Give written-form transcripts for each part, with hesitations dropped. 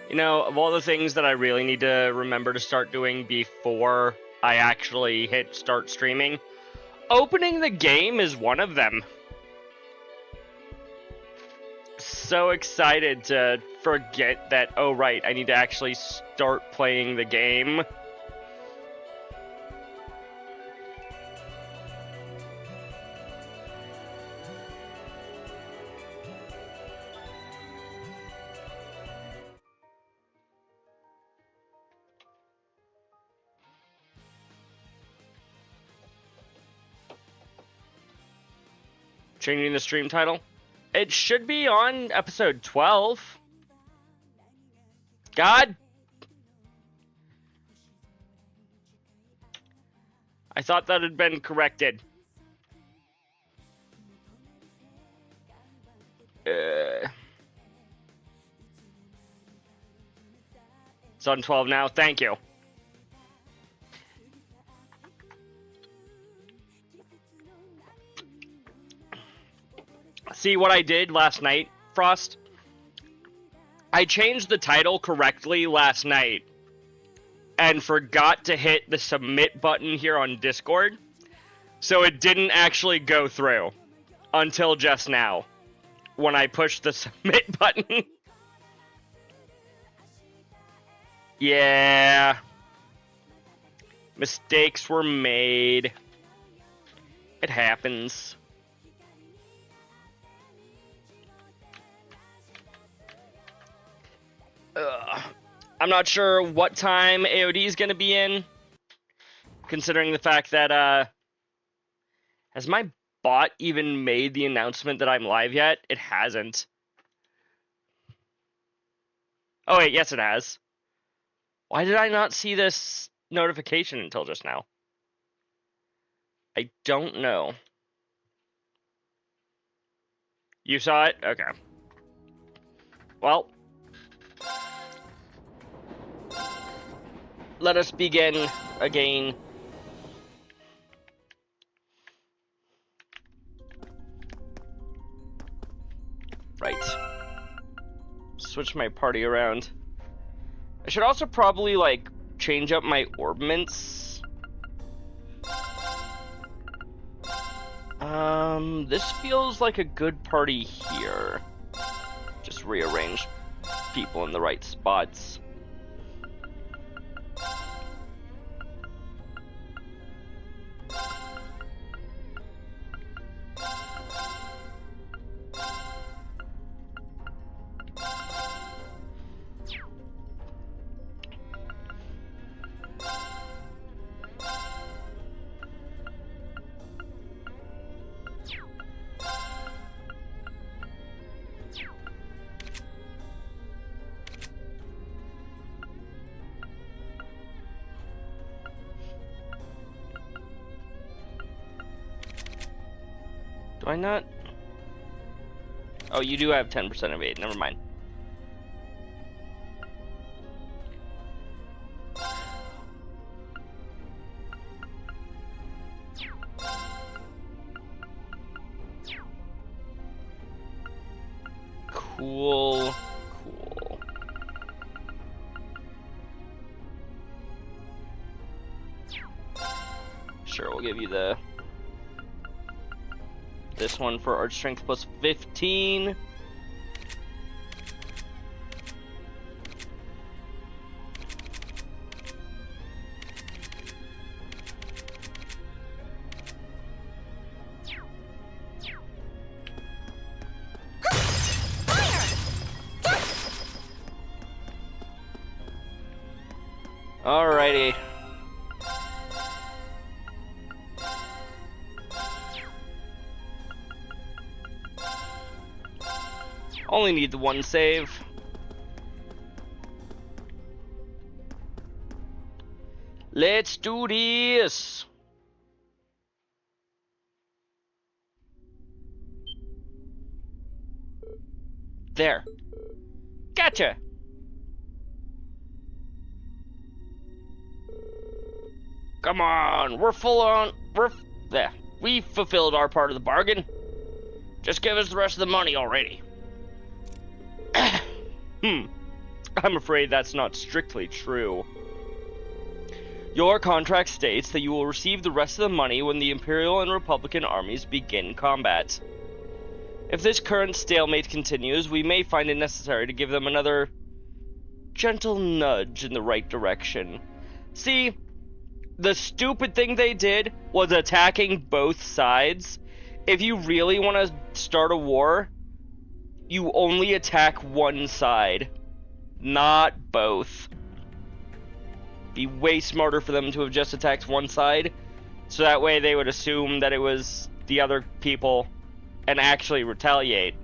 You know, of all the things that I really need to remember to start doing before I actually hit start streaming, opening the game is one of them. So excited to forget that, oh right, I need to actually start playing the game. Changing the stream title? It should be on episode 12. God! I thought that had been corrected. It's on 12 now. Thank you. See what I did last night, Frost? I changed the title correctly last night and forgot to hit the submit button here on Discord, so it didn't actually go through until just now when I pushed the submit button. Yeah. Mistakes were made. It happens. I'm not sure what time AOD is going to be in, considering the fact that, has my bot even made the announcement that I'm live yet? It hasn't. Oh wait, yes it has. Why did I not see this notification until just now? I don't know. You saw it? Okay. Well, let us begin again. Right. Switch my party around. I should also probably, like, change up my orbments. This feels like a good party here. Just rearrange people in the right spots. Why not? Oh, you do have 10% of 8. Never mind. Cool. Cool. Sure, we'll give you this one for Arch Strength plus 15. Alrighty. Only need the one save. Let's do this. There. Gotcha. Come on, we're full on. There. We fulfilled our part of the bargain. Just give us the rest of the money already. I'm afraid that's not strictly true. Your contract states that you will receive the rest of the money when the Imperial and Republican armies begin combat. If this current stalemate continues, we may find it necessary to give them another gentle nudge in the right direction. See, the stupid thing they did was attacking both sides. If you really want to start a war, you only attack one side, not both. Be way smarter for them to have just attacked one side, so that way they would assume that it was the other people and actually retaliate.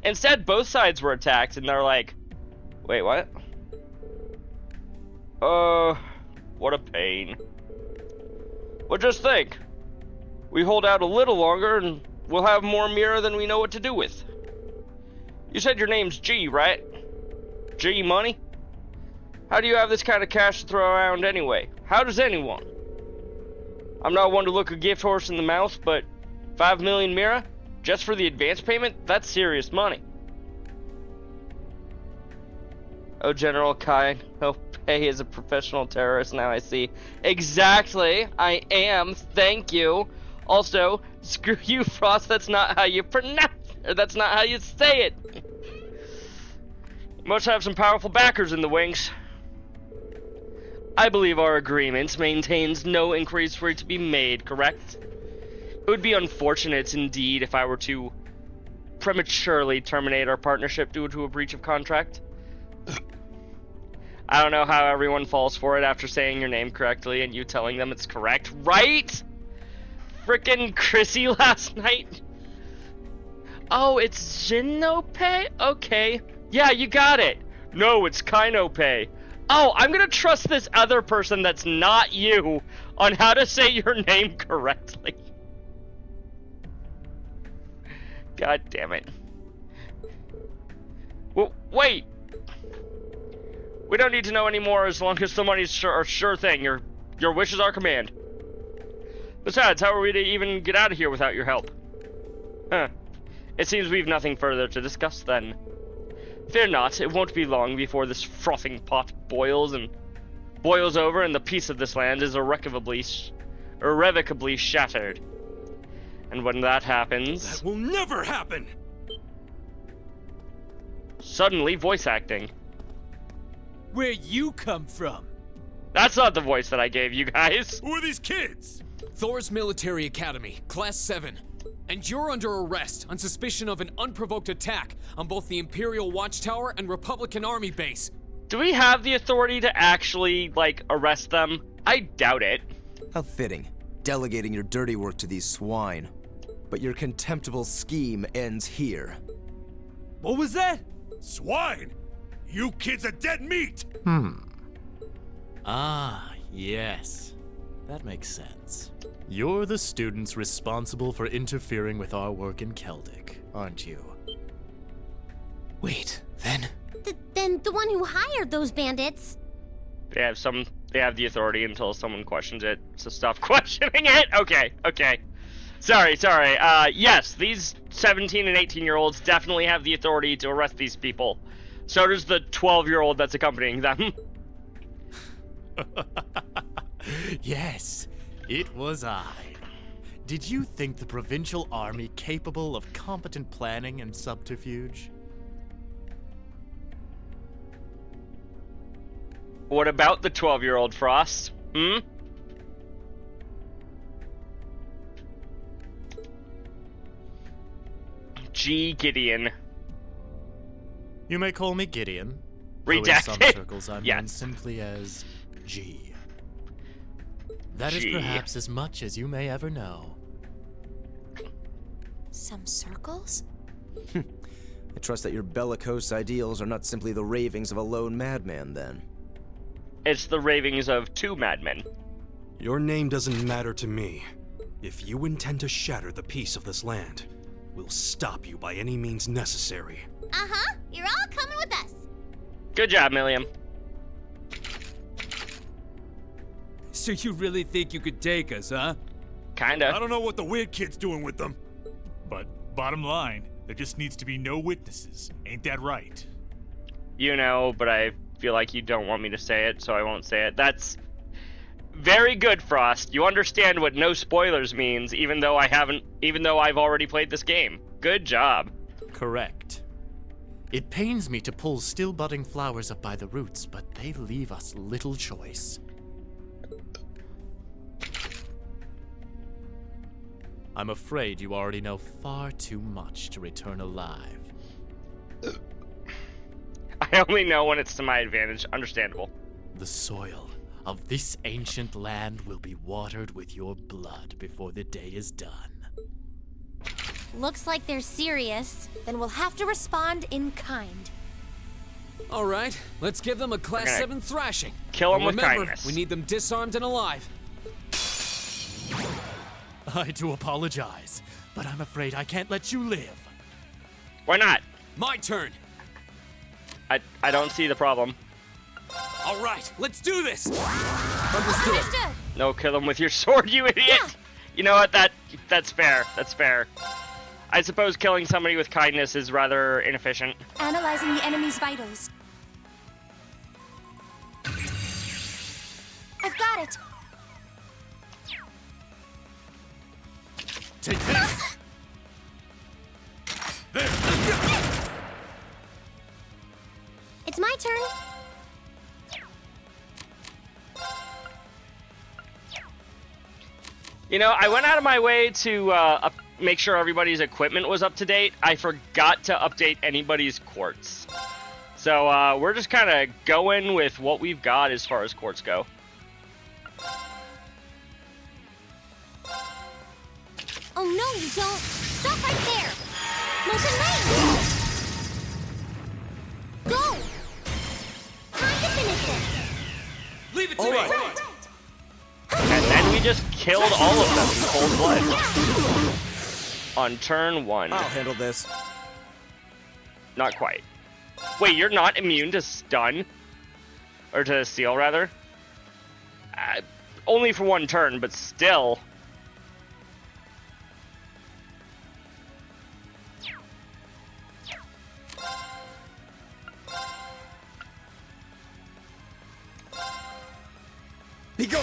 Instead, both sides were attacked, and they're like, wait, what? What a pain. Well, just think. We hold out a little longer, and we'll have more Mira than we know what to do with. You said your name's G, right? G Money? How do you have this kind of cash to throw around anyway? How does anyone? I'm not one to look a gift horse in the mouth, but 5 million Mira? Just for the advance payment? That's serious money. Oh, General Kai, oh, Pei is a professional terrorist now, I see. Exactly, I am, thank you. Also, screw you, Frost, that's not how you pronounce it, or that's not how you say it. You must have some powerful backers in the wings. I believe our agreement maintains no inquiries for it to be made, correct? It would be unfortunate indeed if I were to prematurely terminate our partnership due to a breach of contract. I don't know how everyone falls for it after saying your name correctly and you telling them it's correct, right? Frickin' Chrissy last night. Oh, it's Jinope? Okay. Yeah, you got it. No, it's Kainope. Oh, I'm gonna trust this other person that's not you on how to say your name correctly. God damn it. Well, wait. We don't need to know anymore as long as the money's sure thing. Your wish is our command. Besides, how are we to even get out of here without your help? Huh. It seems we've nothing further to discuss then. Fear not, it won't be long before this frothing pot boils over and the peace of this land is irrevocably shattered. And when that happens... That will never happen! Suddenly, voice acting. Where you come from? That's not the voice that I gave you guys. Who are these kids? Thor's Military Academy, Class 7. And you're under arrest on suspicion of an unprovoked attack on both the Imperial Watchtower and Republican Army base. Do we have the authority to actually, like, arrest them? I doubt it. How fitting, delegating your dirty work to these swine. But your contemptible scheme ends here. What was that? Swine! You kids are dead meat! Ah, yes. That makes sense. You're the students responsible for interfering with our work in Keldic, aren't you? Wait, then? Then the one who hired those bandits. They have the authority until someone questions it, so stop questioning it. Okay. Sorry. Yes, these 17 and 18-year-olds definitely have the authority to arrest these people. So does the 12-year-old that's accompanying them. Yes, it was I. Did you think the Provincial Army capable of competent planning and subterfuge? What about the 12-year-old, Frost? G. Gideon. You may call me Gideon. Though in some Redacted. circles I'm Yes. known simply as G. That is G. perhaps as much as you may ever know. Some circles? I trust that your bellicose ideals are not simply the ravings of a lone madman, then. It's the ravings of two madmen. Your name doesn't matter to me. If you intend to shatter the peace of this land, we'll stop you by any means necessary. Uh-huh. You're all coming with us. Good job, Milliam. So you really think you could take us, huh? Kinda. I don't know what the weird kid's doing with them. But bottom line, there just needs to be no witnesses. Ain't that right? You know, but I feel like you don't want me to say it, so I won't say it. That's very good, Frost. You understand what no spoilers means, even though I've already played this game. Good job. Correct. It pains me to pull still budding flowers up by the roots, but they leave us little choice. I'm afraid you already know far too much to return alive. I only know when it's to my advantage. Understandable. The soil of this ancient land will be watered with your blood before the day is done. Looks like they're serious. Then we'll have to respond in kind. All right, let's give them a Class gonna 7 thrashing. kill 'em And with remember, kindness. we need them disarmed and alive. I do apologize, but I'm afraid I can't let you live. Why not? My turn. I don't see the problem. All right, let's do this. Understood. Understood. No, kill him with your sword, you idiot! Yeah. You know what? That's fair. That's fair. I suppose killing somebody with kindness is rather inefficient. Analyzing the enemy's vitals. I've got it. Take this! It's my turn. You know, I went out of my way to make sure everybody's equipment was up to date. I forgot to update anybody's quartz. So we're just kind of going with what we've got as far as quartz go. Oh no, you don't. Stop right there. Motion range. Go. Time to finish this. Leave it to me. And then we just killed all of them in cold blood. On turn 1. I'll handle this. Not quite. Wait, you're not immune to stun? Or to seal, rather? Only for 1 turn, but still. Be gone!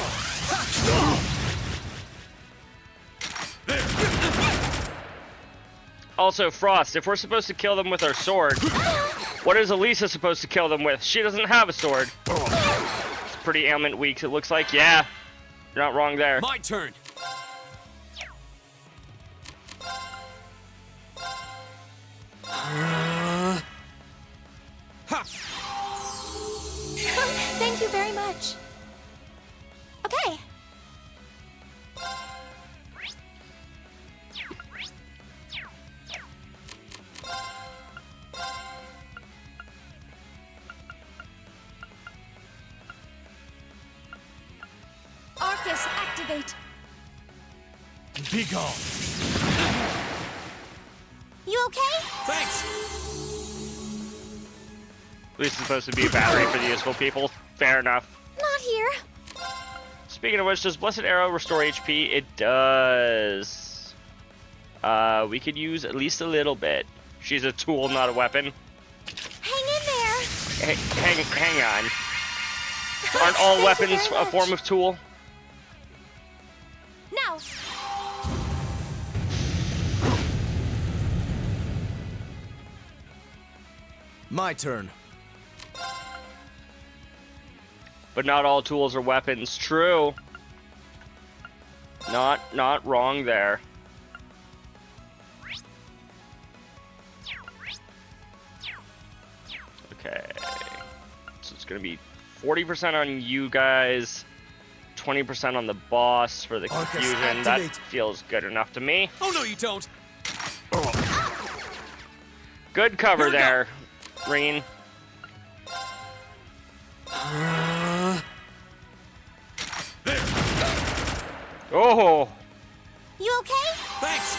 Also, Frost, if we're supposed to kill them with our sword, what is Elisa supposed to kill them with? She doesn't have a sword. It's pretty ailment weak, it looks like. Yeah, you're not wrong there. My turn. Thank you very much. Okay. Arcus, activate. Be gone! You okay? Thanks. At least it's supposed to be a battery for the useful people. Fair enough. Not here. Speaking of which, does Blessed Arrow restore HP? It does. We could use at least a little bit. She's a tool, not a weapon. Hang in there. Hang on. Aren't all Thank you weapons very a much. form of tool? Now. My turn. But not all tools are weapons. True. Not wrong there. Okay. So it's gonna be 40% on you guys, 20% on the boss for the Arcus, confusion. That activate. feels good enough to me. Oh no, you don't. Good cover Here we go. there, Reen. Oh, You okay? Thanks.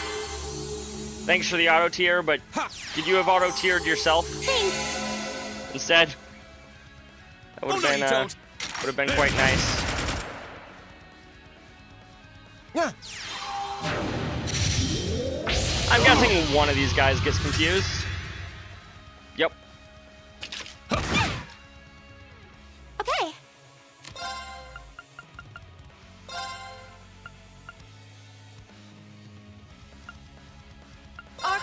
thanks for the auto tier, but could you have auto tiered yourself Thanks. instead? That would Oh have no, been you don't. would have been quite nice. Yeah. I'm guessing one of these guys gets confused. Yep.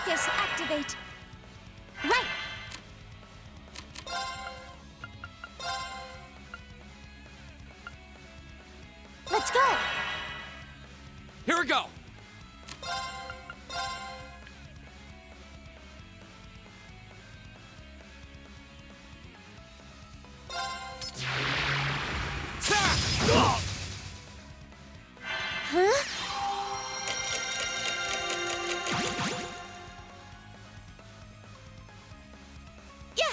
Arcus, activate. Right. Let's go. Here we go! Huh? Yeah.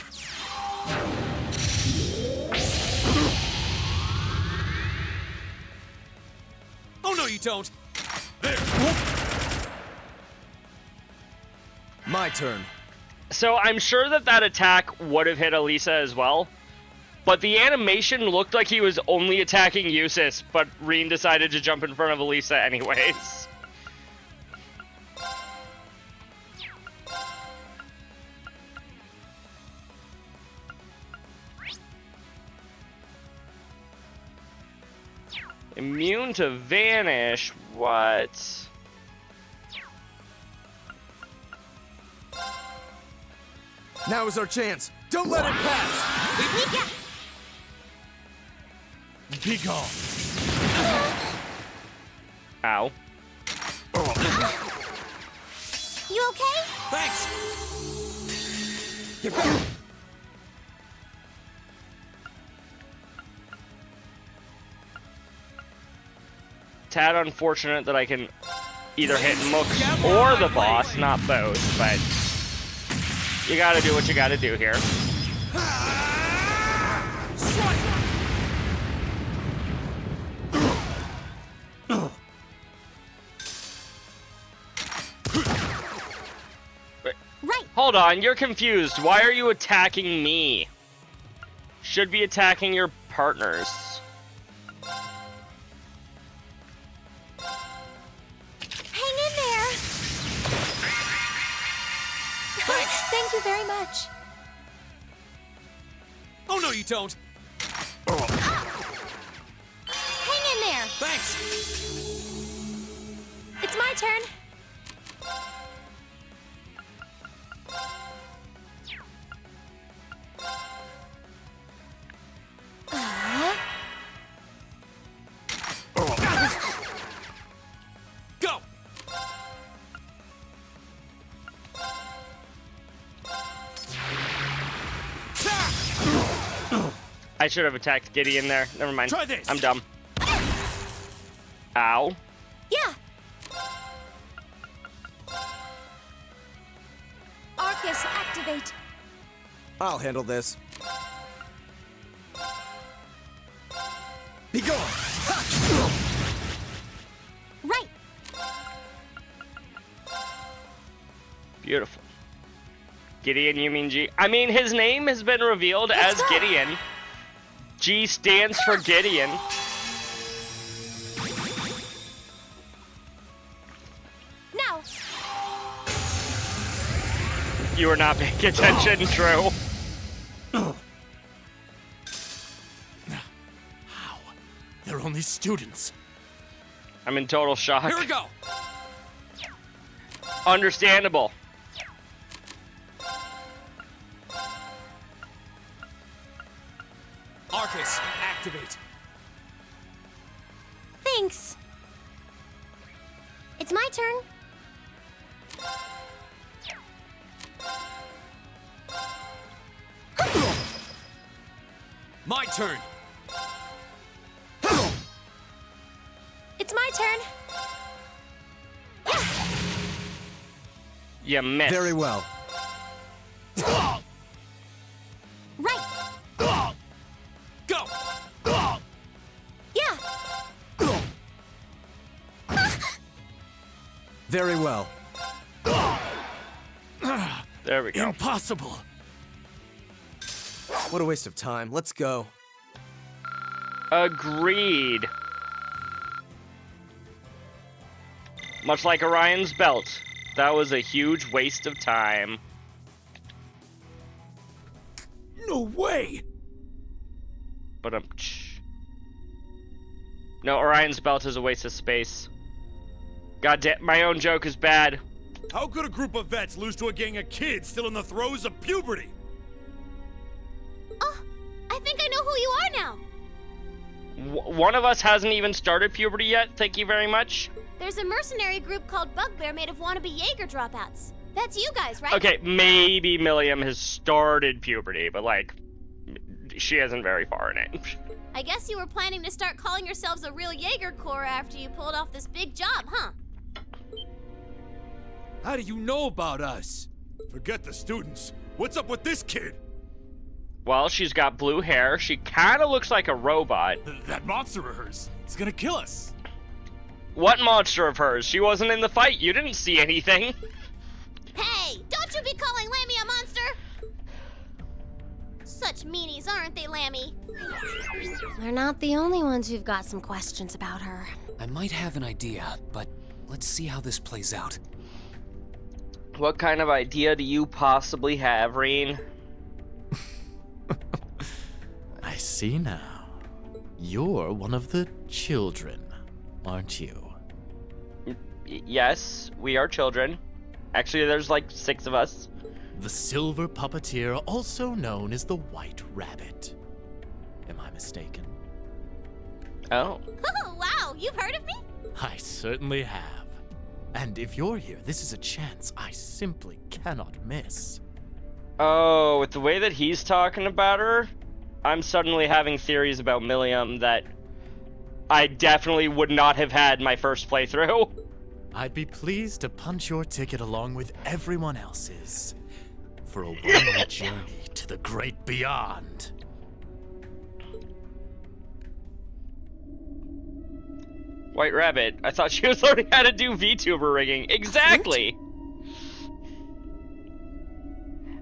Oh no, you don't! My turn. So I'm sure that that attack would have hit Elisa as well, but the animation looked like he was only attacking Eustace, but Reen decided to jump in front of Elisa anyways. Immune to vanish? What? Now is our chance. Don't let it pass. Be gone. Ow. You okay? Thanks! Get back. Tad unfortunate that I can either hit Mook or the boss, not both, but you gotta do what you gotta do here. Right. Hold on, you're confused. Why are you attacking me? Should be attacking your partners. Hang in there. Thank you very much. Oh no, you don't! Hang in there. Thanks! It's my turn. Go! I should have attacked Gideon there. Never mind. Try this. I'm dumb. Ow. Yeah. Arcus, activate. I'll handle this. Be gone. Right. Beautiful. Gideon, you mean G? I mean, his name has been revealed as go. Gideon. G stands for Gideon. Now. You were not paying attention, True. How? They're only students. I'm in total shock. Here we go! Understandable. Arcus, activate. Thanks. It's my turn. My turn! It's my turn. You missed. Very well. Right. Go! Yeah. Very well. There we go. Impossible. What a waste of time. Let's go. Agreed. Much like Orion's belt, that was a huge waste of time. No way! But no, Orion's belt is a waste of space. God damn, my own joke is bad. How could a group of vets lose to a gang of kids still in the throes of puberty? Oh, I think I know who you are now. One of us hasn't even started puberty yet, thank you very much. There's a mercenary group called Bugbear made of wannabe Jaeger dropouts. That's you guys, right? Okay, maybe Milliam has started puberty, but like, she isn't very far in it. I guess you were planning to start calling yourselves a real Jaeger Corps after you pulled off this big job, huh? How do you know about us? Forget the students. What's up with this kid? Well, she's got blue hair. She kind of looks like a robot. That monster of hers. It's gonna kill us. What monster of hers? She wasn't in the fight. You didn't see anything. Hey, don't you be calling Lammy a monster! Such meanies, aren't they, Lammy? They're not the only ones who've got some questions about her. I might have an idea, but let's see how this plays out. What kind of idea do you possibly have, Reen? I see now. You're one of the children, aren't you? Yes, we are children. Actually, there's like 6 of us. The Silver Puppeteer, also known as the White Rabbit. Am I mistaken? Oh. Oh, wow, you've heard of me? I certainly have. And if you're here, this is a chance I simply cannot miss. Oh, with the way that he's talking about her, I'm suddenly having theories about Milliam that I definitely would not have had my first playthrough. I'd be pleased to punch your ticket along with everyone else's for a one-way journey to the great beyond. White Rabbit. I thought she was learning how to do VTuber rigging. Exactly!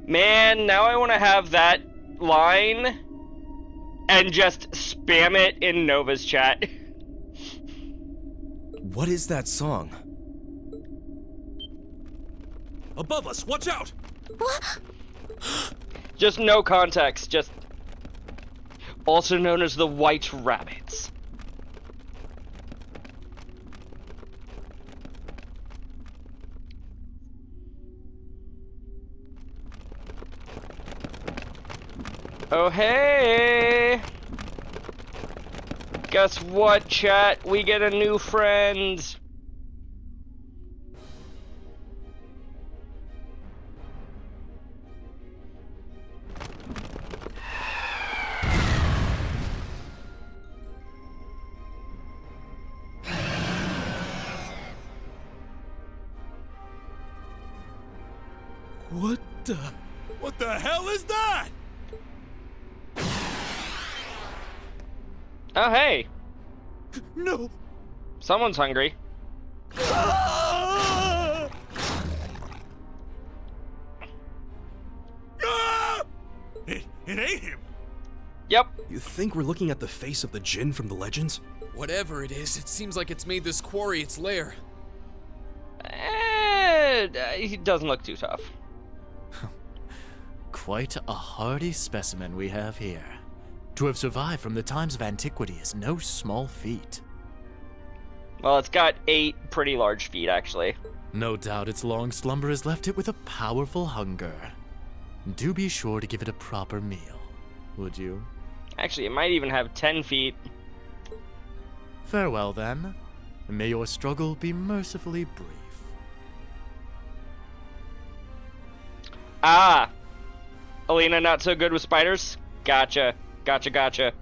Man, now I want to have that line and just spam it in Nova's chat. What is that song? Above us, watch out! Just no context, just... Also known as the White Rabbits. Oh hey! Guess what, chat? We get a new friend! What the? What the hell is that? Oh hey! No! Someone's hungry. Ah! Ah! It ain't him. Yep. You think we're looking at the face of the Jinn from the legends? Whatever it is, it seems like it's made this quarry its lair. He doesn't look too tough. Quite a hardy specimen we have here. To have survived from the times of antiquity is no small feat. Well, it's got 8 pretty large feet, actually. No doubt its long slumber has left it with a powerful hunger. Do be sure to give it a proper meal, would you? Actually, it might even have 10 feet. Farewell then. May your struggle be mercifully brief. Ah! Alina not so good with spiders? Gotcha. Gotcha, gotcha.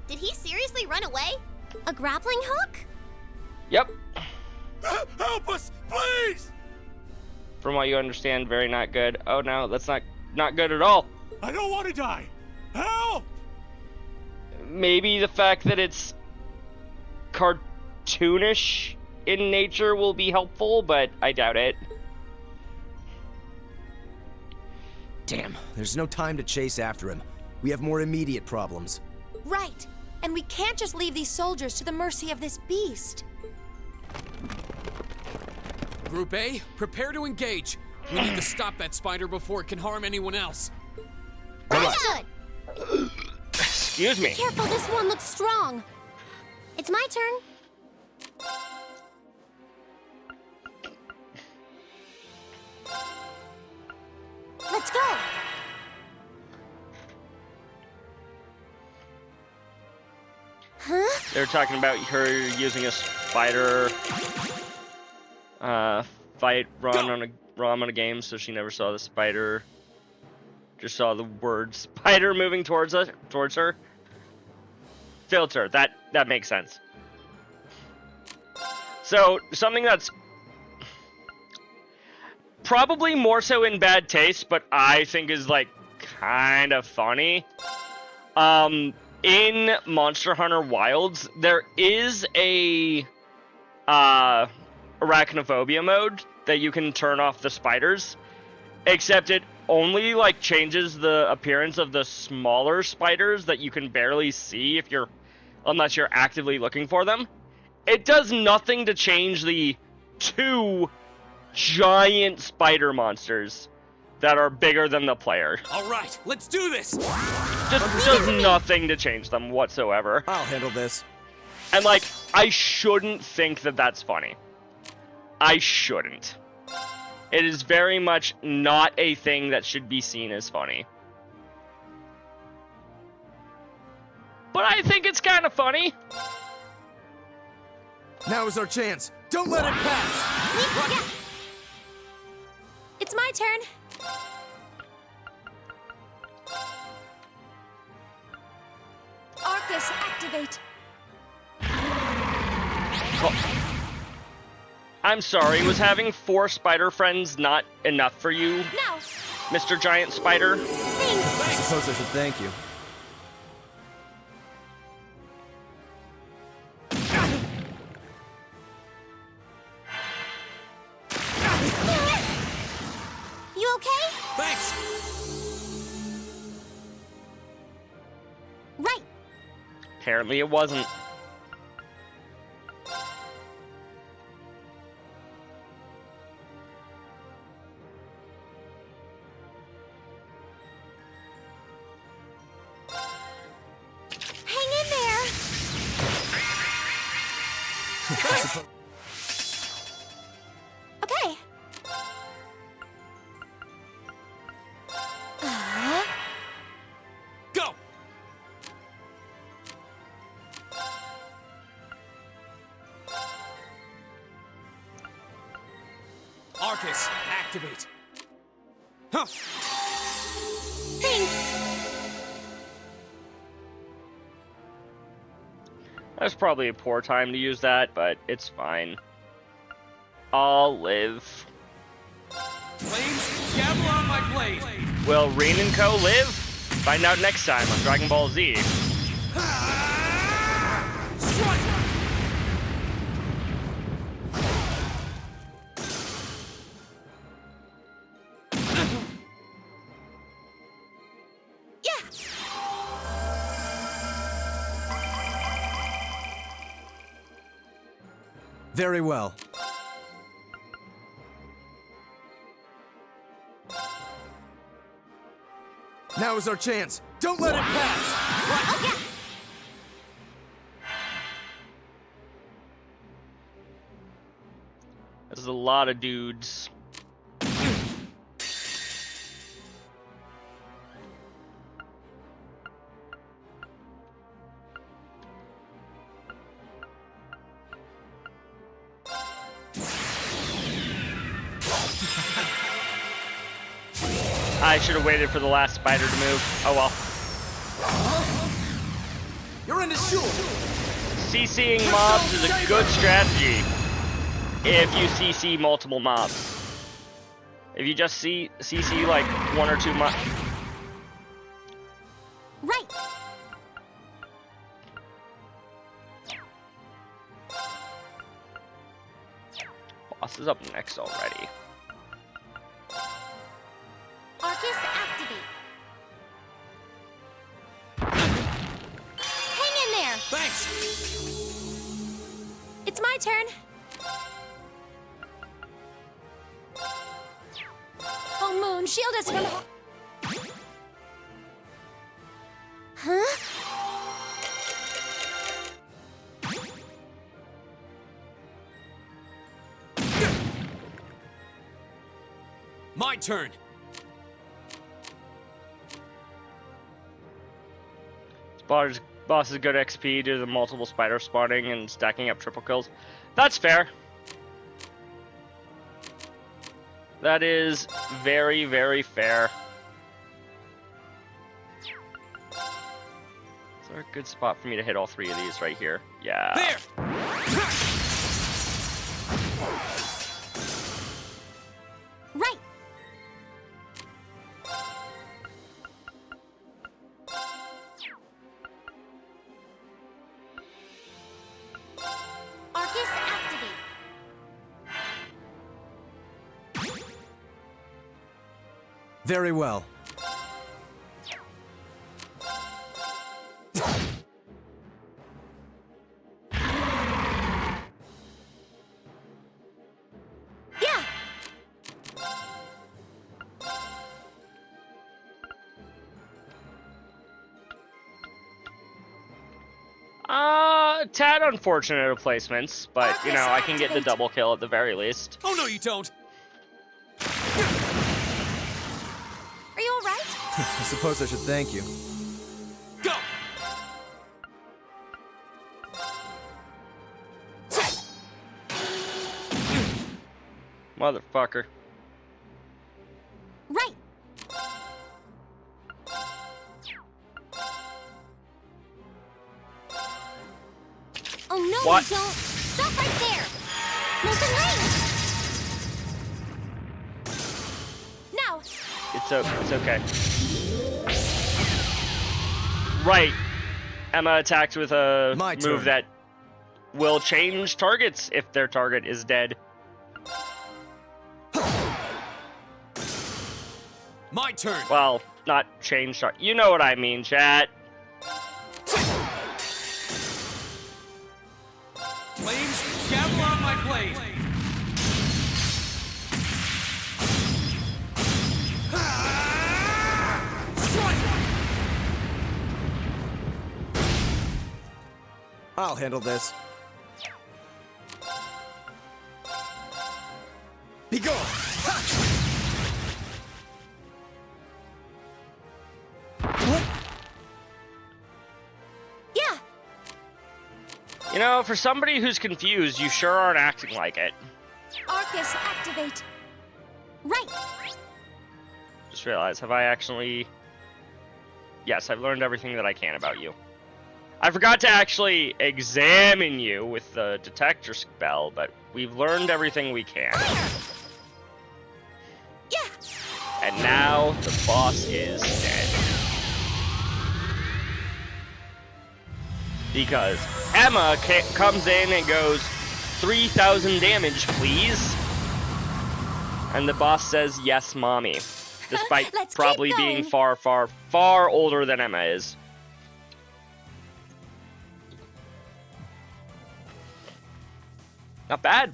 Did he seriously run away? A grappling hook? Yep. Help us, please! From what you understand, very not good. Oh no, that's not good at all. I don't want to die. Help! Maybe the fact that it's cartoonish in nature will be helpful, but I doubt it. Damn, there's no time to chase after him. We have more immediate problems. Right. And we can't just leave these soldiers to the mercy of this beast. Group A, prepare to engage. We need to stop that spider before it can harm anyone else. Understood. Excuse me. Careful, this one looks strong. It's my turn. Let's go. Huh? They were talking about her using a spider fight run on a game, so she never saw the spider. Just saw the word spider moving towards her. Filter. That makes sense. So something that's probably more so in bad taste, but I think is like kind of funny. In Monster Hunter Wilds, there is a arachnophobia mode that you can turn off the spiders, except it only like changes the appearance of the smaller spiders that you can barely see unless you're actively looking for them. It does nothing to change the 2 giant spider monsters that are bigger than the player. All right, let's do this. Just does nothing to change them whatsoever. I'll handle this. And like, I shouldn't think that that's funny. I shouldn't. It is very much not a thing that should be seen as funny. But I think it's kind of funny. Now is our chance. Don't let it pass. It's my turn. Arcus, activate. I'm sorry, was having 4 spider friends not enough for you, Now. Mr. Giant Spider? Thanks. I suppose I should thank you. You okay? Thanks. Right. Apparently it wasn't. Hang in there. Okay. Go. Arcus, activate. Huh. Thanks. That's probably a poor time to use that, but it's fine. I'll live. Flames, gavel on my blade. Will Rin and Co. live? Find out next time on Dragon Ball Z. Strike. Yeah. Very well. Now is our chance. Don't let it pass. Oh, yeah. There's a lot of dudes. I should have waited for the last spider to move. Oh well. You're in the shoe. CCing mobs is a good strategy if you CC multiple mobs. If you just CC like 1 or 2 mobs. Right. Boss is up next already. Arcus, activate. Hang in there. Thanks. It's my turn. Oh, Moon, shield us from... Huh? My turn. Boss is good XP due to the multiple spider spawning and stacking up triple kills. That's fair. That is very, very fair. Is there a good spot for me to hit all three of these right here? Yeah. There! Right. Arcus activate. Very well. Yeah. Tad unfortunate placements, but you know, I can get the double kill at the very least. Oh no, you don't! Are you all right? I suppose I should thank you. Go! Motherfucker. Right. Oh no, What? you don't. Stop right there. There's a lane. Now. It's okay. Right. Emma attacks with a My move turn. that will change targets if their target is dead. My turn! Well, not change target. You know what I mean, chat. Flames, gather on my blade! I'll handle this. Be gone! Yeah. You know, for somebody who's confused, you sure aren't acting like it. Arcus activate. Right. Just realized, have I actually... Yes, I've learned everything that I can about you. I forgot to actually examine you with the detector spell, but we've learned everything we can. Yeah. And now the boss is dead. Because Emma comes in and goes, 3,000 damage, please. And the boss says, yes, mommy. Despite Let's keep probably being going. far, far, far older than Emma is. Not bad.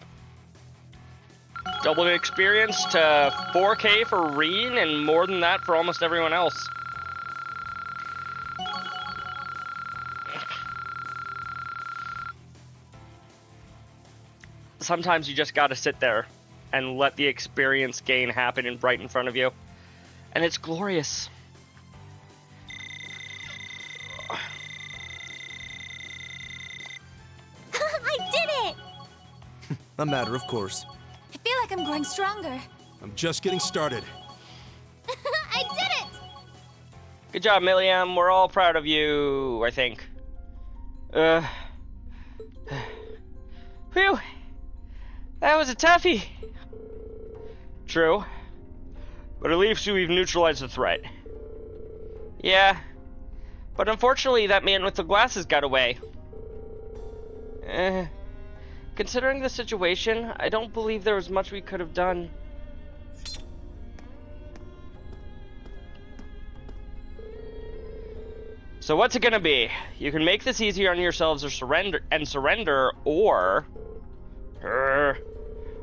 Doubled experience to 4K for Reen, and more than that for almost everyone else. Sometimes you just gotta sit there and let the experience gain happen right in front of you. And it's glorious. I did it. A matter of course. I feel like I'm growing stronger. I'm just getting started. I did it. Good job, Milliam. We're all proud of you, I think. Phew. That was a toughie. True. But at least we've neutralized the threat. Yeah. But unfortunately, that man with the glasses got away. Considering the situation, I don't believe there was much we could have done. So what's it gonna be? You can make this easier on yourselves or surrender, or...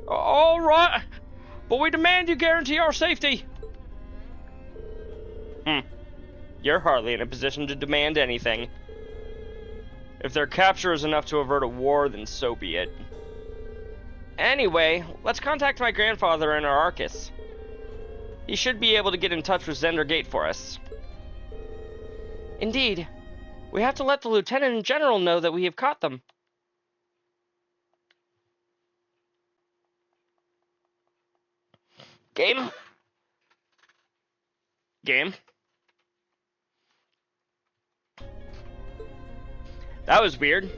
all right, but we demand you guarantee our safety. You're hardly in a position to demand anything. If their capture is enough to avert a war, then so be it. Anyway, let's contact my grandfather in our Arcus. He should be able to get in touch with Zender Gate for us. Indeed. We have to let the Lieutenant General know that we have caught them. Game? Game? That was weird.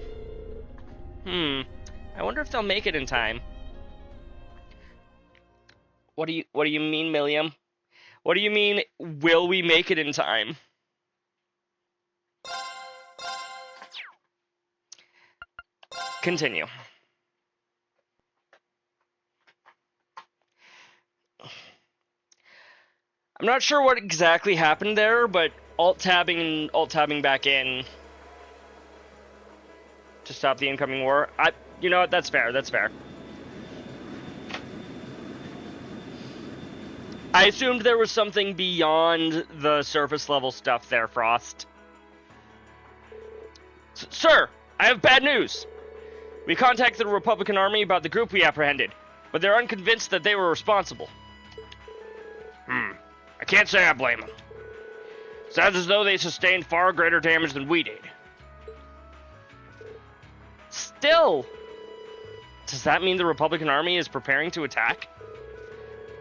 I wonder if they'll make it in time. What do you mean, Milliam? What do you mean, will we make it in time? Continue. I'm not sure what exactly happened there, but alt-tabbing and alt-tabbing back in to stop the incoming war. You know what? That's fair. That's fair. I assumed there was something beyond the surface level stuff there, Frost. Sir, I have bad news. We contacted the Republican Army about the group we apprehended, but they're unconvinced that they were responsible. I can't say I blame them. Sounds as though they sustained far greater damage than we did. Still, does that mean the Republican Army is preparing to attack?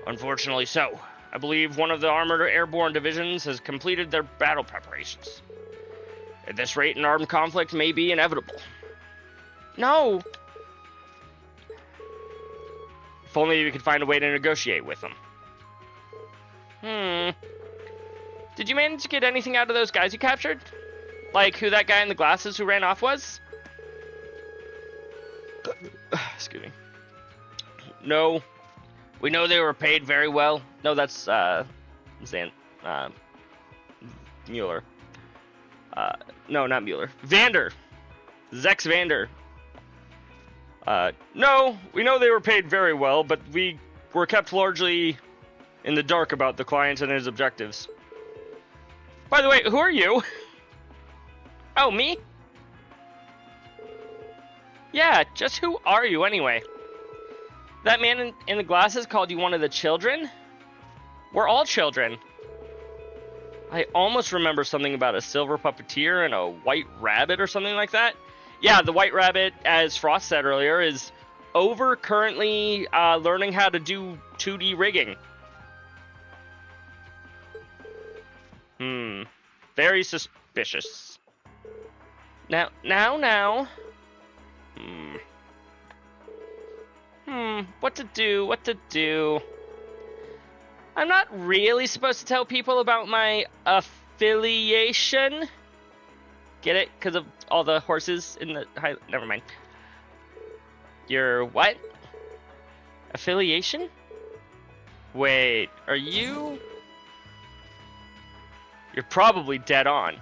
Unfortunately so. I believe one of the armored airborne divisions has completed their battle preparations. At this rate, an armed conflict may be inevitable. No! If only we could find a way to negotiate with them. Did you manage to get anything out of those guys you captured? Like who that guy in the glasses who ran off was? Excuse me. No. We know they were paid very well. No, that's, Mueller. No, not Mueller. Vander. Zex Vander. No, we know they were paid very well, but we were kept largely in the dark about the client and his objectives. By the way, who are you? Oh, me? Yeah, just who are you anyway? That man in the glasses called you one of the children? We're all children. I almost remember something about a silver puppeteer and a white rabbit or something like that. Yeah, the white rabbit, as Frost said earlier, is over currently learning how to do 2D rigging. Very suspicious. Now. What to do? I'm not really supposed to tell people about my affiliation. Get it? Because of all the horses in the high... Never mind. Your what? Affiliation? Wait, are you... You're probably dead on.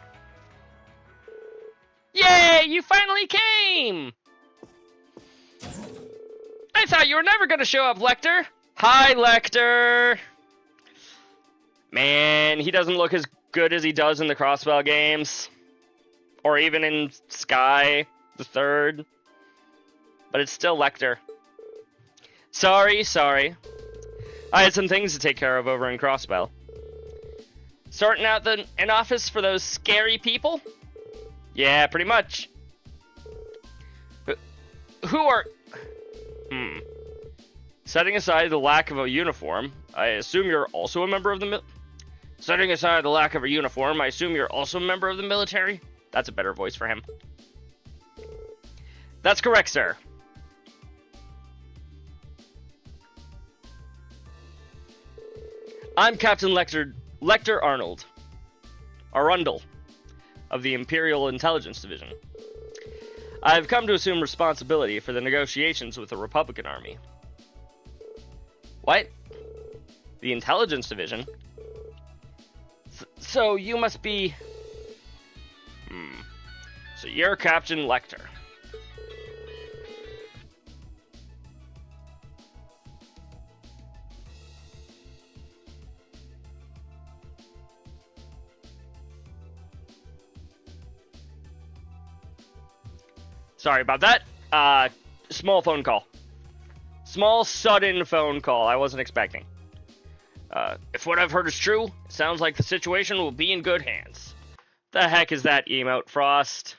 Yay! You finally came! I thought you were never gonna show up, Lecter! Hi, Lecter! Man, he doesn't look as good as he does in the Crossbell games. Or even in Sky the Third. But it's still Lecter. Sorry. I had some things to take care of over in Crossbell. Sorting out an office for those scary people? Yeah, pretty much. Who are... Setting aside the lack of a uniform, I assume you're also a member of the Setting aside the lack of a uniform, I assume you're also a member of the military? That's a better voice for him. That's correct, sir. I'm Captain Lecter Arnold. Arundel, of the Imperial Intelligence Division. I've come to assume responsibility for the negotiations with the Republican Army. What? The Intelligence Division? So you must be... So you're Captain Lecter. Sorry about that. Small phone call. Small, sudden phone call I wasn't expecting. If what I've heard is true, it sounds like the situation will be in good hands. The heck is that emote, Frost?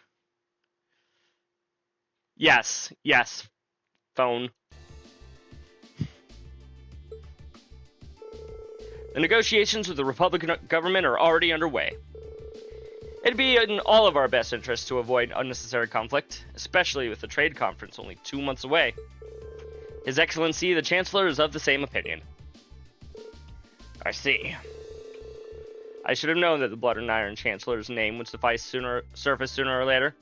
Yes, phone. The negotiations with the Republican government are already underway. It'd be in all of our best interests to avoid unnecessary conflict, especially with the trade conference only 2 months away. His Excellency, the Chancellor, is of the same opinion. I see. I should have known that the Blood and Iron Chancellor's name would surface sooner or later.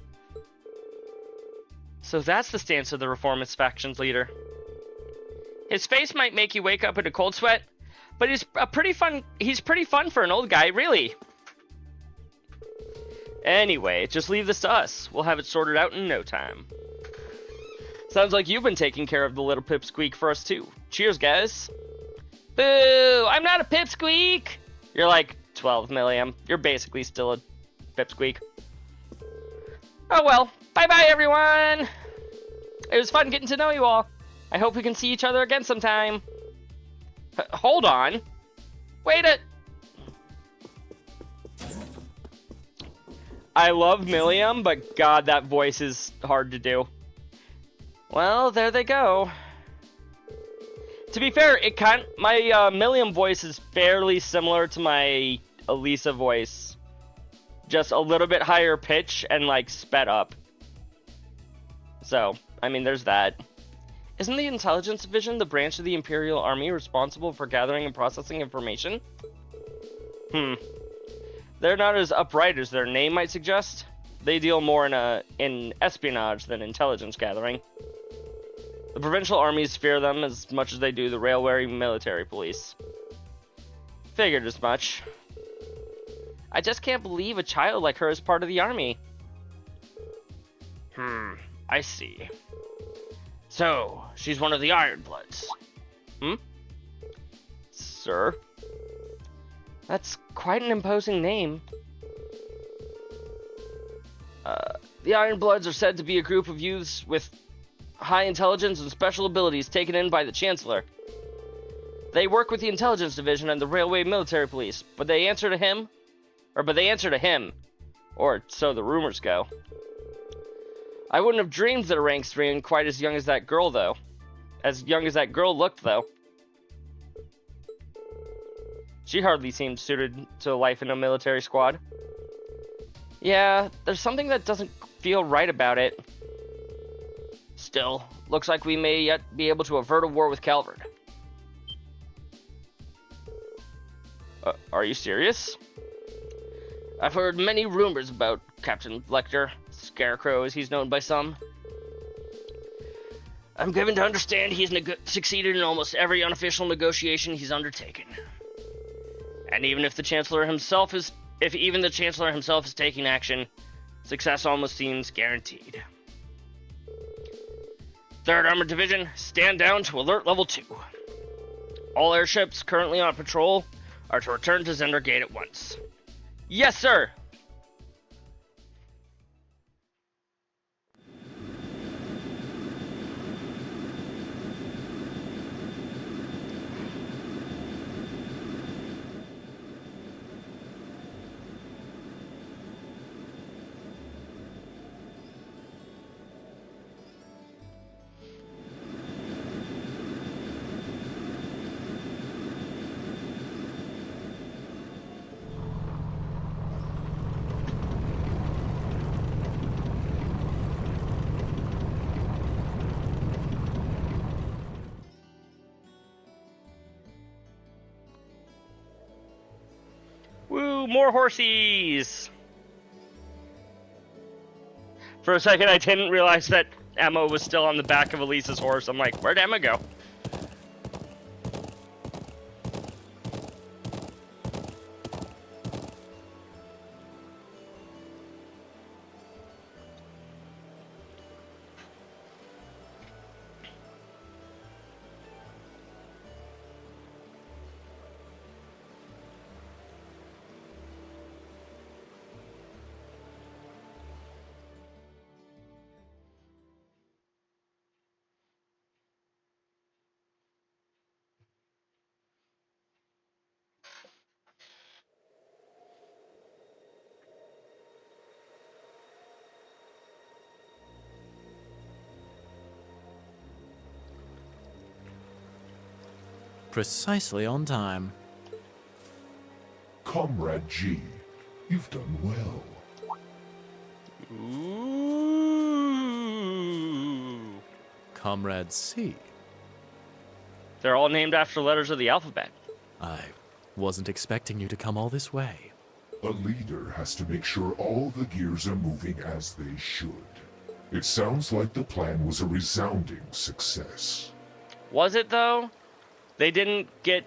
So that's the stance of the Reformist faction's leader. His face might make you wake up in a cold sweat, but he's pretty fun for an old guy, really. Anyway, just leave this to us. We'll have it sorted out in no time. Sounds like you've been taking care of the little pipsqueak for us too. Cheers, guys. Boo! I'm not a pipsqueak! You're like 12, Milliam. You're basically still a pipsqueak. Oh well. Bye-bye, everyone! It was fun getting to know you all. I hope we can see each other again sometime. Hold on. Wait a... I love Milliam, but god, that voice is hard to do. Well, there they go. To be fair, my Milliam voice is fairly similar to my Elisa voice. Just a little bit higher pitch and, like, sped up. So, I mean, there's that. Isn't the Intelligence Division the branch of the Imperial Army responsible for gathering and processing information? They're not as upright as their name might suggest. They deal more in espionage than intelligence gathering. The provincial armies fear them as much as they do the railway military police. Figured as much. I just can't believe a child like her is part of the army. I see. So, she's one of the Ironbloods. Sir? That's quite an imposing name. The Ironbloods are said to be a group of youths with high intelligence and special abilities taken in by the Chancellor. They work with the Intelligence Division and the Railway Military Police, but they answer to him. Or so the rumors go. I wouldn't have dreamed that a rank 3 and quite as young as that girl, though. As young as that girl looked, though. She hardly seemed suited to life in a military squad. Yeah, there's something that doesn't feel right about it. Still, looks like we may yet be able to avert a war with Calvard. Are you serious? I've heard many rumors about Captain Lecter, Scarecrow as he's known by some. I'm given to understand he's succeeded in almost every unofficial negotiation he's undertaken. And even if the Chancellor himself is taking action, success almost seems guaranteed. 3rd Armored Division, stand down to alert level 2. All airships currently on patrol are to return to Zender Gate at once. Yes, sir! Woo, more horsies! For a second, I didn't realize that Emma was still on the back of Elisa's horse. I'm like, where'd Emma go? Precisely on time. Comrade G, you've done well. Ooh. Comrade C, They're all named after letters of the alphabet. I wasn't expecting you to come all this way. A leader has to make sure all the gears are moving as they should. It sounds like the plan was a resounding success. Was it though? They didn't get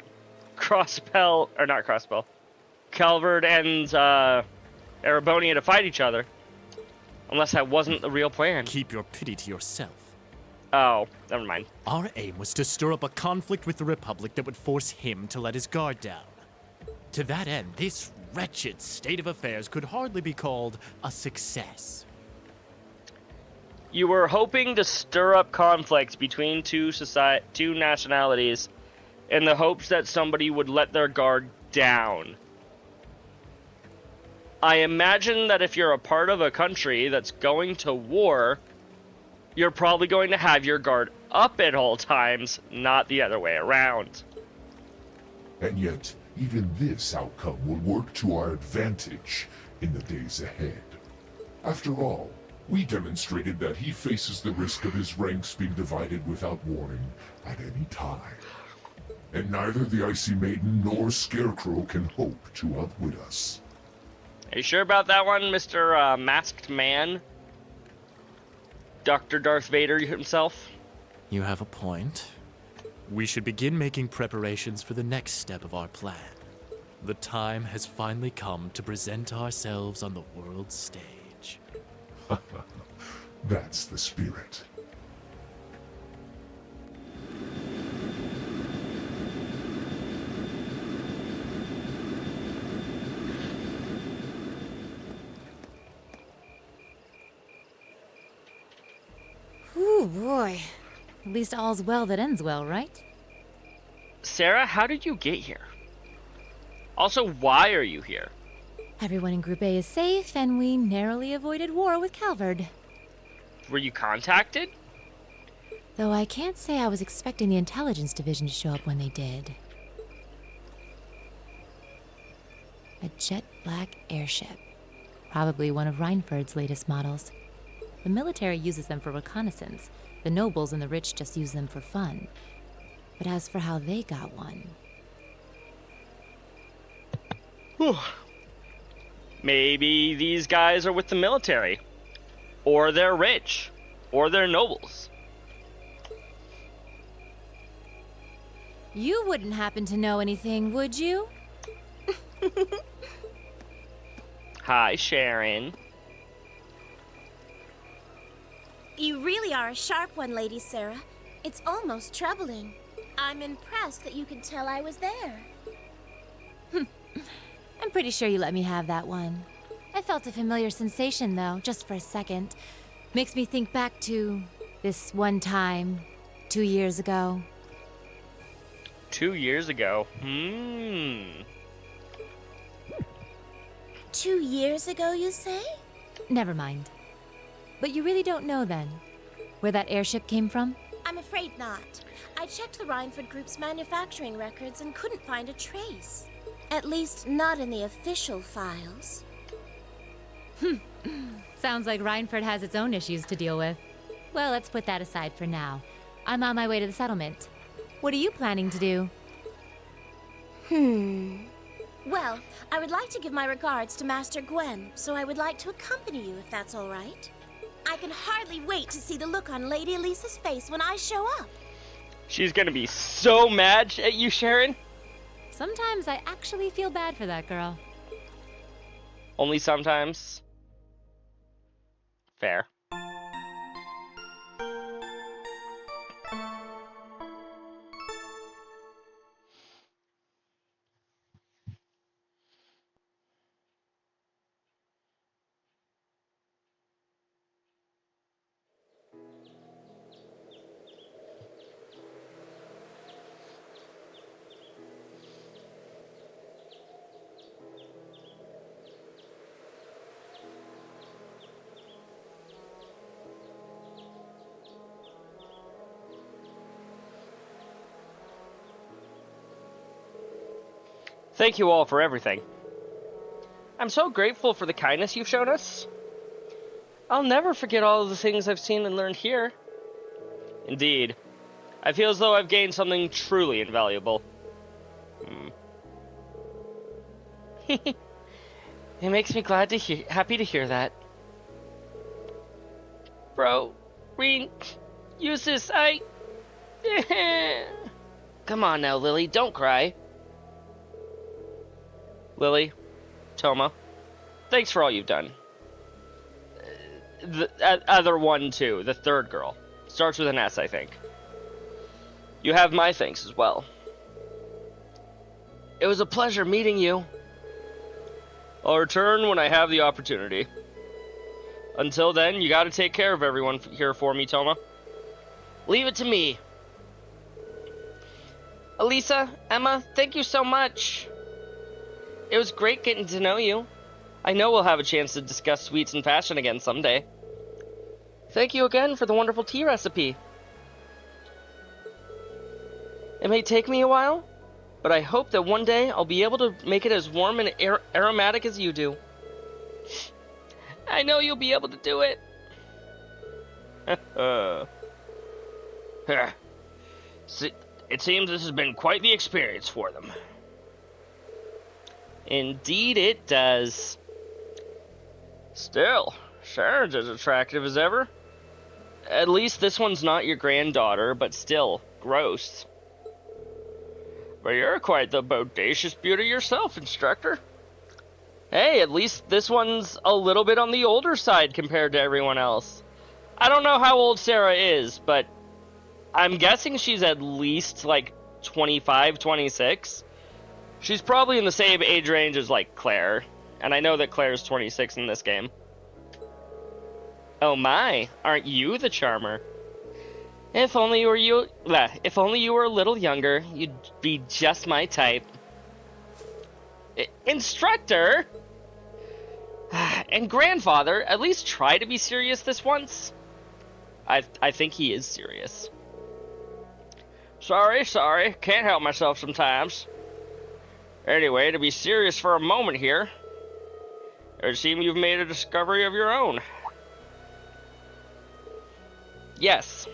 Crossbell, or not Crossbell, Calvert and Erebonia to fight each other. Unless that wasn't the real plan. Keep your pity to yourself. Oh, never mind. Our aim was to stir up a conflict with the Republic that would force him to let his guard down. To that end, this wretched state of affairs could hardly be called a success. You were hoping to stir up conflict between two nationalities in the hopes that somebody would let their guard down. I imagine that if you're a part of a country that's going to war, you're probably going to have your guard up at all times, not the other way around. And yet, even this outcome will work to our advantage in the days ahead. After all, we demonstrated that he faces the risk of his ranks being divided without warning at any time. And neither the Icy Maiden nor Scarecrow can hope to outwit us. Are you sure about that one, Mr. Masked Man? Dr. Darth Vader himself? You have a point. We should begin making preparations for the next step of our plan. The time has finally come to present ourselves on the world stage. That's the spirit. Ooh, boy. At least all's well that ends well, right? Sarah, how did you get here? Also, why are you here? Everyone in Group A is safe, and we narrowly avoided war with Calvard. Were you contacted? Though I can't say I was expecting the intelligence division to show up when they did. A jet black airship. Probably one of Reinford's latest models. The military uses them for reconnaissance. The nobles and the rich just use them for fun. But as for how they got one... Maybe these guys are with the military. Or they're rich. Or they're nobles. You wouldn't happen to know anything, would you? Hi, Sharon. You really are a sharp one, Lady Sarah. It's almost troubling. I'm impressed that you could tell I was there. I'm pretty sure you let me have that one. I felt a familiar sensation, though, just for a second. Makes me think back to this one time, 2 years ago. 2 years ago. 2 years ago, you say? Never mind. But you really don't know, then, where that airship came from? I'm afraid not. I checked the Reinford Group's manufacturing records and couldn't find a trace. At least, not in the official files. Sounds like Reinford has its own issues to deal with. Well, let's put that aside for now. I'm on my way to the settlement. What are you planning to do? Well, I would like to give my regards to Master Gwen, so I would like to accompany you if that's all right. I can hardly wait to see the look on Lady Elisa's face when I show up. She's gonna be so mad at you, Sharon. Sometimes I actually feel bad for that girl. Only sometimes. Fair. Thank you all for everything. I'm so grateful for the kindness you've shown us. I'll never forget all of the things I've seen and learned here. Indeed. I feel as though I've gained something truly invaluable. It makes me happy to hear that. Bro, Rean, use this, Come on now, Lily, don't cry. Lily, Toma, thanks for all you've done. The other one, too, the third girl. Starts with an S, I think. You have my thanks as well. It was a pleasure meeting you. I'll return when I have the opportunity. Until then, you gotta take care of everyone here for me, Toma. Leave it to me. Elisa, Emma, thank you so much. It was great getting to know you. I know we'll have a chance to discuss sweets and fashion again someday. Thank you again for the wonderful tea recipe. It may take me a while, but I hope that one day I'll be able to make it as warm and aromatic as you do. I know you'll be able to do it. It seems this has been quite the experience for them. Indeed it does. Still, Sharon's as attractive as ever. At least this one's not your granddaughter, but still, gross. But you're quite the bodacious beauty yourself, instructor. Hey, at least this one's a little bit on the older side compared to everyone else. I don't know how old Sarah is, but I'm guessing she's at least like 25, 26. She's probably in the same age range as like Claire, and I know that Claire's 26 in this game. Oh my, aren't you the charmer? If only you were a little younger, you'd be just my type. Instructor? And grandfather, at least try to be serious this once. I think he is serious. Sorry, can't help myself sometimes. Anyway, to be serious for a moment here, it would seem you've made a discovery of your own. Yes.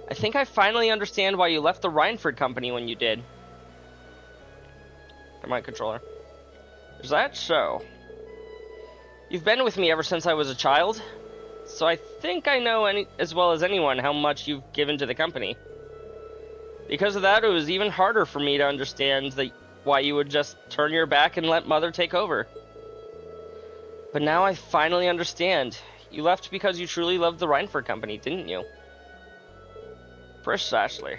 I think I finally understand why you left the Rhineford Company when you did. Remote controller. Is that so? You've been with me ever since I was a child, so I think I know as well as anyone how much you've given to the company. Because of that, it was even harder for me to understand why you would just turn your back and let Mother take over. But now I finally understand. You left because you truly loved the Rhineford Company, didn't you? Precisely.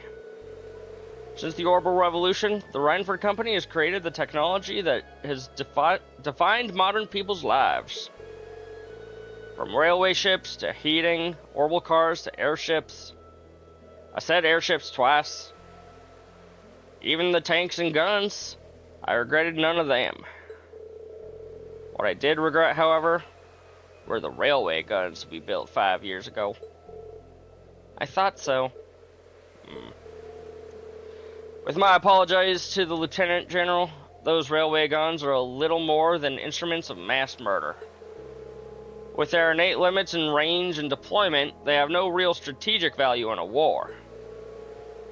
Since the Orbital Revolution, the Rhineford Company has created the technology that has defined modern people's lives. From railway ships to heating, orbital cars to airships. I said airships twice. Even the tanks and guns, I regretted none of them. What I did regret, however, were the railway guns we built 5 years ago. I thought so. With my apologies to the Lieutenant General, those railway guns are a little more than instruments of mass murder. With their innate limits in range and deployment, they have no real strategic value in a war.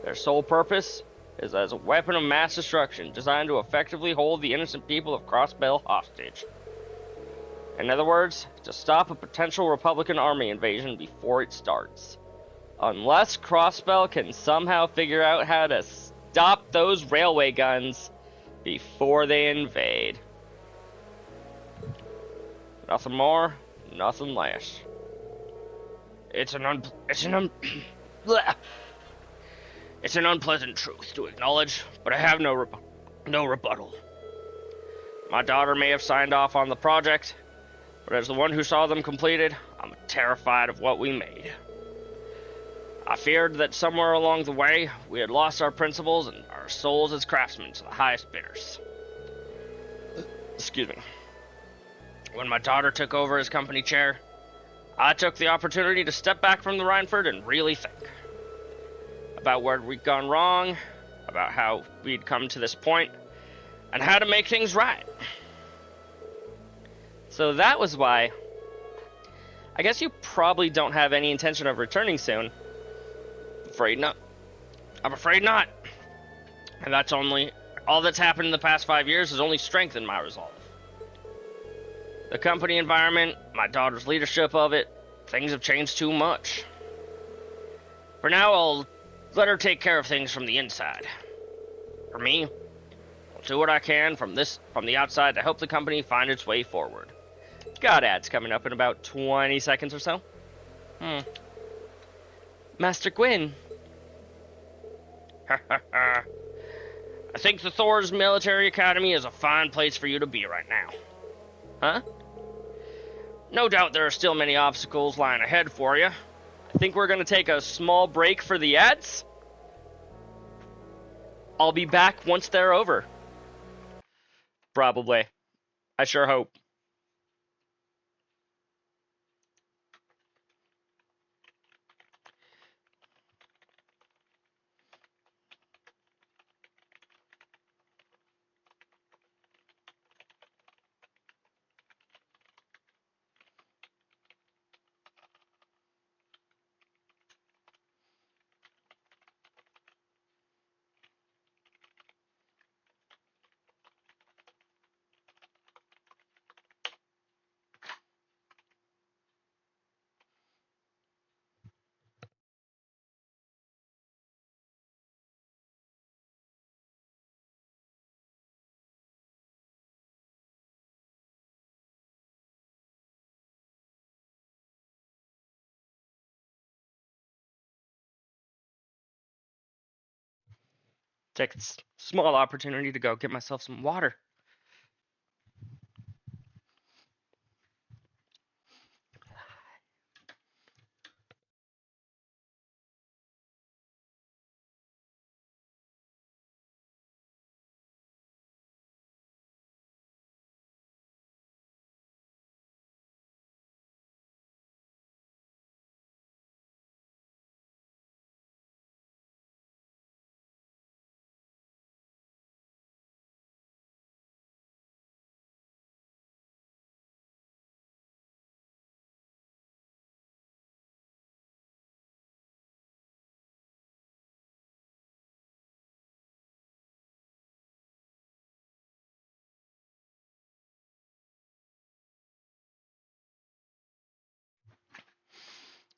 Their sole purpose is as a weapon of mass destruction designed to effectively hold the innocent people of Crossbell hostage. In other words, to stop a potential Republican army invasion before it starts. Unless Crossbell can somehow figure out how to stop those railway guns before they invade. Nothing more, nothing less. It's an unpleasant truth to acknowledge, but I have no rebuttal. My daughter may have signed off on the project, but as the one who saw them completed, I'm terrified of what we made. I feared that somewhere along the way, we had lost our principles and our souls as craftsmen to the highest bidders. Excuse me. When my daughter took over as company chair, I took the opportunity to step back from the Rhineford and really think about where we'd gone wrong, about how we'd come to this point, and how to make things right. So that was why. I guess you probably don't have any intention of returning soon. Afraid not. I'm afraid not. And that's only... all that's happened in the past 5 years has only strengthened my resolve. The company environment, my daughter's leadership of it, things have changed too much. For now, I'll let her take care of things from the inside. For me, I'll do what I can from the outside to help the company find its way forward. Got ads coming up in about 20 seconds or so. Master Gwyn. I think the Thor's Military Academy is a fine place for you to be right now. Huh? No doubt there are still many obstacles lying ahead for you. I think we're going to take a small break for the ads. I'll be back once they're over. Probably. I sure hope. Take a small opportunity to go get myself some water.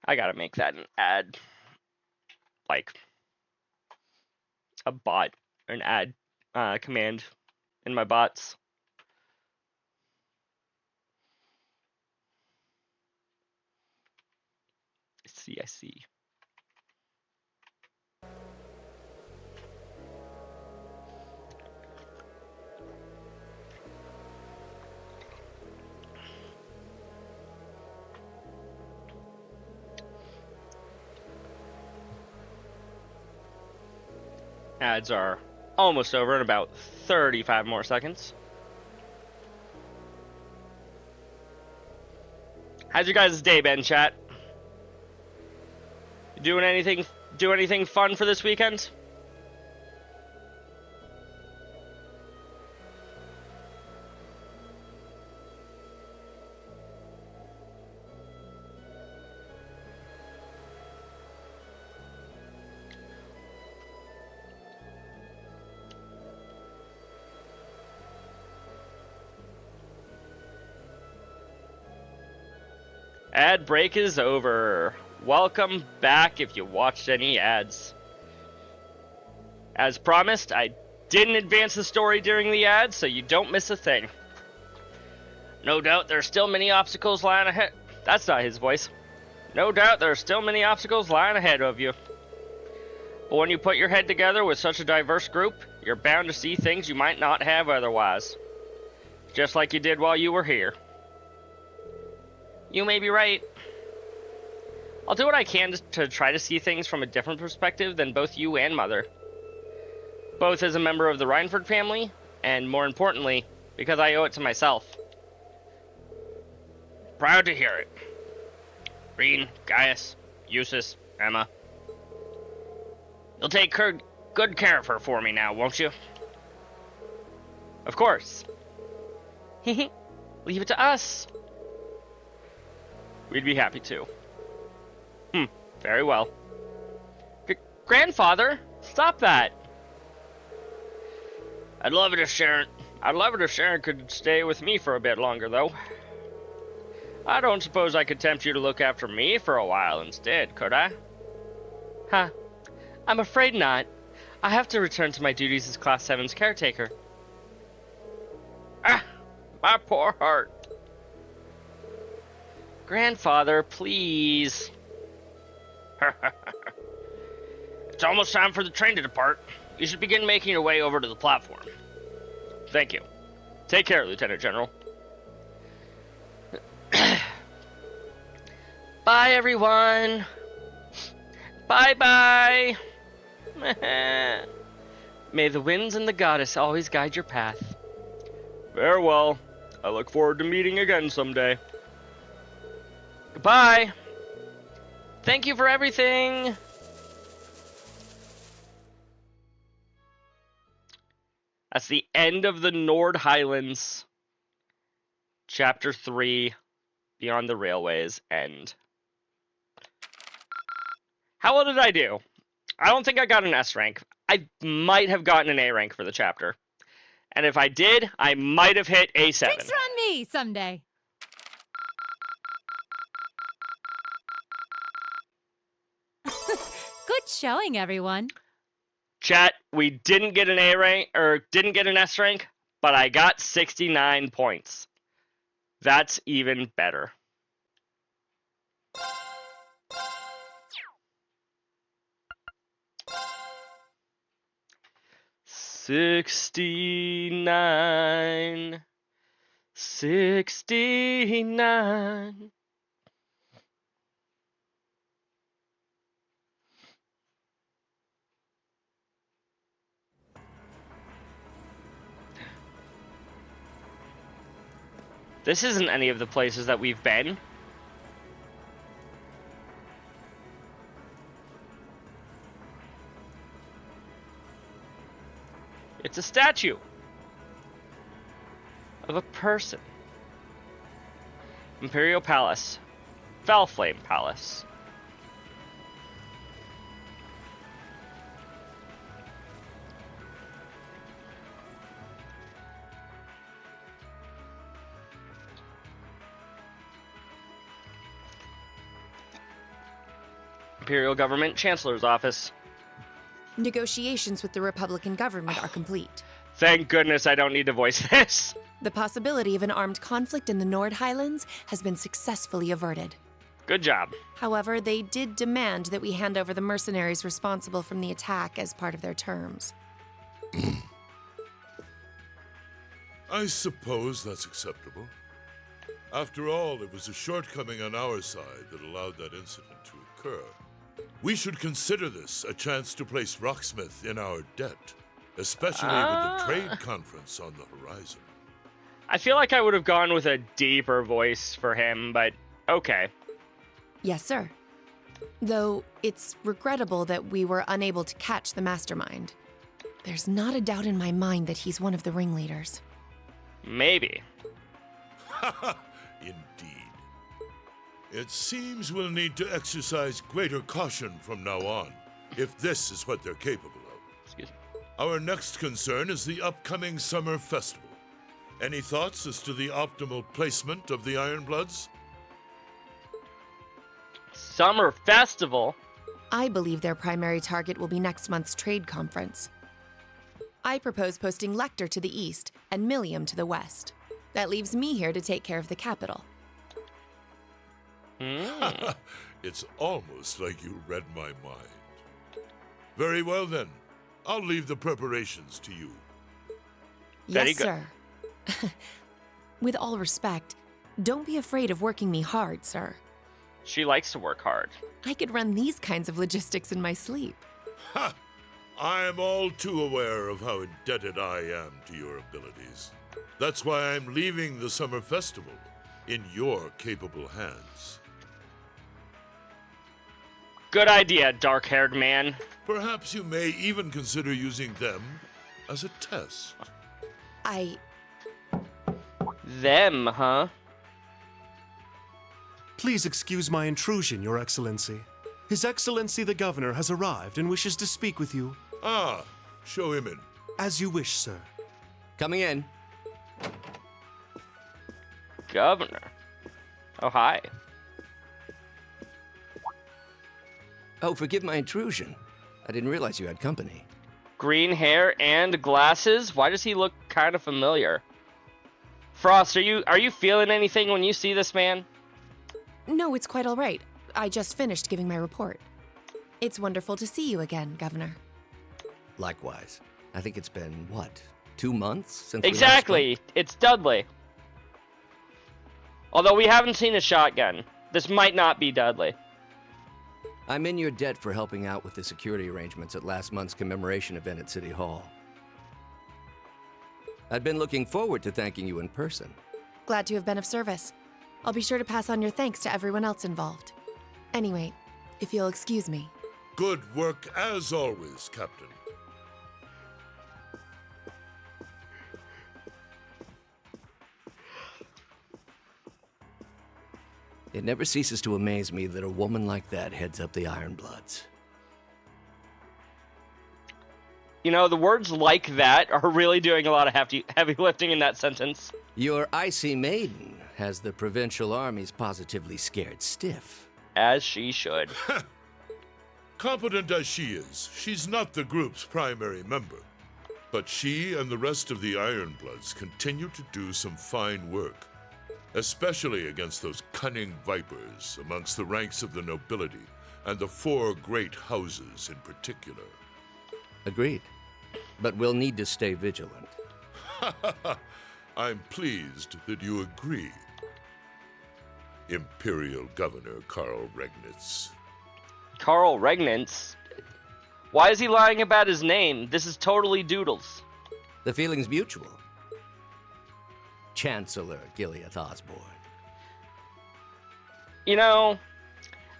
I gotta make that an ad. Like a bot, or an ad command in my bots. I see. Ads are almost over in about 35 more seconds. How's your guys' day been, chat? Do anything fun for this weekend? Ad break is over. Welcome back if you watched any ads. As promised, I didn't advance the story during the ads, so you don't miss a thing. No doubt there are still many obstacles lying ahead. That's not his voice. No doubt there are still many obstacles lying ahead of you. But when you put your head together with such a diverse group, you're bound to see things you might not have otherwise. Just like you did while you were here. You may be right. I'll do what I can to try to see things from a different perspective than both you and Mother. Both as a member of the Reinford family, and more importantly, because I owe it to myself. Proud to hear it. Reen, Gaius, Eustace, Emma. You'll take good care of her for me now, won't you? Of course. Leave it to us. We'd be happy to. Very well. Grandfather, stop that. I'd love it if Sharon could stay with me for a bit longer, though. I don't suppose I could tempt you to look after me for a while instead, could I? Huh. I'm afraid not. I have to return to my duties as Class 7's caretaker. Ah, my poor heart. Grandfather, please. It's almost time for the train to depart. You should begin making your way over to the platform. Thank you. Take care, Lieutenant General. Bye, everyone. Bye-bye. May the winds and the goddess always guide your path. Farewell. I look forward to meeting again someday. Goodbye. Thank you for everything. That's the end of the Nord Highlands. Chapter 3, Beyond the Railways, end. How well did I do? I don't think I got an S rank. I might have gotten an A rank for the chapter. And if I did, I might have hit A7. Drinks are on me someday. Good showing, everyone. Chat, we didn't get an A rank, or didn't get an S rank, but I got 69 points. That's even better. $69. This isn't any of the places that we've been. It's a statue of a person. Imperial Palace. Valflame Palace. Imperial Government Chancellor's Office. Negotiations with the Republican government are complete. Thank goodness I don't need to voice this. The possibility of an armed conflict in the Nord Highlands has been successfully averted. Good job. However, they did demand that we hand over the mercenaries responsible from the attack as part of their terms. I suppose that's acceptable. After all, it was a shortcoming on our side that allowed that incident to occur. We should consider this a chance to place Rocksmith in our debt, especially with the trade conference on the horizon. I feel like I would have gone with a deeper voice for him, but okay. Yes, sir. Though it's regrettable that we were unable to catch the mastermind. There's not a doubt in my mind that he's one of the ringleaders. Maybe. Indeed. It seems we'll need to exercise greater caution from now on, if this is what they're capable of. Excuse me. Our next concern is the upcoming Summer Festival. Any thoughts as to the optimal placement of the Ironbloods? Summer Festival? I believe their primary target will be next month's trade conference. I propose posting Lecter to the east and Millium to the west. That leaves me here to take care of the capital. It's almost like you read my mind. Very well then. I'll leave the preparations to you. Yes, sir. With all respect, don't be afraid of working me hard, sir. She likes to work hard. I could run these kinds of logistics in my sleep. Ha! I am all too aware of how indebted I am to your abilities. That's why I'm leaving the Summer Festival in your capable hands. Good idea, dark-haired man. Perhaps you may even consider using them as a test. Them, huh? Please excuse my intrusion, Your Excellency. His Excellency the Governor has arrived and wishes to speak with you. Ah, show him in. As you wish, sir. Coming in. Governor. Oh, hi. Oh, forgive my intrusion. I didn't realize you had company. Green hair and glasses? Why does he look kind of familiar? Frost, are you feeling anything when you see this man? No, it's quite all right. I just finished giving my report. It's wonderful to see you again, Governor. Likewise. I think it's been, what, 2 months since we last Exactly. spoke? It's Dudley. Although we haven't seen a shotgun. This might not be Dudley. I'm in your debt for helping out with the security arrangements at last month's commemoration event at City Hall. I'd been looking forward to thanking you in person. Glad to have been of service. I'll be sure to pass on your thanks to everyone else involved. Anyway, if you'll excuse me. Good work as always, Captain. It never ceases to amaze me that a woman like that heads up the Ironbloods. You know, the words like that are really doing a lot of heavy lifting in that sentence. Your icy maiden has the provincial armies positively scared stiff. As she should. Competent as she is, she's not the group's primary member. But she and the rest of the Ironbloods continue to do some fine work, especially against those cunning vipers amongst the ranks of the nobility and the 4 great houses in particular. Agreed. But we'll need to stay vigilant. I'm pleased that you agree, Imperial Governor Karl Regnitz. Karl Regnitz? Why is he lying about his name? This is totally Doodles. The feeling's mutual. Chancellor Gileath Osborne. You know,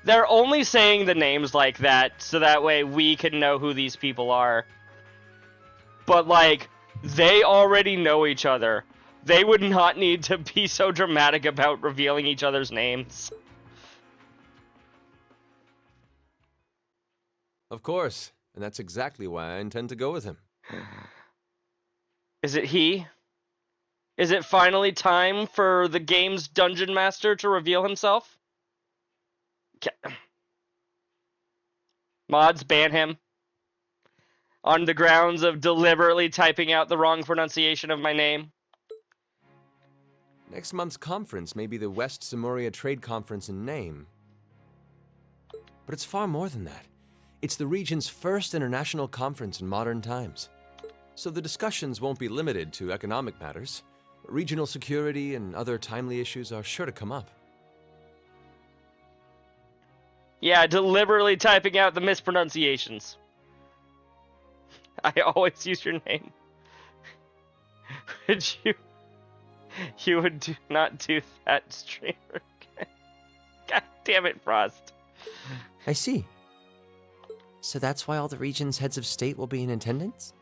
they're only saying the names like that so that way we can know who these people are. But, like, they already know each other. They would not need to be so dramatic about revealing each other's names. Of course, and that's exactly why I intend to go with him. Is it he? Is it finally time for the game's Dungeon Master to reveal himself? Mods, ban him. On the grounds of deliberately typing out the wrong pronunciation of my name. Next month's conference may be the West Samuria Trade Conference in name. But it's far more than that. It's the region's first international conference in modern times. So the discussions won't be limited to economic matters. Regional security and other timely issues are sure to come up. Yeah, deliberately typing out the mispronunciations. I always use your name. You would not do that, streamer. God damn it, Frost. I see. So that's why all the region's heads of state will be in attendance?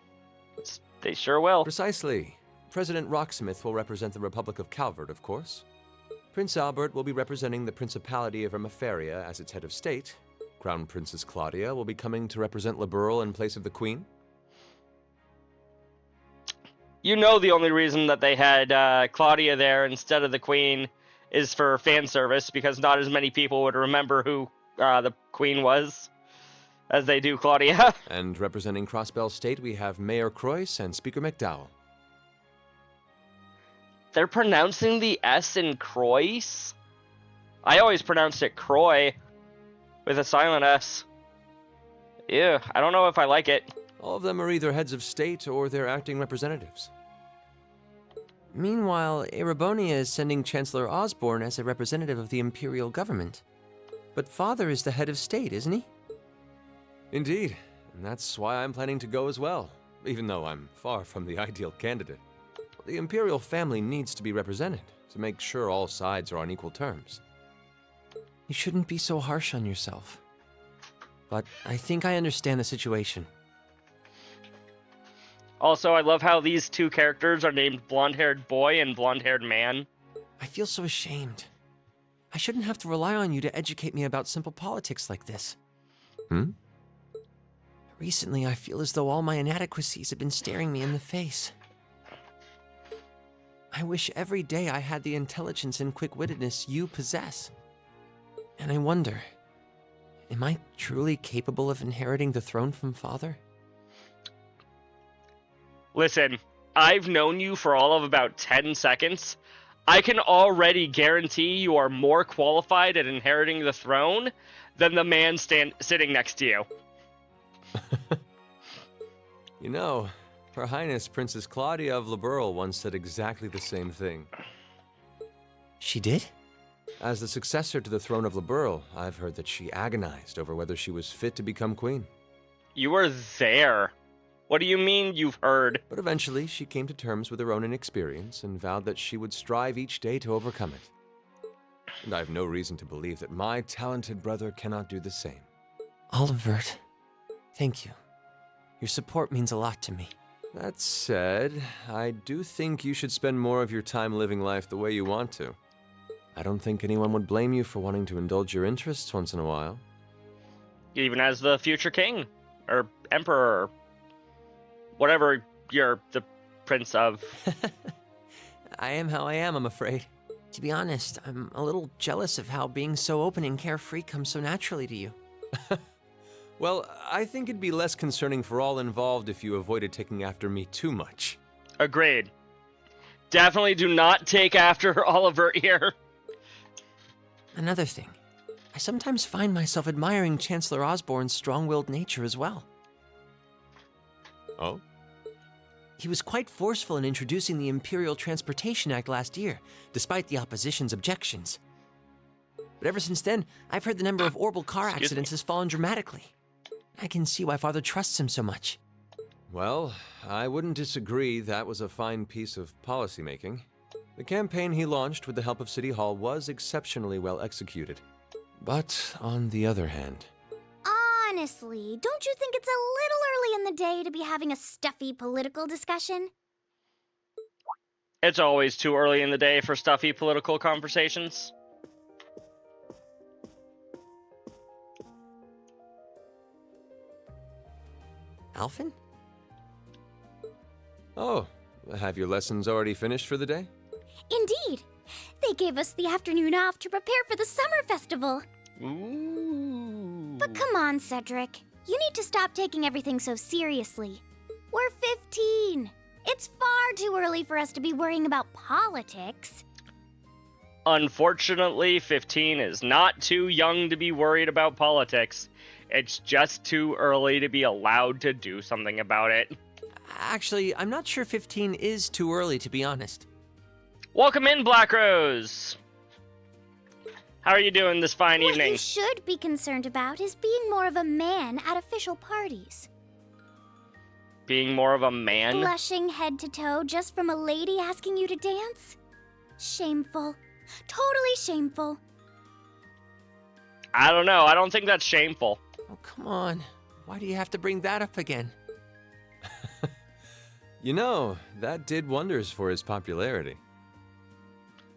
They sure will. Precisely. President Rocksmith will represent the Republic of Calvert, of course. Prince Albert will be representing the Principality of Ermaferia as its head of state. Crown Princess Claudia will be coming to represent Liberl in place of the Queen. You know the only reason that they had Claudia there instead of the Queen is for fan service, because not as many people would remember who the Queen was as they do Claudia. And representing Crossbell State, we have Mayor Croyce and Speaker McDowell. They're pronouncing the S in Croyce? I always pronounced it Croy with a silent S. Ew, I don't know if I like it. All of them are either heads of state or their acting representatives. Meanwhile, Erebonia is sending Chancellor Osborne as a representative of the Imperial government. But Father is the head of state, isn't he? Indeed, and that's why I'm planning to go as well, even though I'm far from the ideal candidate. The Imperial family needs to be represented to make sure all sides are on equal terms. You shouldn't be so harsh on yourself. But I think I understand the situation. Also, I love how these two characters are named blonde-haired boy and blonde-haired man. I feel so ashamed. I shouldn't have to rely on you to educate me about simple politics like this. Recently, I feel as though all my inadequacies have been staring me in the face. I wish every day I had the intelligence and quick-wittedness you possess. And I wonder, am I truly capable of inheriting the throne from Father? Listen, I've known you for all of about 10 seconds. I can already guarantee you are more qualified at inheriting the throne than the man sitting next to you. You know, Her Highness Princess Claudia of Liberl once said exactly the same thing. She did? As the successor to the throne of Liberl, I've heard that she agonized over whether she was fit to become queen. You were there. What do you mean you've heard? But eventually, she came to terms with her own inexperience and vowed that she would strive each day to overcome it. And I have no reason to believe that my talented brother cannot do the same. Olivert, thank you. Your support means a lot to me. That said, I do think you should spend more of your time living life the way you want to. I don't think anyone would blame you for wanting to indulge your interests once in a while. Even as the future king, or emperor, or whatever you're the prince of. I am how I am, I'm afraid. To be honest, I'm a little jealous of how being so open and carefree comes so naturally to you. Well, I think it'd be less concerning for all involved if you avoided taking after me too much. Agreed. Definitely do not take after Oliver here. Another thing, I sometimes find myself admiring Chancellor Osborne's strong-willed nature as well. Oh? He was quite forceful in introducing the Imperial Transportation Act last year, despite the opposition's objections. But ever since then, I've heard the number of orbital car accidents has fallen dramatically. I can see why Father trusts him so much. Well, I wouldn't disagree that was a fine piece of policymaking. The campaign he launched with the help of City Hall was exceptionally well executed. But on the other hand... Honestly, don't you think it's a little early in the day to be having a stuffy political discussion? It's always too early in the day for stuffy political conversations. Alphen? Oh, have your lessons already finished for the day? Indeed. They gave us the afternoon off to prepare for the summer festival. Ooh. But come on, Cedric. You need to stop taking everything so seriously. We're 15. It's far too early for us to be worrying about politics. Unfortunately, 15 is not too young to be worried about politics. It's just too early to be allowed to do something about it. Actually, I'm not sure 15 is too early, to be honest. Welcome in, Black Rose! How are you doing this fine evening? What you should be concerned about is being more of a man at official parties. Being more of a man? Blushing head to toe just from a lady asking you to dance? Shameful. Totally shameful. I don't know. I don't think that's shameful. Oh, come on. Why do you have to bring that up again? You know, that did wonders for his popularity.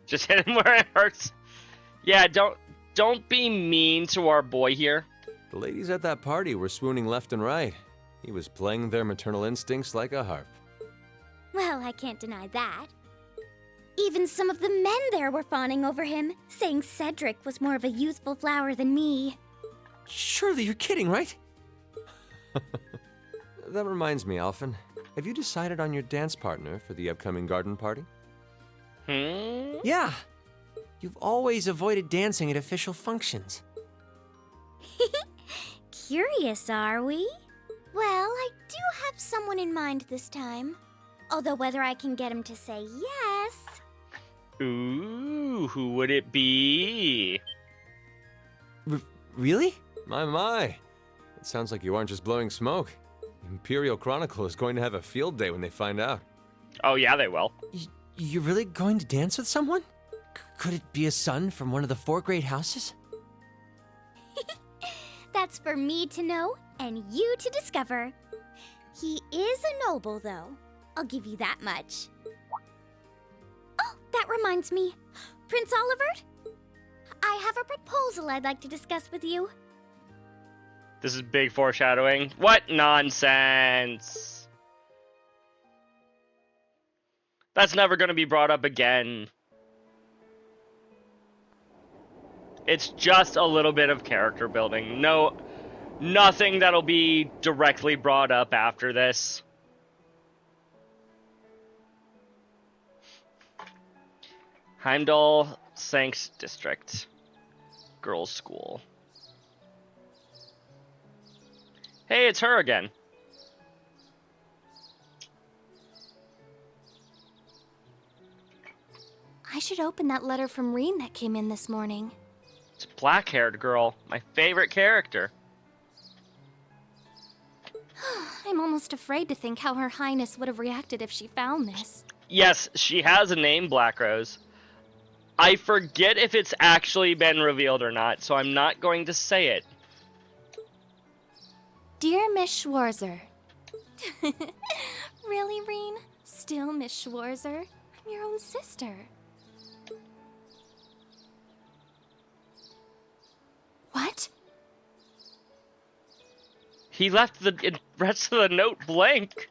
Just hit him where it hurts. Yeah, don't be mean to our boy here. The ladies at that party were swooning left and right. He was playing their maternal instincts like a harp. Well, I can't deny that. Even some of the men there were fawning over him, saying Cedric was more of a youthful flower than me. Surely you're kidding, right? That reminds me, Alphen. Have you decided on your dance partner for the upcoming garden party? Yeah. You've always avoided dancing at official functions. Curious, are we? Well, I do have someone in mind this time. Although whether I can get him to say yes... Ooh, who would it be? Really? My. It sounds like you aren't just blowing smoke. Imperial Chronicle is going to have a field day when they find out. Oh, yeah, they will. You're really going to dance with someone? Could it be a son from one of the 4 great houses? That's for me to know and you to discover. He is a noble, though. I'll give you that much. Oh, that reminds me. Prince Olivert? I have a proposal I'd like to discuss with you. This is big foreshadowing. What nonsense! That's never going to be brought up again. It's just a little bit of character building. No, nothing that'll be directly brought up after this. Heimdall Sanks District. Girls' School. Hey, it's her again. I should open that letter from Reen that came in this morning. It's a black-haired girl. My favorite character. I'm almost afraid to think how Her Highness would have reacted if she found this. Yes, she has a name, Black Rose. I forget if it's actually been revealed or not, so I'm not going to say it. Dear Miss Schwarzer. Really, Reen? Still Miss Schwarzer? I'm your own sister. What? He left the rest of the note blank.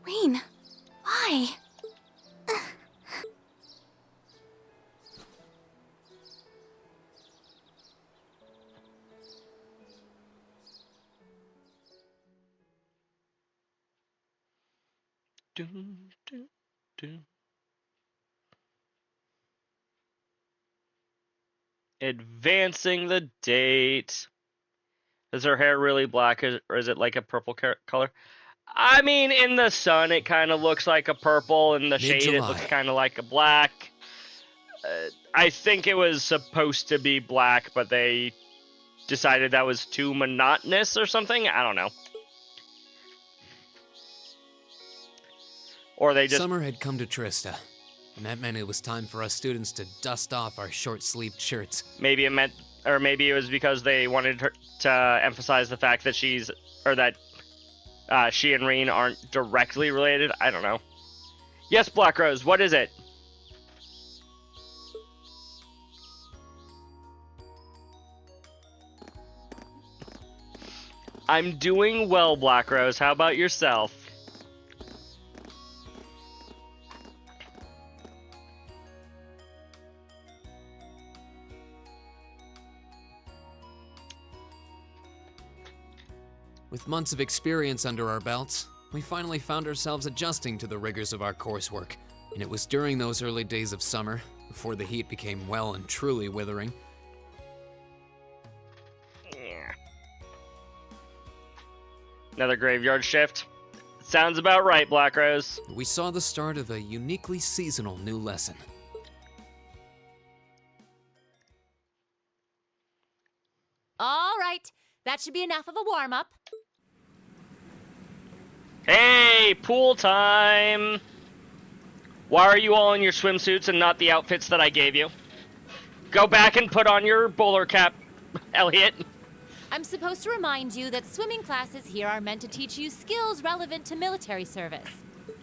Reen, why? Dun, dun, dun. Advancing the date. Is her hair really black, or is it like a purple color? I mean, in the sun, it kind of looks like a purple. In the shade, it looks kind of like a black. I think it was supposed to be black, but they decided that was too monotonous or something. I don't know. Or they just... Summer had come to Trista, and that meant it was time for us students to dust off our short-sleeved shirts. Maybe it meant, or maybe it was because they wanted her to emphasize the fact that she and Reen aren't directly related. I don't know. Yes, Black Rose, what is it? I'm doing well, Black Rose. How about yourself? With months of experience under our belts, we finally found ourselves adjusting to the rigors of our coursework, and it was during those early days of summer, before the heat became well and truly withering. Yeah. Another graveyard shift. Sounds about right, Black Rose. We saw the start of a uniquely seasonal new lesson. All right, that should be enough of a warm-up. Hey, pool time! Why are you all in your swimsuits and not the outfits that I gave you? Go back and put on your bowler cap, Elliot. I'm supposed to remind you that swimming classes here are meant to teach you skills relevant to military service.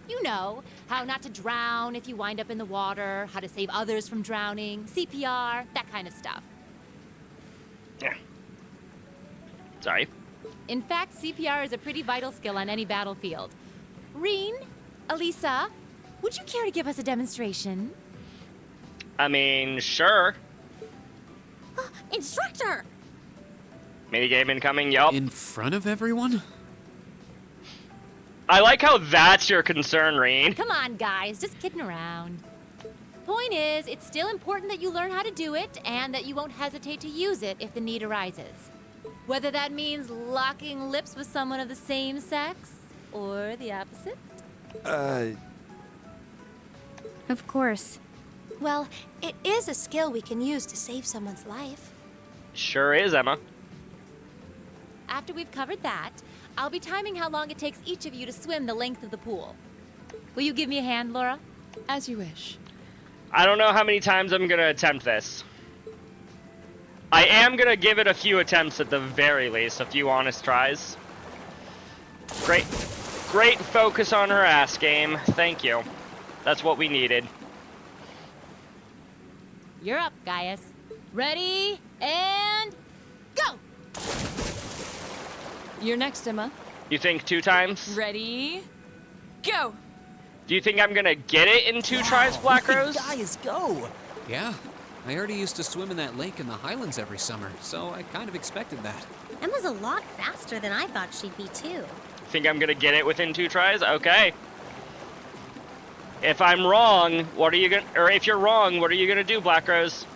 You know, how not to drown if you wind up in the water, how to save others from drowning, CPR, that kind of stuff. Yeah. Sorry. In fact, CPR is a pretty vital skill on any battlefield. Reen, Elisa, would you care to give us a demonstration? I mean, sure. Instructor! Minigame incoming, yup. In front of everyone? I like how that's your concern, Reen. Come on, guys, just kidding around. Point is, it's still important that you learn how to do it, and that you won't hesitate to use it if the need arises. Whether that means locking lips with someone of the same sex, or the opposite. Of course. Well, it is a skill we can use to save someone's life. Sure is, Emma. After we've covered that, I'll be timing how long it takes each of you to swim the length of the pool. Will you give me a hand, Laura? As you wish. I don't know how many times I'm gonna attempt this. I am gonna give it a few attempts at the very least, a few honest tries. Great focus on her ass game. Thank you. That's what we needed. You're up, Gaius. Ready, and go! You're next, Emma. You think 2 times? Ready, go! Do you think I'm gonna get it in 2 tries, Black Rose? Gaius, go! Yeah, I already used to swim in that lake in the Highlands every summer, so I kind of expected that. Emma's a lot faster than I thought she'd be, too. Think I'm gonna get it within 2 tries? Okay. If I'm wrong, what are you gonna, or if you're wrong, what are you gonna do, Black Rose?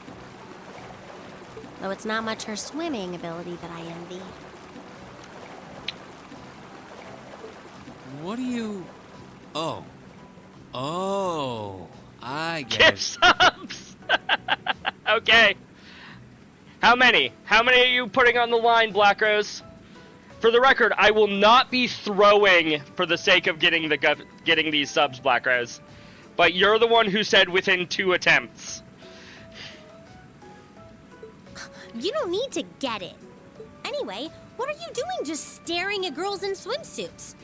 Though it's not much her swimming ability that I envy. What do you... Oh, I get Give it. subs! Okay. How many? How many are you putting on the line, Black Rose? For the record, I will not be throwing for the sake of getting these subs, Black Rose. But you're the one who said within 2 attempts. You don't need to get it. Anyway, what are you doing just staring at girls in swimsuits?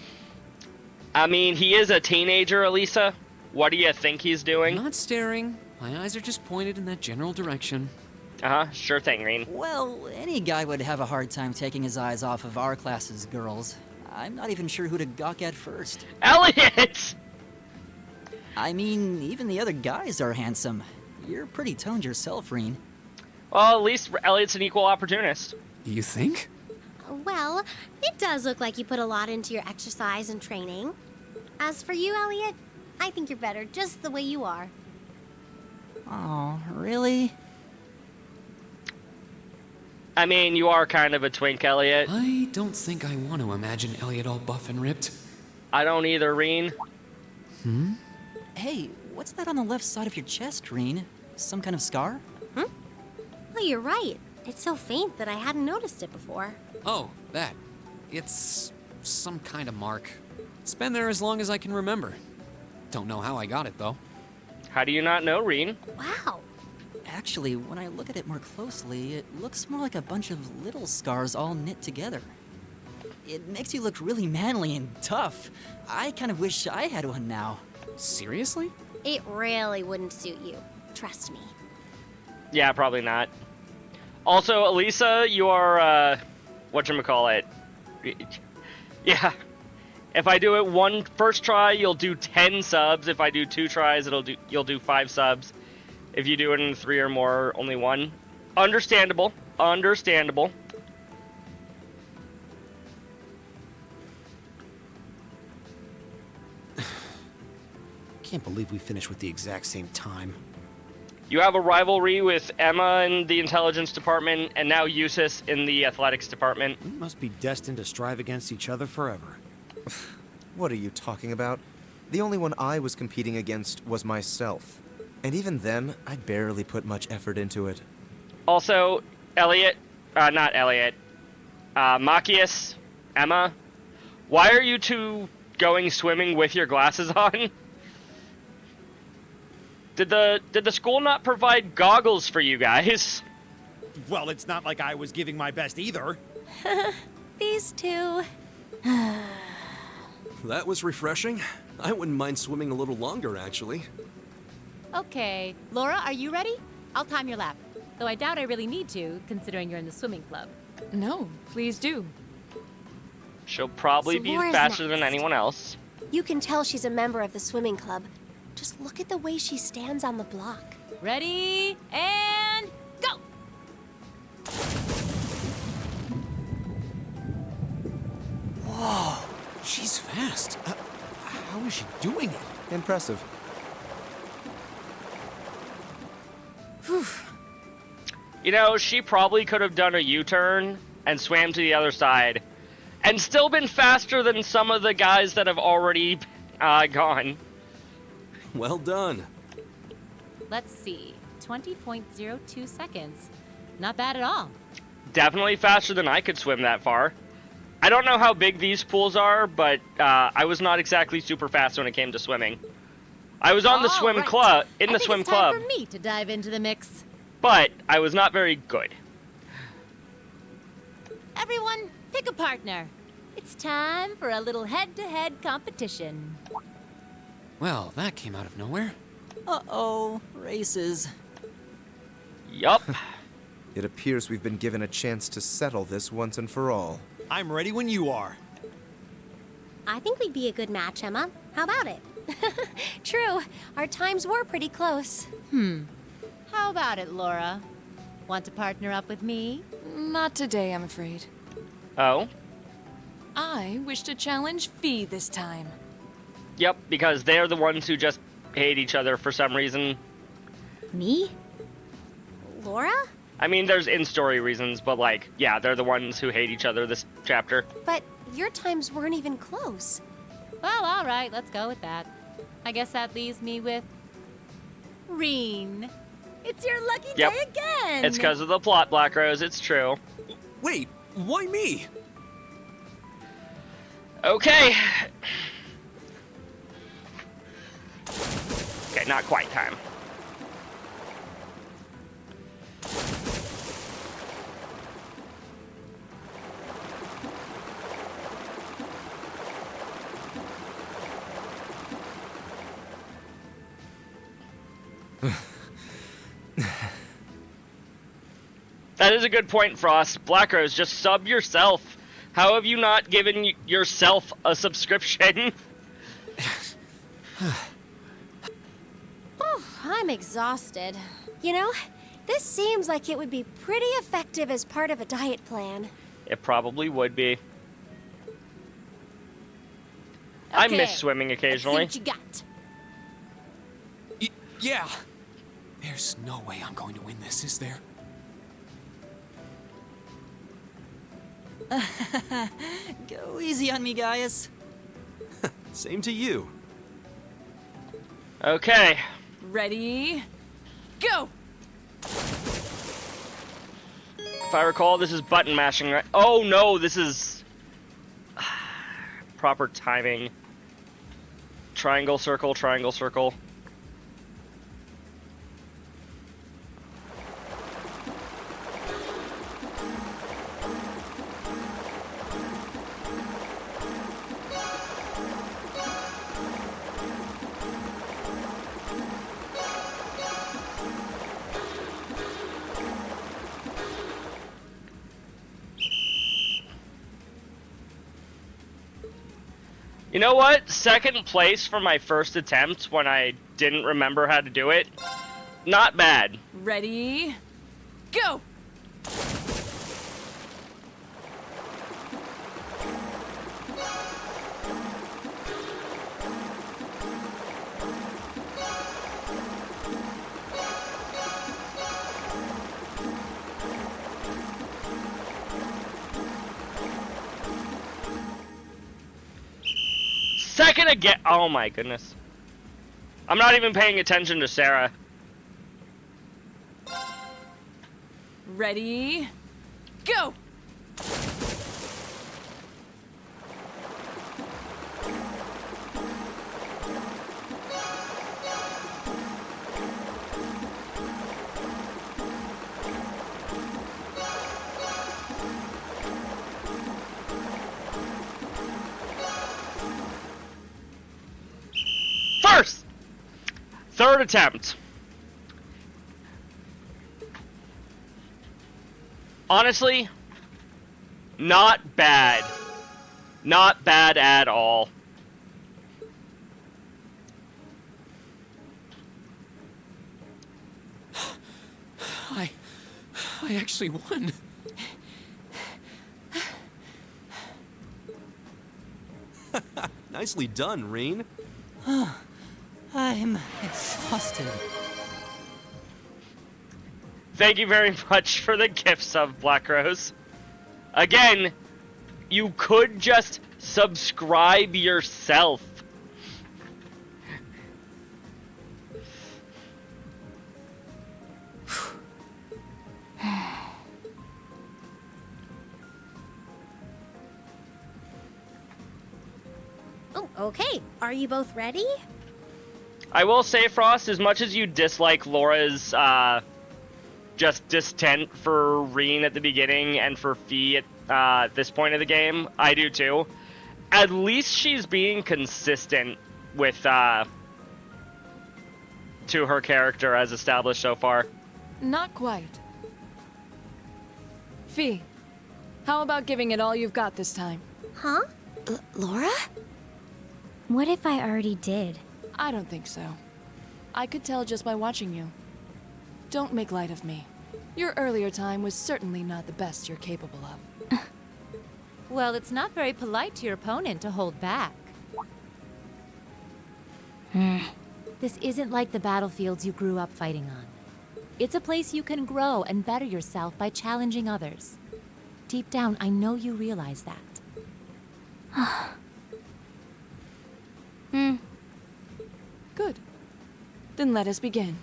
I mean, he is a teenager, Elisa. What do you think he's doing? I'm not staring. My eyes are just pointed in that general direction. Uh-huh, sure thing, Reen. Well, any guy would have a hard time taking his eyes off of our class's girls. I'm not even sure who to gawk at first. Elliot! I mean, even the other guys are handsome. You're pretty toned yourself, Reen. Well, at least Elliot's an equal opportunist. You think? Well, it does look like you put a lot into your exercise and training. As for you, Elliot, I think you're better just the way you are. Oh, really? I mean, you are kind of a twink, Elliot. I don't think I want to imagine Elliot all buff and ripped. I don't either, Reen. Hey, what's that on the left side of your chest, Reen? Some kind of scar? Oh, you're right. It's so faint that I hadn't noticed it before. Oh, that. It's some kind of mark. It's been there as long as I can remember. Don't know how I got it, though. How do you not know, Reen? Wow. Actually, when I look at it more closely, it looks more like a bunch of little scars all knit together. It makes you look really manly and tough. I kind of wish I had one now. Seriously? It really wouldn't suit you. Trust me. Yeah, probably not. Also, Elisa, you are, whatchamacallit? Yeah. If I do it first try, you'll do 10 subs. If I do 2 tries, you'll do 5 subs. If you do it in 3 or more, only 1. Understandable. Understandable. Can't believe we finished with the exact same time. You have a rivalry with Emma in the intelligence department, and now Eustace in the athletics department. We must be destined to strive against each other forever. What are you talking about? The only one I was competing against was myself. And even then, I barely put much effort into it. Also, Machias, Emma, why are you two going swimming with your glasses on? Did the school not provide goggles for you guys? Well, it's not like I was giving my best either. These two. That was refreshing. I wouldn't mind swimming a little longer, actually. Okay, Laura, are you ready? I'll time your lap. Though I doubt I really need to, considering you're in the swimming club. No, please do. She'll probably be Laura's faster than next. anyone else. You can tell she's a member of the swimming club. Just look at the way she stands on the block. Ready, and go! Whoa, she's fast. How is she doing it? Impressive. Whew. You know, she probably could have done a U-turn and swam to the other side, and still been faster than some of the guys that have already gone. Well done. Let's see, 20.02 seconds. Not bad at all. Definitely faster than I could swim that far. I don't know how big these pools are, but I was not exactly super fast when it came to swimming. I was on the swim club, I think it's time for me to dive into the mix. but I was not very good. Everyone, pick a partner. It's time for a little head-to-head competition. Well, that came out of nowhere. Uh-oh, races. Yup. It appears we've been given a chance to settle this once and for all. I'm ready when you are. I think we'd be a good match, Emma. How about it? True. Our times were pretty close. How about it, Laura? Want to partner up with me? Not today, I'm afraid. Oh? I wish to challenge Fee this time. Yep, because they're the ones who just hate each other for some reason. Me? Laura? I mean, there's in-story reasons, but like, yeah, they're the ones who hate each other this chapter. But your times weren't even close. Well, all right, let's go with that. I guess that leaves me with Reen. It's your lucky Yep. day again. It's because of the plot, Black Rose, it's true. Wait, why me? Okay. Okay, not quite time. That is a good point, Frost. Black Rose, just sub yourself. How have you not given yourself a subscription? Oh, I'm exhausted. You know, this seems like it would be pretty effective as part of a diet plan. It probably would be. I Okay, miss swimming occasionally. Let's see what you got. Yeah. There's no way I'm going to win this, is there? Go easy on me, Gaius. Same to you. Okay. Ready? Go! If I recall, this is button mashing, right? Oh no, this is proper timing. Triangle, circle, triangle, circle. You know what? Second place for my first attempt when I didn't remember how to do it. Not bad. Ready? Go! Second again. Oh my goodness. I'm not even paying attention to Sarah. Ready? Go! First! Third attempt. Honestly, not bad. Not bad at all. I actually won. Nicely done, Reen. I'm exhausted. Thank you very much for the gifts of Black Rose. Again, you could just subscribe yourself. Oh, okay. Are you both ready? I will say, Frost, as much as you dislike Laura's just distent for Reen at the beginning and for Fee at this point of the game. I do too. At least she's being consistent with to her character as established so far. Not quite. Fee, how about giving it all you've got this time? Huh? Laura? What if I already did? I don't think so. I could tell just by watching you. Don't make light of me. Your earlier time was certainly not the best you're capable of. Well, it's not very polite to your opponent to hold back. This isn't like the battlefields you grew up fighting on. It's a place you can grow and better yourself by challenging others. Deep down, I know you realize that. Good. Then let us begin.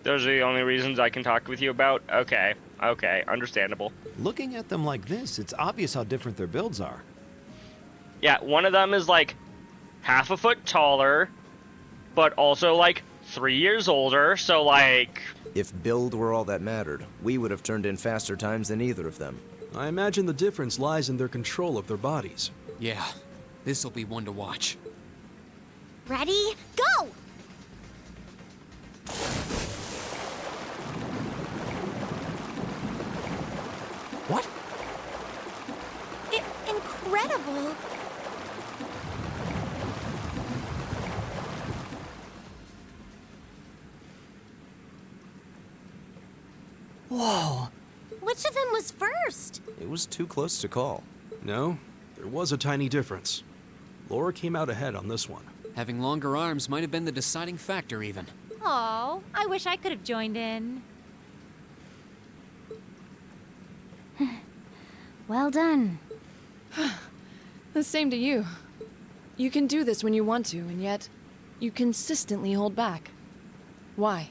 Those are the only reasons I can talk with you about? Okay, understandable. Looking at them like this, it's obvious how different their builds are. Yeah, one of them is like half a foot taller, but also like 3 years older, so like... If build were all that mattered, we would have turned in faster times than either of them. I imagine the difference lies in their control of their bodies. Yeah, this'll be one to watch. Ready? Go! What? Incredible! Whoa! Which of them was first? It was too close to call. No, there was a tiny difference. Laura came out ahead on this one. Having longer arms might have been the deciding factor, even. Oh, I wish I could have joined in. Well done. The same to you. You can do this when you want to, and yet you consistently hold back. Why?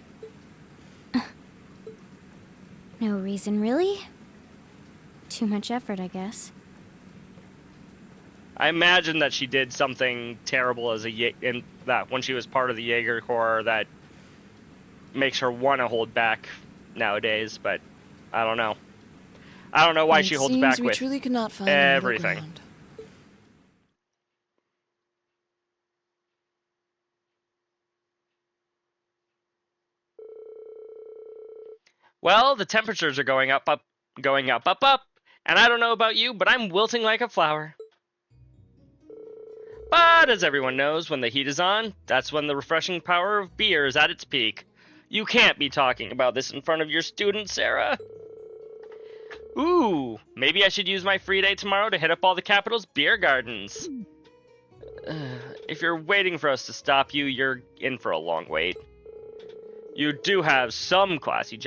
No reason, really? Too much effort, I guess. I imagine that she did something terrible as when she was part of the Jaeger Corps that makes her want to hold back nowadays, but I don't know. I don't know why she holds back we with truly could not find everything. A middle ground. Well, the temperatures are going up, and I don't know about you, but I'm wilting like a flower. But as everyone knows, when the heat is on, that's when the refreshing power of beer is at its peak. You can't be talking about this in front of your students, Sarah. Ooh, maybe I should use my free day tomorrow to hit up all the capital's beer gardens. If you're waiting for us to stop you, you're in for a long wait. You do have some classy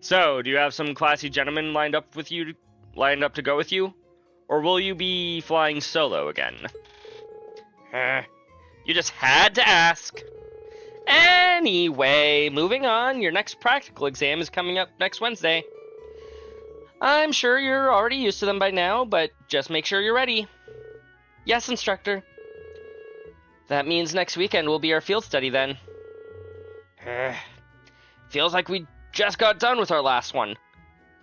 So, do you have some classy gentlemen lined up to go with you? Or will you be flying solo again? You just had to ask. Anyway, moving on, your next practical exam is coming up next Wednesday. I'm sure you're already used to them by now, but just make sure you're ready. Yes, instructor. That means next weekend will be our field study then. Feels like we just got done with our last one.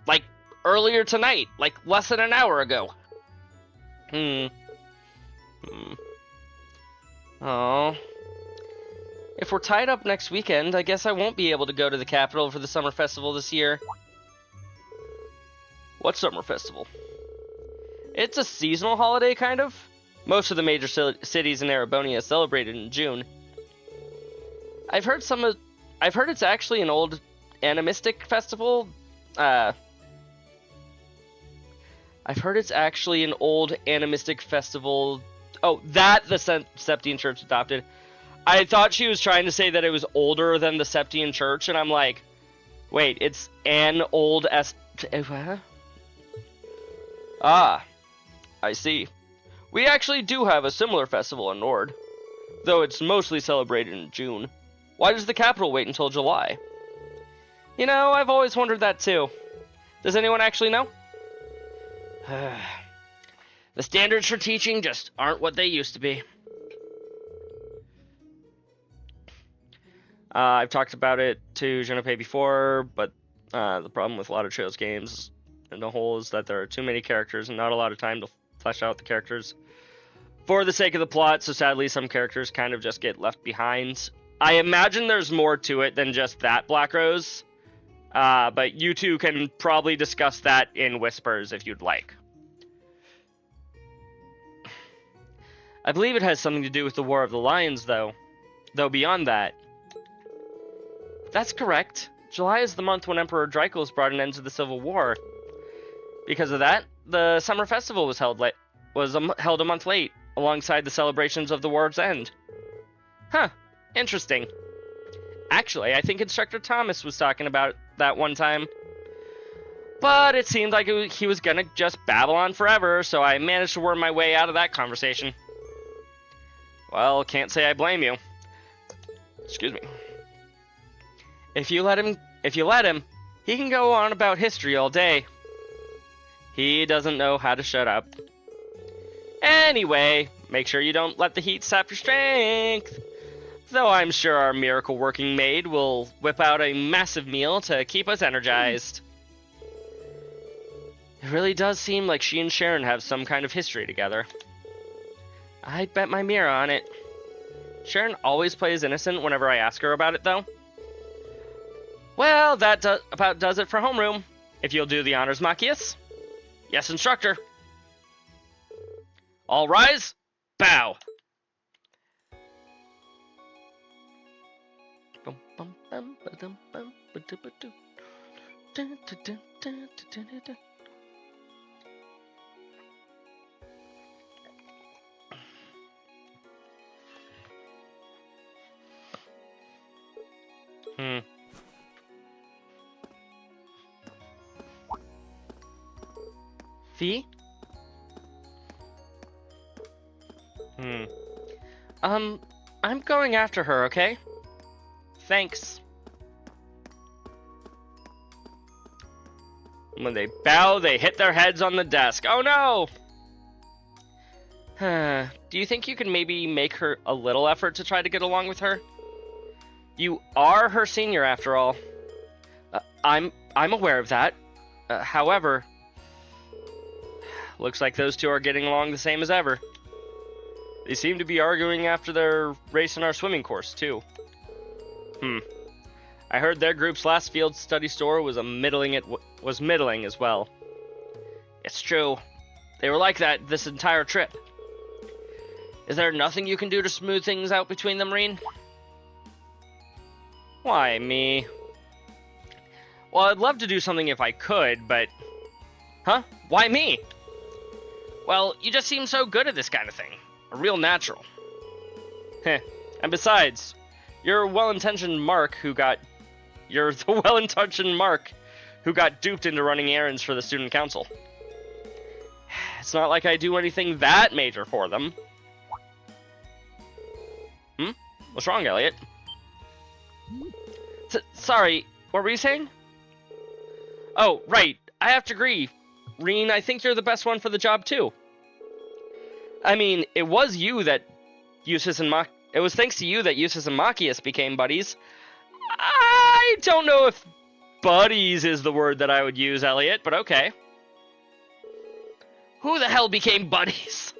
Like, earlier tonight, like less than an hour ago. Oh. If we're tied up next weekend, I guess I won't be able to go to the capital for the summer festival this year. What summer festival? It's a seasonal holiday, kind of. Most of the major cities in Erebonia celebrate it in June. I've heard it's actually an old animistic festival. I've heard it's actually an old animistic festival. Oh, that the Septian Church adopted. I thought she was trying to say that it was older than the Septian Church, and I'm like, wait, it's an old Ah, I see. We actually do have a similar festival in Nord, though it's mostly celebrated in June. Why does the capital wait until July? You know, I've always wondered that too. Does anyone actually know? The standards for teaching just aren't what they used to be. I've talked about it to Junpei before, but the problem with a lot of Trails games in the whole is that there are too many characters and not a lot of time to flesh out the characters for the sake of the plot, so sadly some characters kind of just get left behind. I imagine there's more to it than just that, Black Rose, but you two can probably discuss that in whispers if you'd like. I believe it has something to do with the War of the Lions, though beyond that. That's correct. July is the month when Emperor Drycles brought an end to the Civil War. Because of that, the summer festival was held a month late, alongside the celebrations of the war's end. Huh, interesting. Actually, I think Instructor Thomas was talking about that one time. But it seemed like he was gonna just babble on forever, so I managed to worm my way out of that conversation. Well, can't say I blame you. Excuse me. If you let him, he can go on about history all day. He doesn't know how to shut up. Anyway, make sure you don't let the heat sap your strength. Though I'm sure our miracle working maid will whip out a massive meal to keep us energized. It really does seem like she and Sharon have some kind of history together. I'd bet my mirror on it. Sharon always plays innocent whenever I ask her about it, though. Well, that about does it for homeroom. If you'll do the honors, Machias. Yes, instructor. All rise. Bow. Fee? I'm going after her, okay? Thanks. When they bow, they hit their heads on the desk. Oh no! Do you think you can maybe make her a little effort to try to get along with her? You are her senior, after all. I'm aware of that. However, looks like those two are getting along the same as ever. They seem to be arguing after their race in our swimming course, too. I heard their group's last field study store was middling as well. It's true. They were like that this entire trip. Is there nothing you can do to smooth things out between them, Reen? Why, me? Well, I'd love to do something if I could, but... Huh? Why me? Well, you just seem so good at this kind of thing. A real natural. Heh. And besides, you're the well-intentioned Mark who got duped into running errands for the student council. It's not like I do anything that major for them. What's wrong, Elliot? Sorry, what were you saying? Oh, right. I have to agree. Reen, I think you're the best one for the job, too. I mean, it was thanks to you that Eustace and Machias became buddies. I don't know if buddies is the word that I would use, Elliot, but okay. Who the hell became buddies?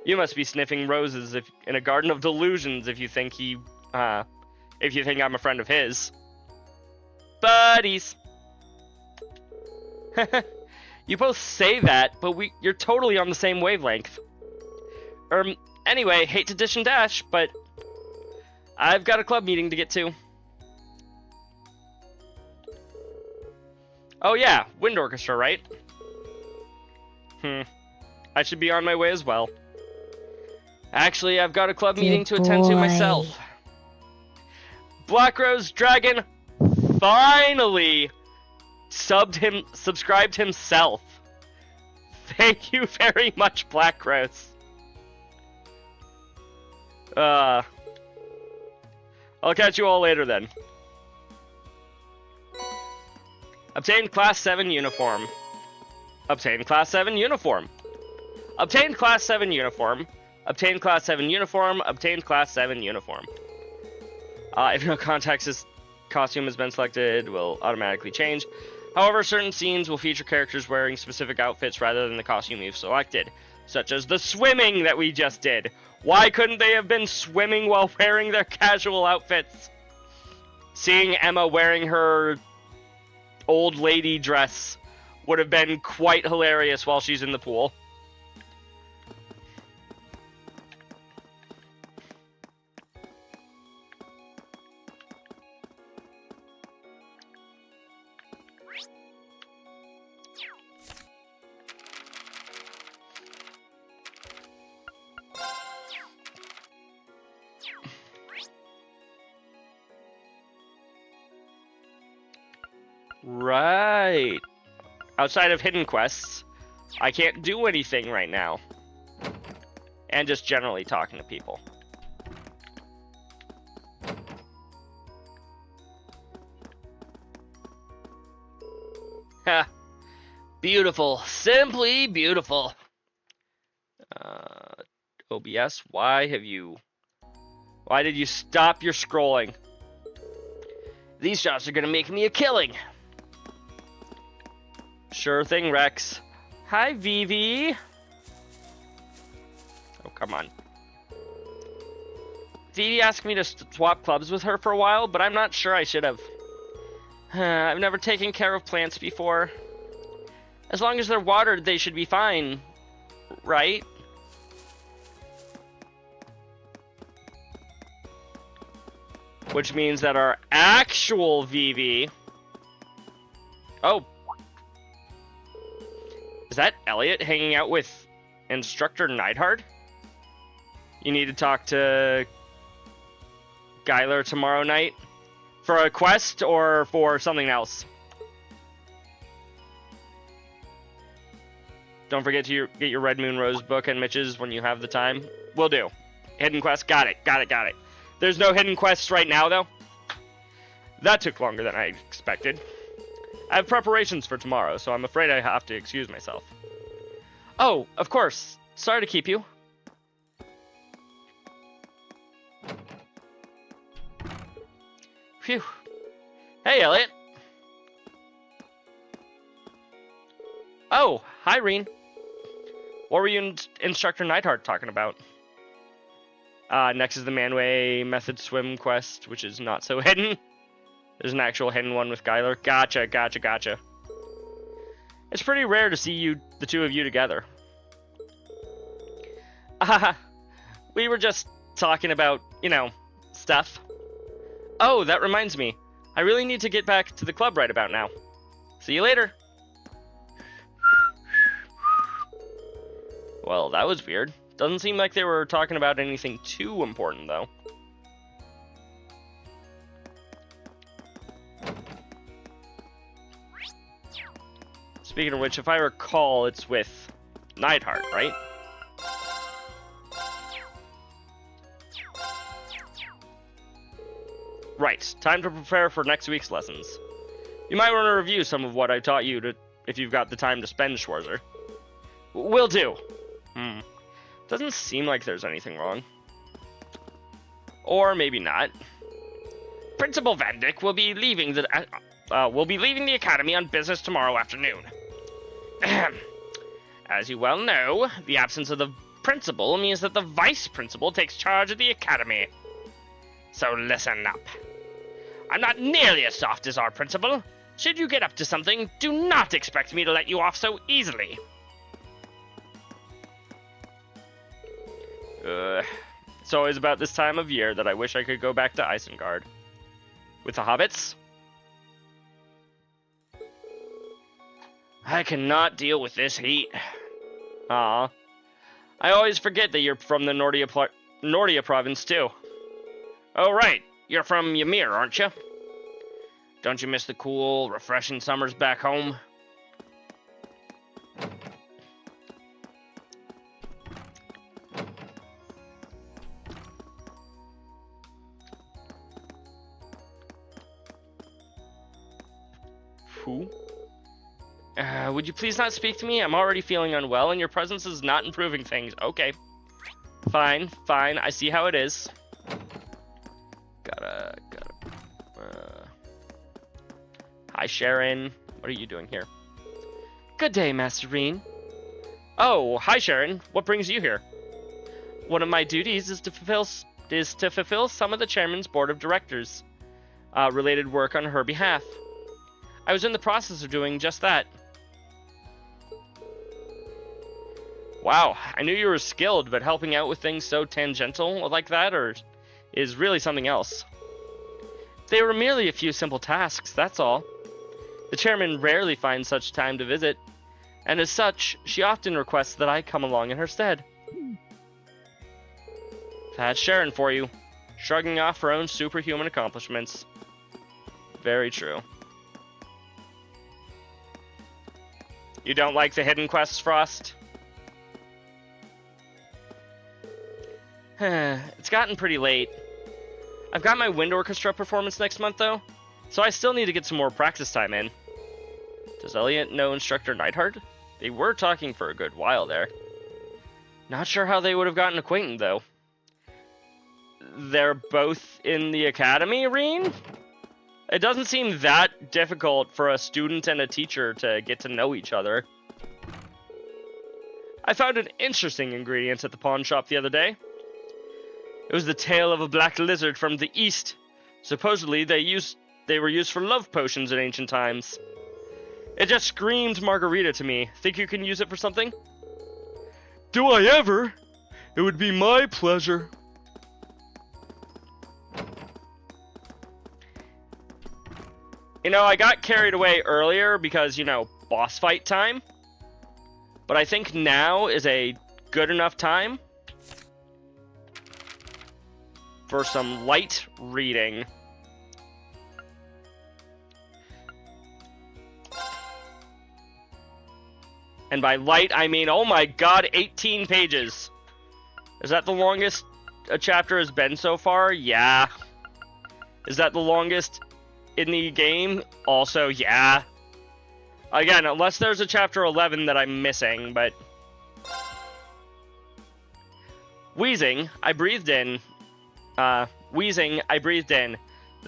You must be sniffing roses in a garden of delusions if you think I'm a friend of his. Buddies. You both say that, but you're totally on the same wavelength. Anyway, hate to dish and dash, but I've got a club meeting to get to. Oh yeah, wind orchestra, right? I should be on my way as well. Actually, I've got a club meeting to attend to myself. Black Rose Dragon finally subscribed himself. Thank you very much, Black Rose. I'll catch you all later then. Obtain Class 7 uniform. Obtain Class 7 uniform. Obtain Class 7 uniform. Obtain Class 7 uniform. Obtain Class 7 uniform. If no context costume has been selected, will automatically change. However, certain scenes will feature characters wearing specific outfits rather than the costume you've selected, such as the swimming that we just did. Why couldn't they have been swimming while wearing their casual outfits? Seeing Emma wearing her old lady dress would have been quite hilarious while she's in the pool. Right. Outside of hidden quests, I can't do anything right now. And just generally talking to people. Ha. Beautiful. Simply beautiful. OBS, why did you stop your scrolling? These shots are gonna make me a killing. Sure thing, Rex. Hi, Vivi. Oh, come on. Vivi asked me to swap clubs with her for a while, but I'm not sure I should have. I've never taken care of plants before. As long as they're watered, they should be fine, right? Which means that our actual Vivi... Oh. Is that Elliot hanging out with Instructor Neidhart? You need to talk to Guyler tomorrow night? For a quest or for something else? Don't forget to get your Red Moon Rose book and Mitch's when you have the time. Will do. Hidden quest, got it. There's no hidden quests right now, though. That took longer than I expected. I have preparations for tomorrow, so I'm afraid I have to excuse myself. Oh, of course. Sorry to keep you. Phew. Hey, Elliot. Oh, hi, Reen. What were you and Instructor Neidhart talking about? Next is the Manway Method Swim quest, which is not so hidden. There's an actual hidden one with Guyler. Gotcha. It's pretty rare to see the two of you together. We were just talking about, stuff. Oh, that reminds me. I really need to get back to the club right about now. See you later. Well, that was weird. Doesn't seem like they were talking about anything too important, though. Speaking of which, if I recall, it's with Neidhart, right? Right, time to prepare for next week's lessons. You might want to review some of what I taught you if you've got the time to spend, Schwarzer. Will do. Doesn't seem like there's anything wrong. Or maybe not. Principal Van Dyck will be leaving the academy on business tomorrow afternoon. As you well know, the absence of the principal means that the vice principal takes charge of the academy. So listen up. I'm not nearly as soft as our principal. Should you get up to something, do not expect me to let you off so easily. It's always about this time of year that I wish I could go back to Isengard. With the hobbits? I cannot deal with this heat. I always forget that you're from the Nordia province, too. Oh, right. You're from Ymir, aren't you? Don't you miss the cool, refreshing summers back home? Who? Would you please not speak to me? I'm already feeling unwell, and your presence is not improving things. Okay. Fine. I see how it is. Hi, Sharon. What are you doing here? Good day, Master Reen. Oh, hi, Sharon. What brings you here? One of my duties is to fulfill some of the chairman's board of directors related work on her behalf. I was in the process of doing just that. Wow, I knew you were skilled, but helping out with things so tangential like that is really something else. They were merely a few simple tasks, that's all. The chairman rarely finds such time to visit, and as such, she often requests that I come along in her stead. That's Sharon for you, shrugging off her own superhuman accomplishments. Very true. You don't like the hidden quests, Frost? It's gotten pretty late. I've got my wind orchestra performance next month, though, so I still need to get some more practice time in. Does Elliot know Instructor Neidhart? They were talking for a good while there. Not sure how they would have gotten acquainted, though. They're both in the academy, Reen? It doesn't seem that difficult for a student and a teacher to get to know each other. I found an interesting ingredient at the pawn shop the other day. It was the tail of a black lizard from the east. Supposedly, they were used for love potions in ancient times. It just screamed margarita to me. Think you can use it for something? Do I ever? It would be my pleasure. You know, I got carried away earlier because, boss fight time. But I think now is a good enough time for some light reading. And by light, I mean, oh my god, 18 pages. Is that the longest a chapter has been so far? Yeah. Is that the longest in the game? Also, yeah. Again, unless there's a chapter 11 that I'm missing, but... Wheezing, I breathed in. The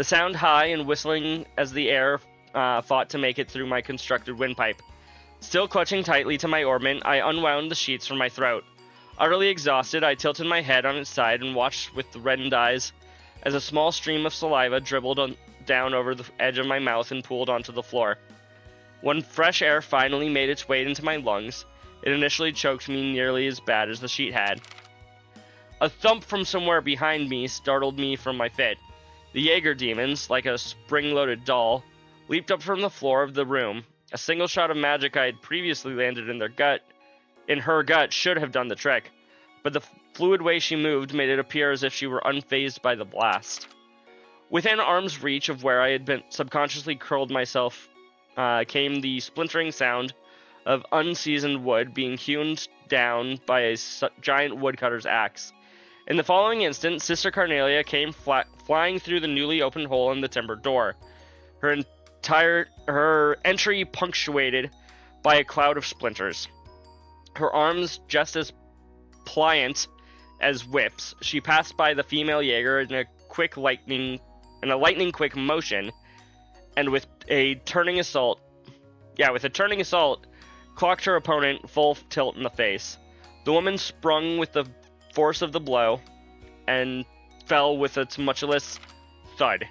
sound high and whistling as the air fought to make it through my constructed windpipe. Still clutching tightly to my orbment, I unwound the sheets from my throat. Utterly exhausted, I tilted my head on its side and watched with reddened eyes as a small stream of saliva dribbled down over the edge of my mouth and pooled onto the floor. When fresh air finally made its way into my lungs, it initially choked me nearly as bad as the sheet had. A thump from somewhere behind me startled me from my fit. The Jaeger demons, like a spring-loaded doll, leaped up from the floor of the room. A single shot of magic I had previously landed in her gut should have done the trick, but the fluid way she moved made it appear as if she were unfazed by the blast. Within arm's reach of where I had been subconsciously curled myself came the splintering sound of unseasoned wood being hewn down by a giant woodcutter's axe. In the following instant, Sister Carnelia came flying through the newly opened hole in the timbered door, her entry punctuated by a cloud of splinters. Her arms just as pliant as whips, she passed by the female Jaeger in a lightning quick motion, and with a turning assault, clocked her opponent full tilt in the face. The woman sprung with the force of the blow and fell with a tumultuous thud,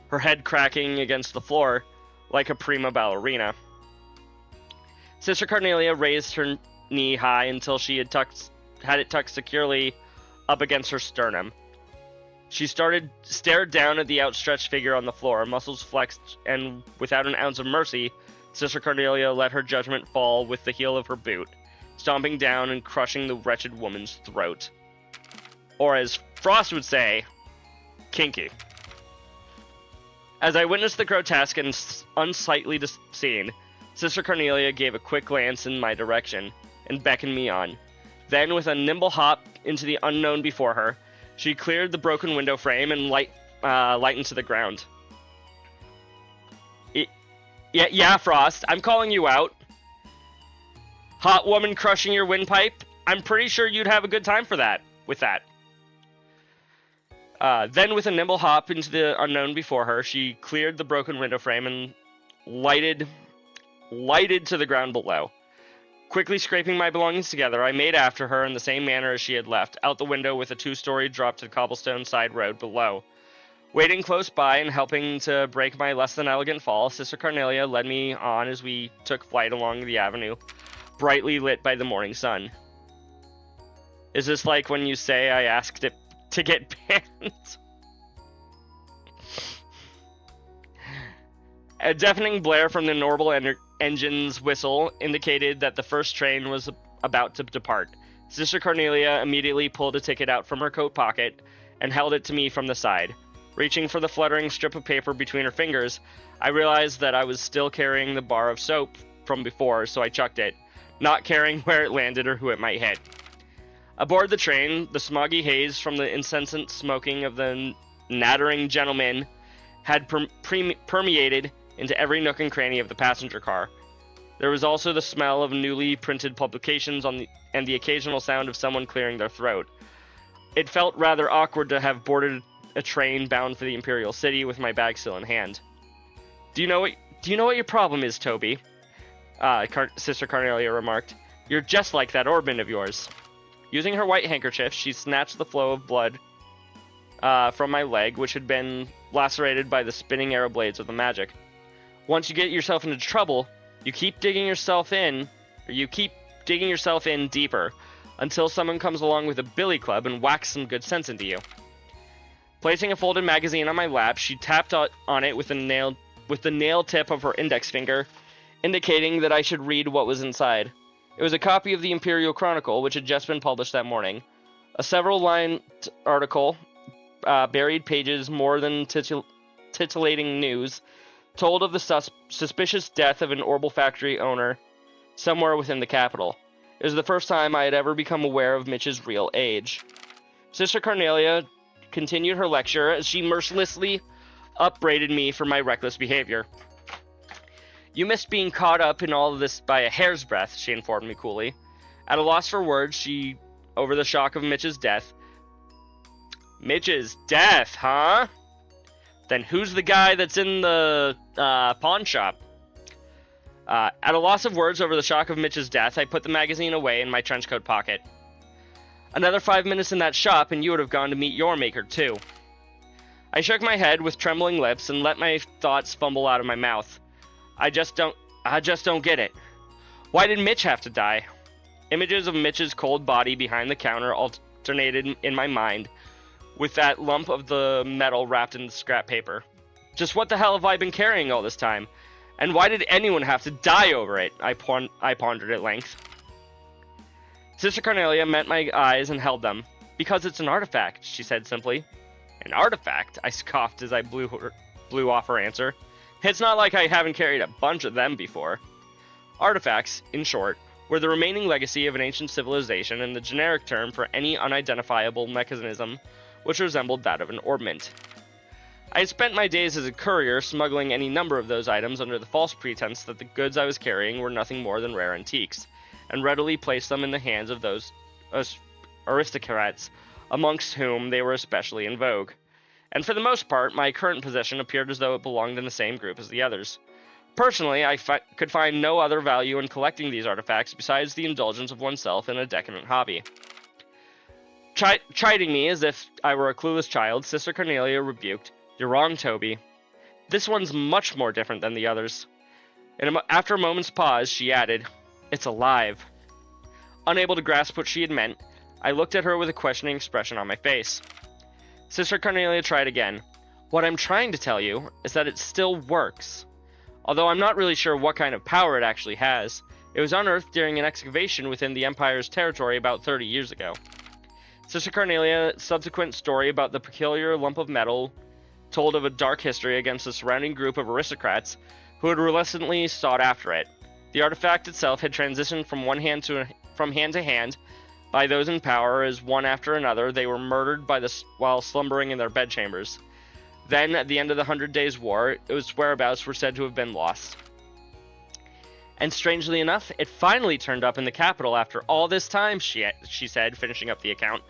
her head cracking against the floor like a prima ballerina. Sister Carnelia raised her knee high until she had it tucked securely up against her sternum. She stared down at the outstretched figure on the floor, muscles flexed, and without an ounce of mercy, Sister Carnelia let her judgment fall with the heel of her boot, stomping down and crushing the wretched woman's throat. Or as Frost would say, kinky. As I witnessed the grotesque and unsightly scene, Sister Carnelia gave a quick glance in my direction and beckoned me on. Then, with a nimble hop into the unknown before her, she cleared the broken window frame and lightened to the ground. Yeah, Frost, I'm calling you out. Hot woman crushing your windpipe? I'm pretty sure you'd have a good time with that. Then with a nimble hop into the unknown before her, she cleared the broken window frame and lighted to the ground below. Quickly scraping my belongings together, I made after her in the same manner as she had left, out the window with a 2-story drop to the cobblestone side road below. Waiting close by and helping to break my less than elegant fall, Sister Carnelia led me on as we took flight along the avenue, brightly lit by the morning sun. Is this like when you say I asked it to get banned? A deafening blare from the Norbel engine's whistle indicated that the first train was about to depart. Sister Cornelia immediately pulled a ticket out from her coat pocket and held it to me from the side. Reaching for the fluttering strip of paper between her fingers, I realized that I was still carrying the bar of soap from before, so I chucked it, not caring where it landed or who it might hit. Aboard the train, the smoggy haze from the incessant smoking of the nattering gentlemen had permeated into every nook and cranny of the passenger car. There was also the smell of newly printed publications and the occasional sound of someone clearing their throat. It felt rather awkward to have boarded a train bound for the Imperial City with my bag still in hand. Do you know what your problem is, Toby? Sister Carnelia remarked. You're just like that Orbman of yours. Using her white handkerchief, she snatched the flow of blood from my leg, which had been lacerated by the spinning arrow blades of the magic. Once you get yourself into trouble, you keep digging yourself in deeper, until someone comes along with a billy club and whacks some good sense into you. Placing a folded magazine on my lap, she tapped on it with the nail tip of her index finger, indicating that I should read what was inside. It was a copy of the Imperial Chronicle, which had just been published that morning. A several-line article, buried pages more than titillating news, told of the suspicious death of an Orbital factory owner somewhere within the capital. It was the first time I had ever become aware of Mitch's real age. Sister Carnelia continued her lecture as she mercilessly upbraided me for my reckless behavior. You missed being caught up in all of this by a hair's breadth, she informed me coolly. At a loss for words, over the shock of Mitch's death. Mitch's death, huh? Then who's the guy that's in the pawn shop? At a loss of words over the shock of Mitch's death, I put the magazine away in my trench coat pocket. Another 5 minutes in that shop and you would have gone to meet your maker, too. I shook my head with trembling lips and let my thoughts fumble out of my mouth. I just don't get it. Why did Mitch have to die? Images of Mitch's cold body behind the counter alternated in my mind with that lump of the metal wrapped in scrap paper. Just what the hell have I been carrying all this time? And why did anyone have to die over it? I pondered at length. Sister Carnelia met my eyes and held them. Because it's an artifact, she said simply. An artifact? I scoffed as I blew off her answer. It's not like I haven't carried a bunch of them before. Artifacts, in short, were the remaining legacy of an ancient civilization and the generic term for any unidentifiable mechanism which resembled that of an orbment. I had spent my days as a courier smuggling any number of those items under the false pretense that the goods I was carrying were nothing more than rare antiques, and readily placed them in the hands of those aristocrats amongst whom they were especially in vogue. And for the most part, my current possession appeared as though it belonged in the same group as the others. Personally, I could find no other value in collecting these artifacts besides the indulgence of oneself in a decadent hobby. Chiding me as if I were a clueless child, Sister Cornelia rebuked, "You're wrong, Toby. This one's much more different than the others." And after a moment's pause, she added, "It's alive." Unable to grasp what she had meant, I looked at her with a questioning expression on my face. Sister Cornelia tried again. "What I'm trying to tell you is that it still works. Although I'm not really sure what kind of power it actually has. It was unearthed during an excavation within the Empire's territory about 30 years ago." Sister Cornelia's subsequent story about the peculiar lump of metal told of a dark history against the surrounding group of aristocrats who had reluctantly sought after it. The artifact itself had transitioned from hand to hand by those in power as one after another they were murdered while slumbering in their bedchambers. Then, at the end of the 100 Days' War, its whereabouts were said to have been lost. And strangely enough, it finally turned up in the capital after all this time, she said, finishing up the account.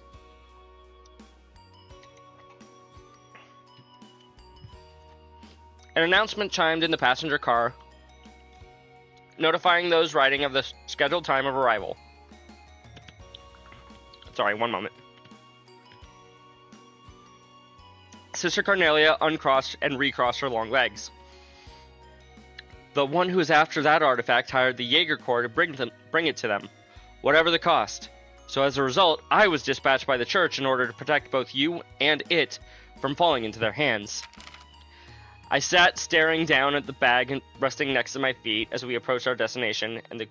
An announcement chimed in the passenger car, notifying those riding of the scheduled time of arrival. Sorry, one moment. Sister Cornelia uncrossed and recrossed her long legs. The one who is after that artifact hired the Jaeger Corps to bring it to them, whatever the cost. So as a result, I was dispatched by the church in order to protect both you and it from falling into their hands. I sat staring down at the bag resting next to my feet as we approached our destination, and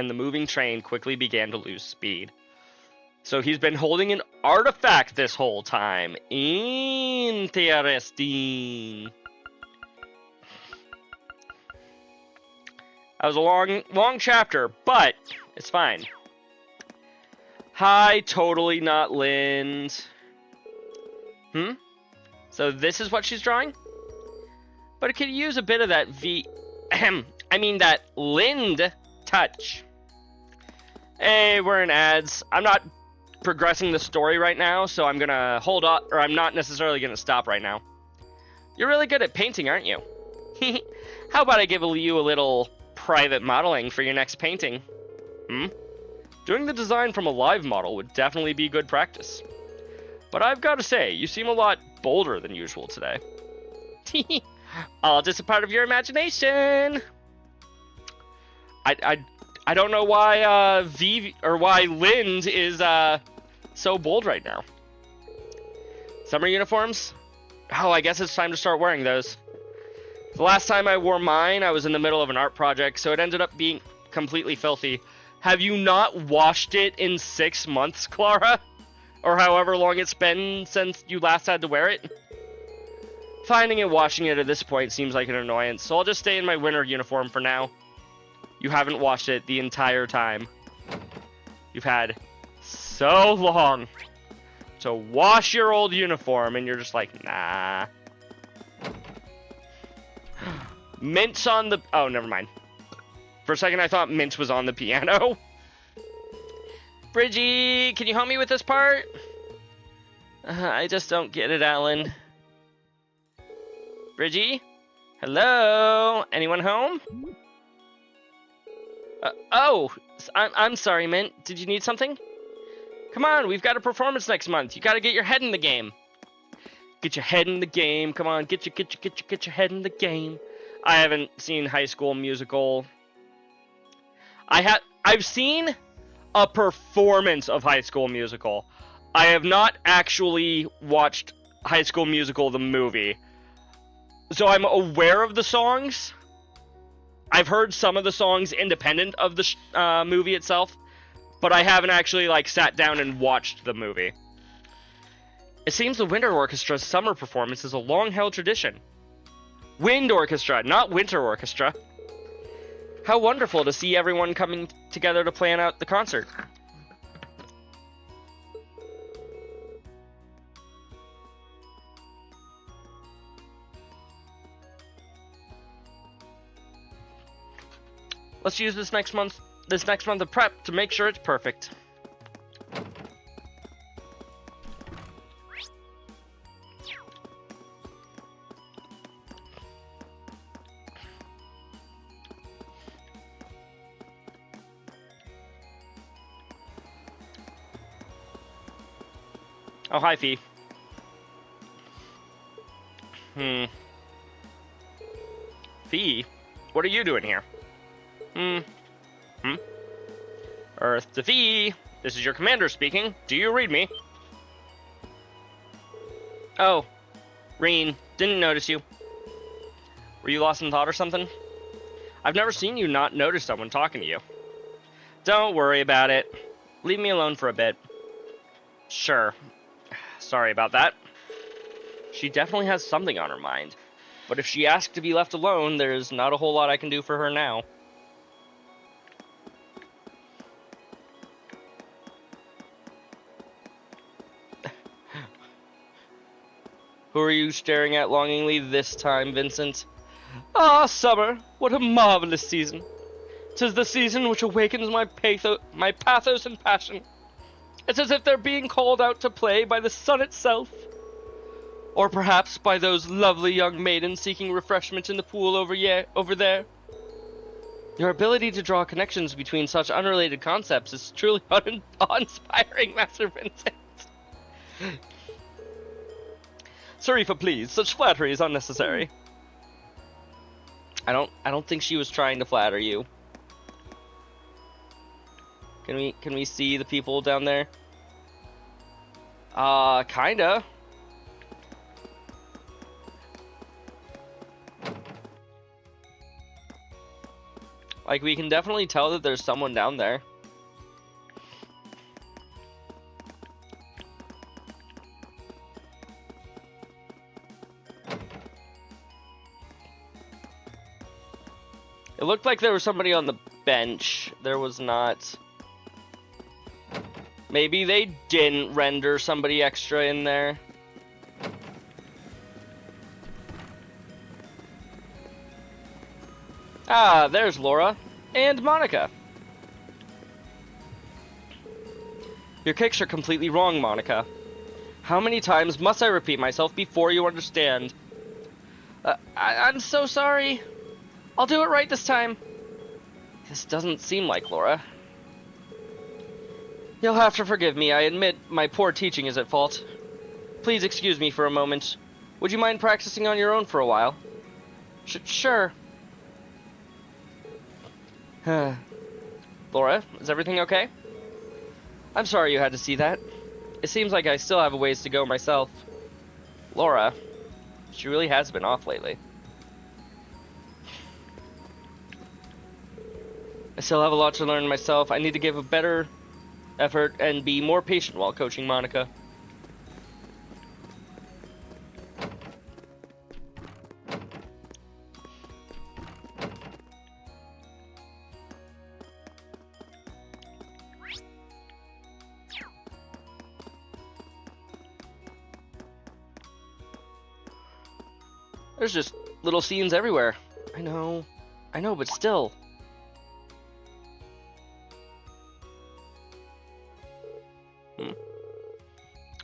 the moving train quickly began to lose speed. So he's been holding an artifact this whole time. Interesting. That was a long chapter, but it's fine. Hi, totally not Lind. So this is what she's drawing? But it could use a bit of that that Lind touch. Hey, we're in ads. I'm not progressing the story right now, so I'm gonna hold up, or I'm not necessarily gonna stop right now. You're really good at painting, aren't you? How about I give you a little private modeling for your next painting? Doing the design from a live model would definitely be good practice. But I've got to say, you seem a lot bolder than usual today. All just a part of your imagination. I don't know why why Lind is so bold right now. Summer uniforms? Oh, I guess it's time to start wearing those. The last time I wore mine, I was in the middle of an art project, so it ended up being completely filthy. Have you not washed it in 6 months, Clara? Or however long it's been since you last had to wear it? Finding and washing it at this point seems like an annoyance, so I'll just stay in my winter uniform for now. You haven't washed it the entire time. You've had so long to wash your old uniform, and you're just like, nah. Mint's on the... Oh, never mind. For a second, I thought Mint was on the piano. Bridgie, can you help me with this part? I just don't get it, Alan. Bridgie? Hello? Anyone home? I'm sorry, Mint. Did you need something? Come on, we've got a performance next month. You gotta get your head in the game. Get your head in the game. Come on, get your head in the game. I haven't seen High School Musical. I've seen a performance of High School Musical. I have not actually watched High School Musical the movie. So I'm aware of the songs. I've heard some of the songs independent of the movie itself, but I haven't actually sat down and watched the movie. It seems the Winter Orchestra's summer performance is a long-held tradition. Wind Orchestra, not Winter Orchestra. How wonderful to see everyone coming together to plan out the concert. Let's use this next month of prep to make sure it's perfect. Oh, hi, Fee. Fee? What are you doing here? Earth to Fee. This is your commander speaking. Do you read me? Oh. Reen. Didn't notice you. Were you lost in thought or something? I've never seen you not notice someone talking to you. Don't worry about it. Leave me alone for a bit. Sure. Sorry about that. She definitely has something on her mind. But if she asks to be left alone, there's not a whole lot I can do for her now. Who are you staring at longingly this time, Vincent? Ah, summer! What a marvelous season! 'Tis the season which awakens my pathos and passion. It's as if they're being called out to play by the sun itself. Or perhaps by those lovely young maidens seeking refreshment in the pool over there. Your ability to draw connections between such unrelated concepts is truly awe-inspiring, Master Vincent. Sarifa, please, such flattery is unnecessary. I don't think she was trying to flatter you. Can we see the people down there? Kinda. Like, we can definitely tell that there's someone down there. It looked like there was somebody on the bench. There was not. Maybe they didn't render somebody extra in there. Ah, there's Laura and Monica. Your kicks are completely wrong, Monica. How many times must I repeat myself before you understand? I'm so sorry. I'll do it right this time. This doesn't seem like Laura. You'll have to forgive me. I admit my poor teaching is at fault. Please excuse me for a moment. Would you mind practicing on your own for a while? Sure. Laura, is everything okay? I'm sorry you had to see that. It seems like I still have a ways to go myself. Laura, she really has been off lately. I still have a lot to learn myself. I need to give a better effort and be more patient while coaching Monica. There's just little scenes everywhere. I know, but still.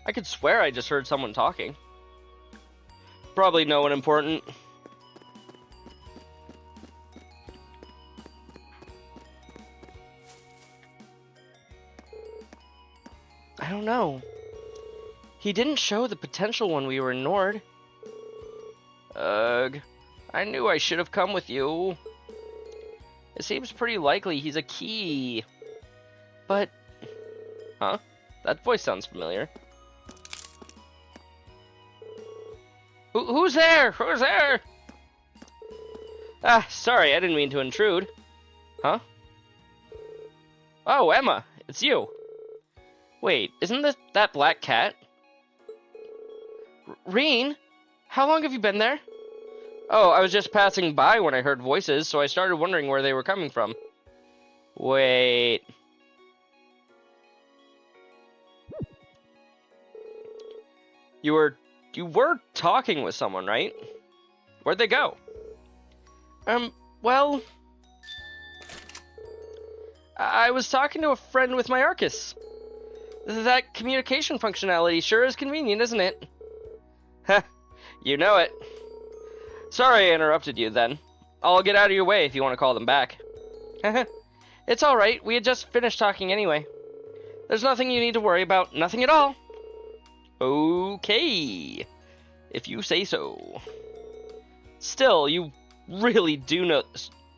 I could swear I just heard someone talking. Probably no one important. I don't know. He didn't show the potential when we were in Nord. Ugh. I knew I should have come with you. It seems pretty likely he's a key. But... Huh? That voice sounds familiar. Who's there? Who's there? Ah, sorry, I didn't mean to intrude. Huh? Oh, Emma, it's you. Wait, isn't this that black cat? Reen? How long have you been there? Oh, I was just passing by when I heard voices, so I started wondering where they were coming from. Wait. You were talking with someone, right? Where'd they go? Well... I was talking to a friend with my Arcus. That communication functionality sure is convenient, isn't it? Heh, you know it. Sorry I interrupted you, then. I'll get out of your way if you want to call them back. It's alright, we had just finished talking anyway. There's nothing you need to worry about, nothing at all. Okay, if you say so. Still, you really do know...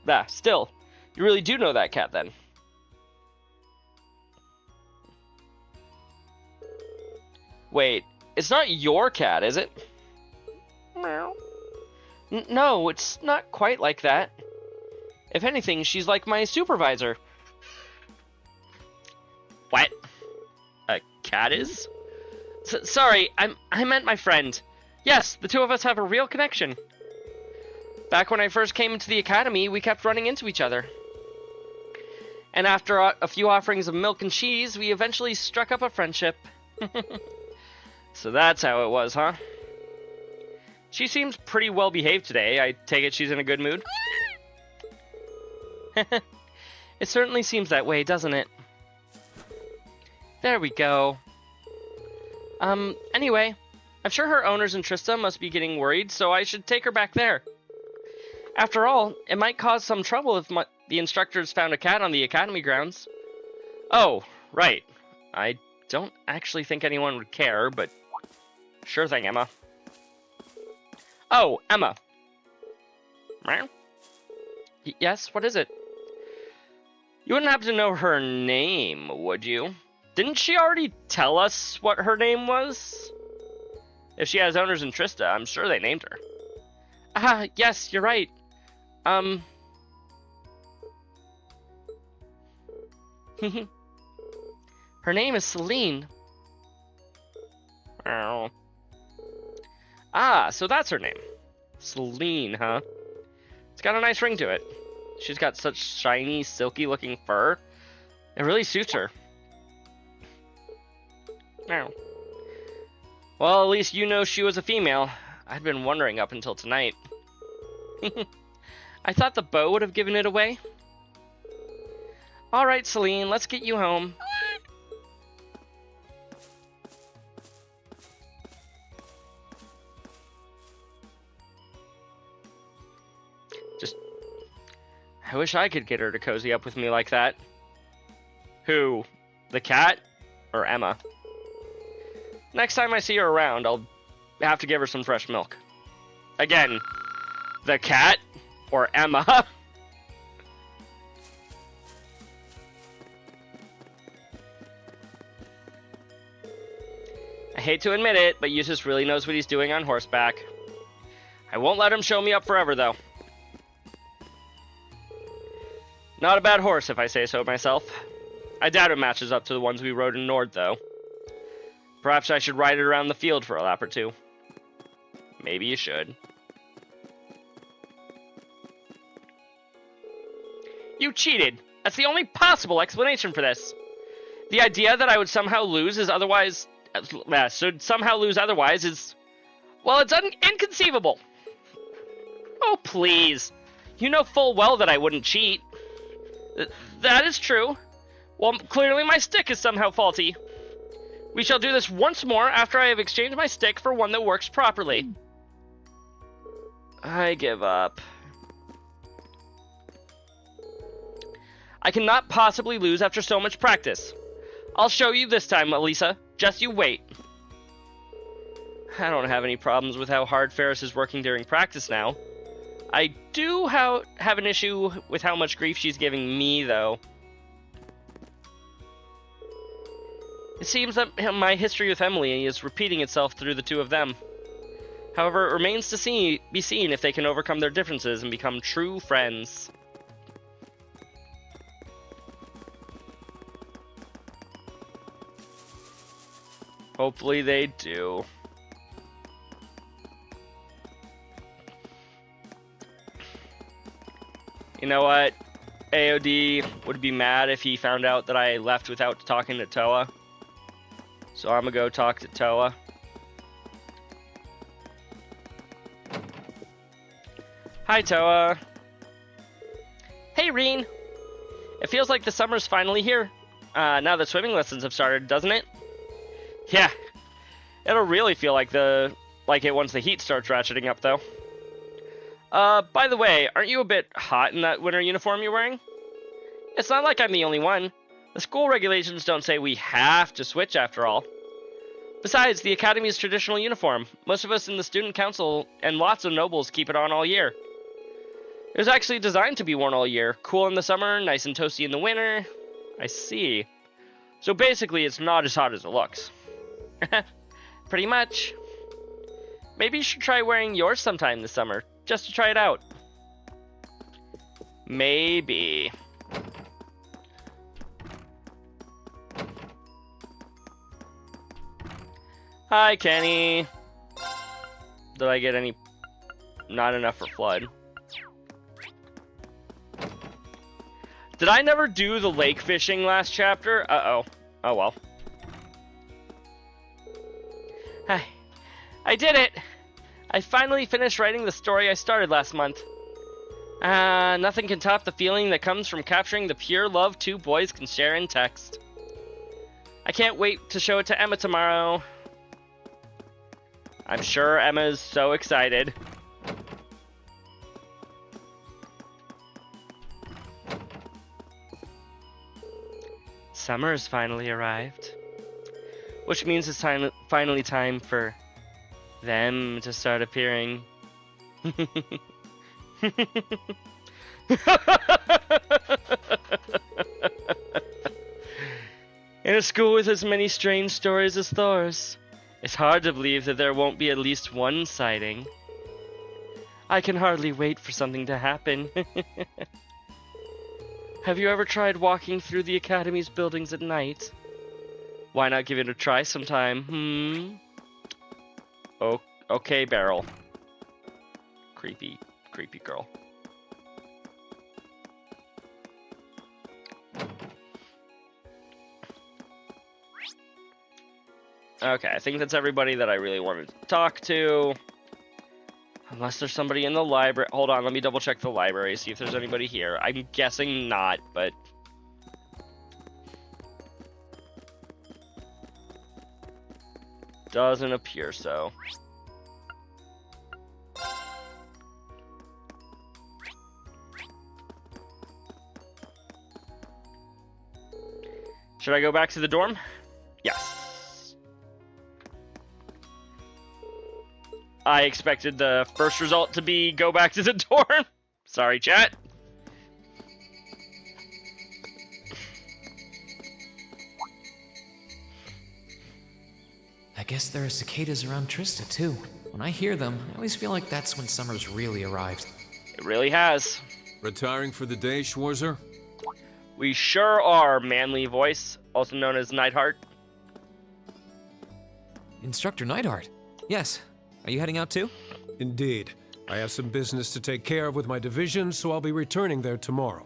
you really do know that cat, then. Wait, it's not your cat, is it? Meow. No, it's not quite like that. If anything, she's like my supervisor. What? A cat is? Sorry, I meant my friend. Yes, the two of us have a real connection. Back when I first came into the academy, we kept running into each other. And after a few offerings of milk and cheese, we eventually struck up a friendship. So that's how it was, huh? She seems pretty well behaved today. I take it she's in a good mood? It certainly seems that way, doesn't it? There we go. Anyway, I'm sure her owners in Trista must be getting worried, so I should take her back there. After all, it might cause some trouble if the instructors found a cat on the academy grounds. Oh, right. I don't actually think anyone would care, but sure thing, Emma. Oh, Emma. Yes, what is it? You wouldn't happen to know her name, would you? Didn't she already tell us what her name was? If she has owners in Trista, I'm sure they named her. Ah, yes, you're right. Her name is Celine. Oh. Ah, so that's her name. Celine, huh? It's got a nice ring to it. She's got such shiny, silky-looking fur. It really suits her. Oh. Well, at least you know she was a female. I'd been wondering up until tonight. I thought the bow would have given it away. All right, Celine, let's get you home. I wish I could get her to cozy up with me like that. Who? The cat? Or Emma? Next time I see her around, I'll have to give her some fresh milk. Again, the cat? Or Emma? I hate to admit it, but Eustace really knows what he's doing on horseback. I won't let him show me up forever, though. Not a bad horse, if I say so myself. I doubt it matches up to the ones we rode in Nord, though. Perhaps I should ride it around the field for a lap or two. Maybe you should. You cheated! That's the only possible explanation for this. The idea that I would somehow lose is otherwise... should somehow lose otherwise is... well, it's inconceivable. Oh, please. You know full well that I wouldn't cheat. That is true. Well, clearly my stick is somehow faulty. We shall do this once more after I have exchanged my stick for one that works properly. I give up. I cannot possibly lose after so much practice. I'll show you this time, Elisa. Just you wait. I don't have any problems with how hard Ferris is working during practice now. I do have an issue with how much grief she's giving me, though. It seems that my history with Emily is repeating itself through the two of them. However, it remains to be seen if they can overcome their differences and become true friends. Hopefully they do. You know what? AOD would be mad if he found out that I left without talking to Toa. So I'm gonna go talk to Toa. Hi, Toa. Hey, Reen. It feels like the summer's finally here. Now that swimming lessons have started, doesn't it? Yeah. It'll really feel like it once the heat starts ratcheting up, though. By the way, aren't you a bit hot in that winter uniform you're wearing? It's not like I'm the only one. The school regulations don't say we have to switch after all. Besides, the Academy's traditional uniform. Most of us in the student council and lots of nobles keep it on all year. It was actually designed to be worn all year. Cool in the summer, nice and toasty in the winter. I see. So basically, it's not as hot as it looks. Pretty much. Maybe you should try wearing yours sometime this summer, just to try it out. Maybe. Hi, Kenny. Did I get any... Not enough for Flood. Did I never do the lake fishing last chapter? Uh-oh. Oh, well. Hi. I did it! I finally finished writing the story I started last month. Nothing can top the feeling that comes from capturing the pure love two boys can share in text. I can't wait to show it to Emma tomorrow. I'm sure Emma's so excited. Summer has finally arrived, which means it's finally time for them to start appearing. In a school with as many strange stories as Thor's, it's hard to believe that there won't be at least one sighting. I can hardly wait for something to happen. Have you ever tried walking through the Academy's buildings at night? Why not give it a try sometime, Oh, okay, Beryl. Creepy girl. Okay, I think that's everybody that I really wanted to talk to. Unless there's somebody in the library. Hold on, let me double check the library, see if there's anybody here. I'm guessing not, but... doesn't appear so. Should I go back to the dorm? Yes. I expected the first result to be go back to the dorm. Sorry, chat. I guess there are cicadas around Trista, too. When I hear them, I always feel like that's when summer's really arrived. It really has. Retiring for the day, Schwarzer? We sure are, Manly Voice, also known as Neidhart. Instructor Neidhart? Yes. Are you heading out too? Indeed. I have some business to take care of with my division, so I'll be returning there tomorrow.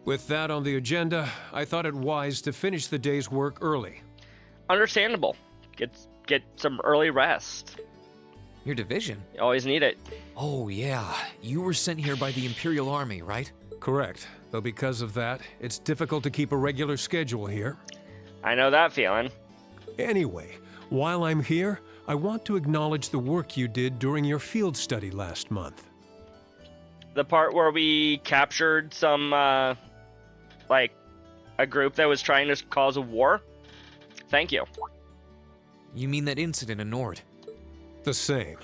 With that on the agenda, I thought it wise to finish the day's work early. Understandable. Get some early rest. Your division? You always need it. Oh yeah, you were sent here by the Imperial Army, right? Correct. Though because of that, it's difficult to keep a regular schedule here. I know that feeling. Anyway, while I'm here, I want to acknowledge the work you did during your field study last month. The part where we captured some, like, a group that was trying to cause a war? Thank you. You mean that incident in Nord? The same.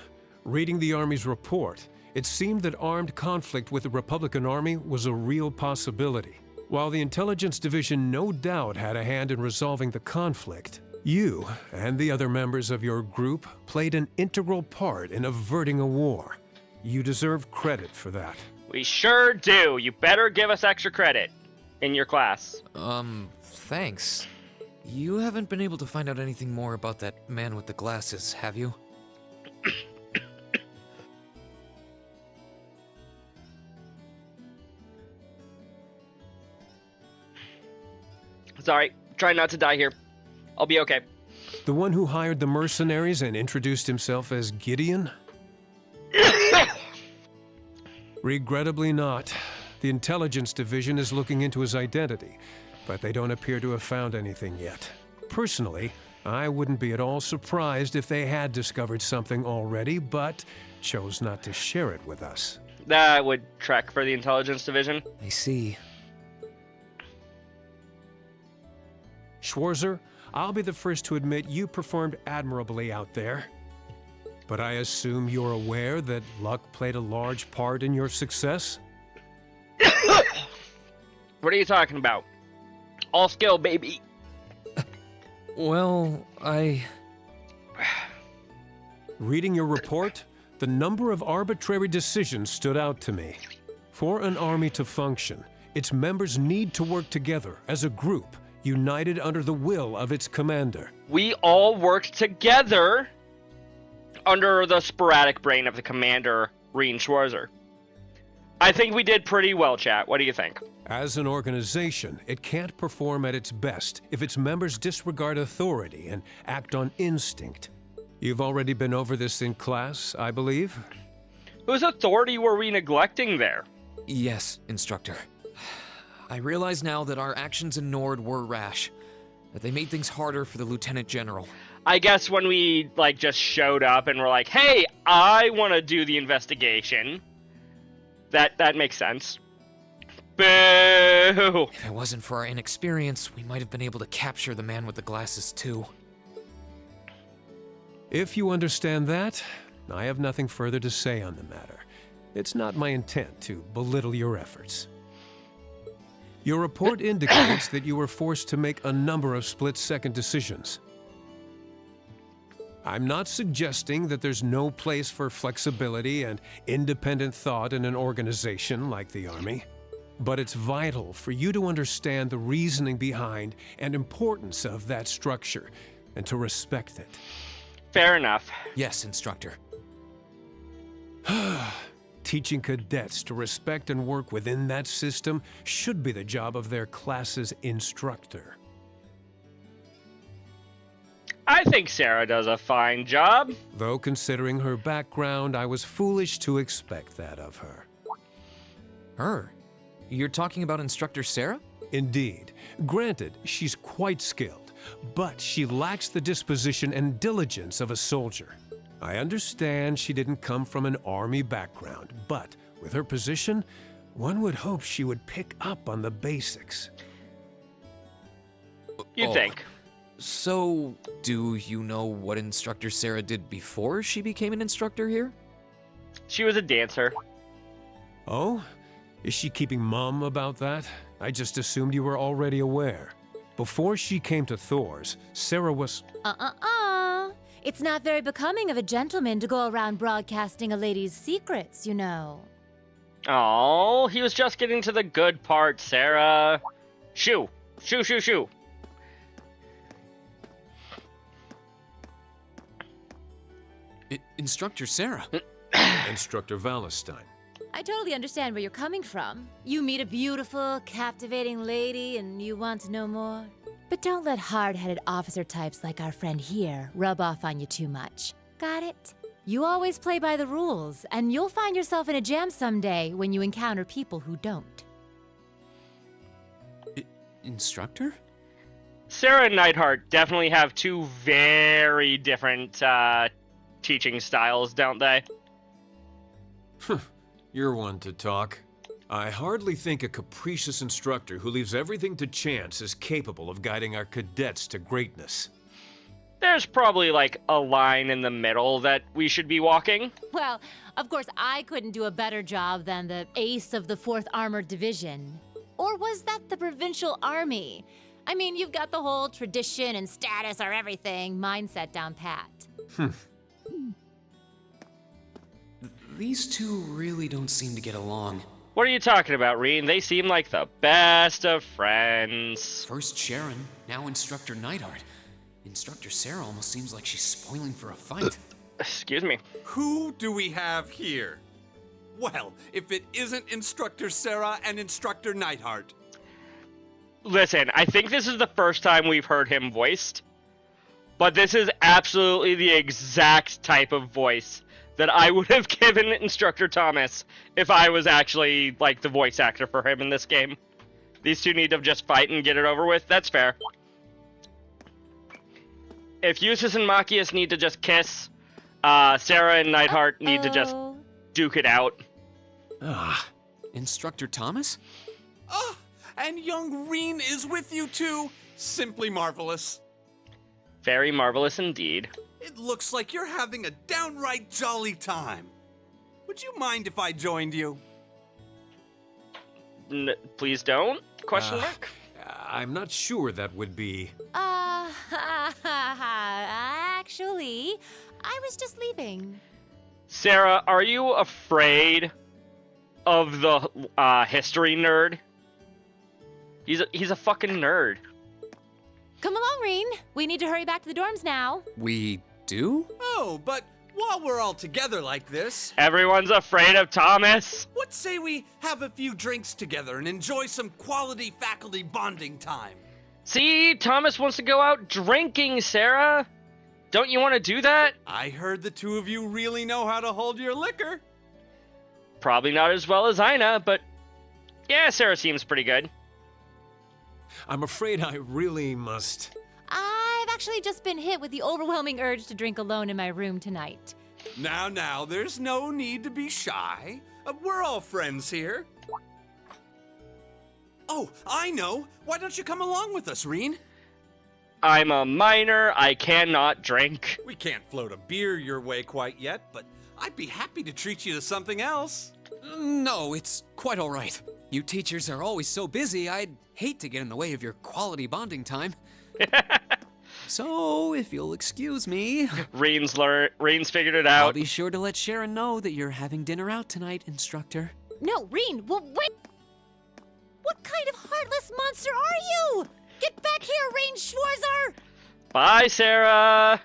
Reading the Army's report, it seemed that armed conflict with the Republican Army was a real possibility. While the Intelligence Division no doubt had a hand in resolving the conflict, you and the other members of your group played an integral part in averting a war. You deserve credit for that. We sure do. You better give us extra credit in your class. Thanks. You haven't been able to find out anything more about that man with the glasses, have you? Sorry, try not to die here. I'll be okay. The one who hired the mercenaries and introduced himself as Gideon? Regrettably not. The Intelligence Division is looking into his identity, but they don't appear to have found anything yet. Personally, I wouldn't be at all surprised if they had discovered something already, but chose not to share it with us. That would track for the Intelligence Division. I see. Schwarzer, I'll be the first to admit you performed admirably out there. But I assume you're aware that luck played a large part in your success? What are you talking about? All skill, baby. Well, Reading your report, the number of arbitrary decisions stood out to me. For an army to function, its members need to work together as a group, united under the will of its commander. We all worked together under the sporadic brain of the commander, Reen Schwarzer. I think we did pretty well, chat. What do you think? As an organization, it can't perform at its best if its members disregard authority and act on instinct. You've already been over this in class, I believe? Whose authority were we neglecting there? Yes, Instructor. I realize now that our actions in Nord were rash, that they made things harder for the Lieutenant General. I guess when we, like, just showed up and were like, hey, I want to do the investigation, that makes sense. Boo! If it wasn't for our inexperience, we might have been able to capture the man with the glasses, too. If you understand that, I have nothing further to say on the matter. It's not my intent to belittle your efforts. Your report indicates that you were forced to make a number of split-second decisions. I'm not suggesting that there's no place for flexibility and independent thought in an organization like the Army, but it's vital for you to understand the reasoning behind and importance of that structure, and to respect it. Fair enough. Yes, Instructor. Teaching cadets to respect and work within that system should be the job of their class's instructor. I think Sarah does a fine job. Though considering her background, I was foolish to expect that of her. Her? You're talking about Instructor Sarah? Indeed. Granted, she's quite skilled, but she lacks the disposition and diligence of a soldier. I understand she didn't come from an Army background, but with her position, one would hope she would pick up on the basics. You think? So, do you know what Instructor Sarah did before she became an instructor here? She was a dancer. Oh? Is she keeping mum about that? I just assumed you were already aware. Before she came to Thor's, Sarah was... It's not very becoming of a gentleman to go around broadcasting a lady's secrets, you know. Oh, he was just getting to the good part, Sarah. Shoo. Shoo, shoo, shoo. Instructor Sarah. Instructor Valentine. I totally understand where you're coming from. You meet a beautiful, captivating lady and you want to know more. But don't let hard-headed officer types like our friend here rub off on you too much. Got it? You always play by the rules, and you'll find yourself in a jam someday when you encounter people who don't. Instructor? Sarah and Neidhart definitely have two very different teaching styles, don't they? You're one to talk. I hardly think a capricious instructor who leaves everything to chance is capable of guiding our cadets to greatness. There's probably like a line in the middle that we should be walking. Well, of course, I couldn't do a better job than the ace of the 4th Armored Division. Or was that the Provincial Army? I mean, you've got the whole tradition and status are everything mindset down pat. These two really don't seem to get along. What are you talking about, Reen? They seem like the best of friends. First Sharon, now Instructor Neidhart. Instructor Sarah almost seems like she's spoiling for a fight. Excuse me. Who do we have here? Well, if it isn't Instructor Sarah and Instructor Neidhart. Listen, I think this is the first time we've heard him voiced, but this is absolutely the exact type of voice that I would have given Instructor Thomas if I was actually, like, the voice actor for him in this game. These two need to just fight and get it over with. That's fair. If Eustace and Machias need to just kiss, Sarah and Neidhart need to just duke it out. Instructor Thomas? And young Reen is with you too. Simply marvelous. Very marvelous indeed. It looks like you're having a downright jolly time. Would you mind if I joined you? Please don't? Question mark? I'm not sure that would be... Actually, I was just leaving. Sarah, are you afraid of the history nerd? He's a fucking nerd. Come along, Reen. We need to hurry back to the dorms now. We do? Oh, but while we're all together like this... Everyone's afraid of Thomas. What say we have a few drinks together and enjoy some quality faculty bonding time? See, Thomas wants to go out drinking, Sarah. Don't you want to do that? I heard the two of you really know how to hold your liquor. Probably not as well as Ina, but Yeah, Sarah seems pretty good. I'm afraid I really must. I've actually just been hit with the overwhelming urge to drink alone in my room tonight. Now, there's no need to be shy. We're all friends here. Oh, I know. Why don't you come along with us, Reen? I'm a minor. I cannot drink. We can't float a beer your way quite yet, but I'd be happy to treat you to something else. No, it's quite all right. You teachers are always so busy, I'd hate to get in the way of your quality bonding time. So, if you'll excuse me... Reen's figured it out. I'll be sure to let Sharon know that you're having dinner out tonight, instructor. No, Reen, wait! What kind of heartless monster are you? Get back here, Reen Schwarzer! Bye, Sarah!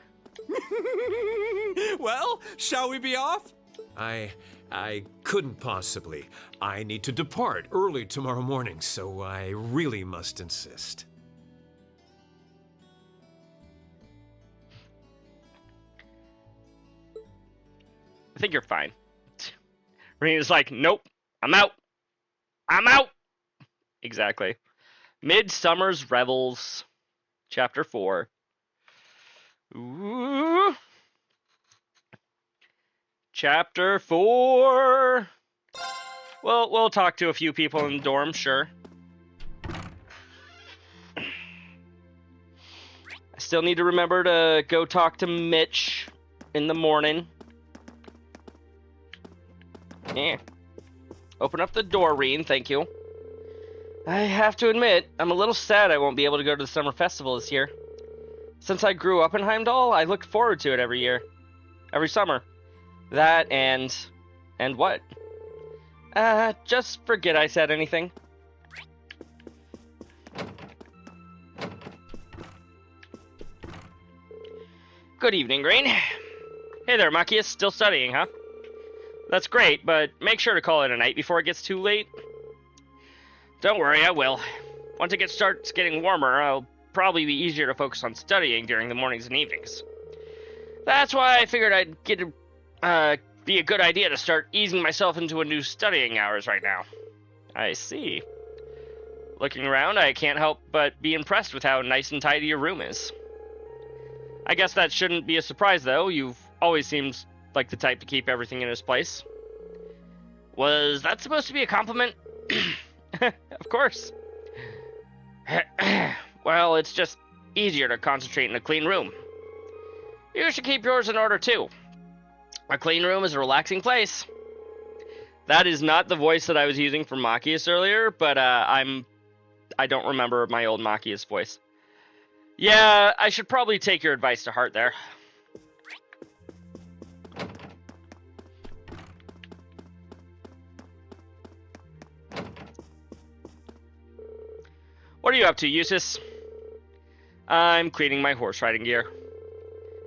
Well, shall we be off? I couldn't possibly. I need to depart early tomorrow morning, so I really must insist. I think you're fine. Reen's like, nope, I'm out. I'm out! Exactly. Midsummer's Revels, Chapter 4. Ooh. Chapter 4. Well, we'll talk to a few people in the dorm, sure. I still need to remember to go talk to Mitch in the morning. Yeah. Open up the door, Reen, thank you. I have to admit, I'm a little sad I won't be able to go to the summer festival this year. Since I grew up in Heimdall, I looked forward to it every year. Every summer. That and what? Just forget I said anything. Good evening, Green. Hey there, Machias. Still studying, huh? That's great, but make sure to call it a night before it gets too late. Don't worry, I will. Once it starts getting warmer, I'll probably be easier to focus on studying during the mornings and evenings. That's why I figured I'd be a good idea to start easing myself into a new studying hours right now. I see. Looking around, I can't help but be impressed with how nice and tidy your room is. I guess that shouldn't be a surprise, though. You've always seemed like the type to keep everything in its place. Was that supposed to be a compliment? Of course. Well, it's just easier to concentrate in a clean room. You should keep yours in order, too. A clean room is a relaxing place. That is not the voice that I was using for Machias earlier, but I don't remember my old Machias voice. Yeah, I should probably take your advice to heart there. What are you up to, Eustace? I'm cleaning my horse riding gear.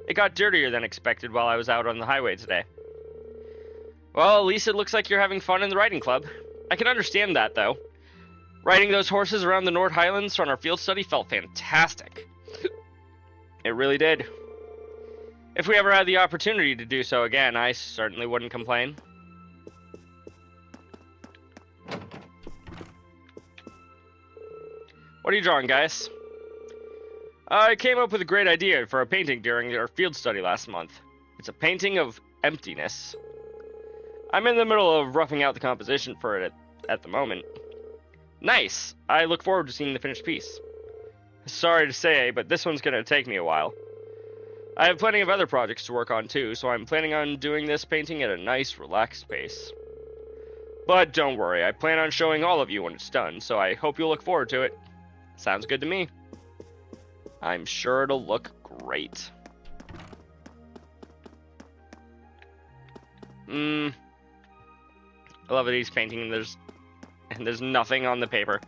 It got dirtier than expected while I was out on the highway today. Well, at least it looks like you're having fun in the riding club. I can understand that, though. Riding those horses around the North Highlands on our field study felt fantastic. It really did. If we ever had the opportunity to do so again, I certainly wouldn't complain. What are you drawing, guys? I came up with a great idea for a painting during our field study last month. It's a painting of emptiness. I'm in the middle of roughing out the composition for it at the moment. Nice! I look forward to seeing the finished piece. Sorry to say, but this one's gonna take me a while. I have plenty of other projects to work on too, so I'm planning on doing this painting at a nice, relaxed pace. But don't worry, I plan on showing all of you when it's done, so I hope you'll look forward to it. Sounds good to me. I'm sure it'll look great. I love these paintings. There's nothing on the paper.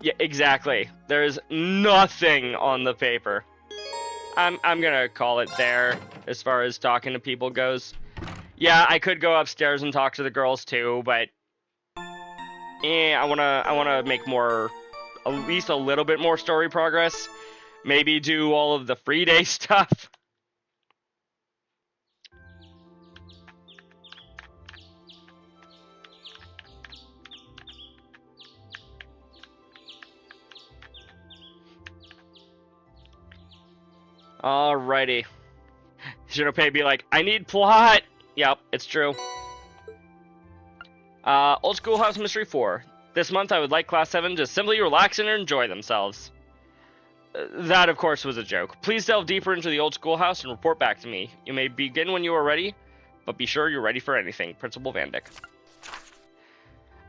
Yeah, exactly. There's nothing on the paper. I'm gonna call it there as far as talking to people goes. Yeah, I could go upstairs and talk to the girls too, but I wanna make more, at least a little bit more story progress. Maybe do all of the free day stuff. Alrighty. Junpei be like, I need plot! Yep, it's true. Old Schoolhouse Mystery 4. This month I would like Class 7 to simply relax and enjoy themselves. That, of course, was a joke. Please delve deeper into the old schoolhouse and report back to me. You may begin when you are ready, but be sure you're ready for anything. Principal Van Dyck.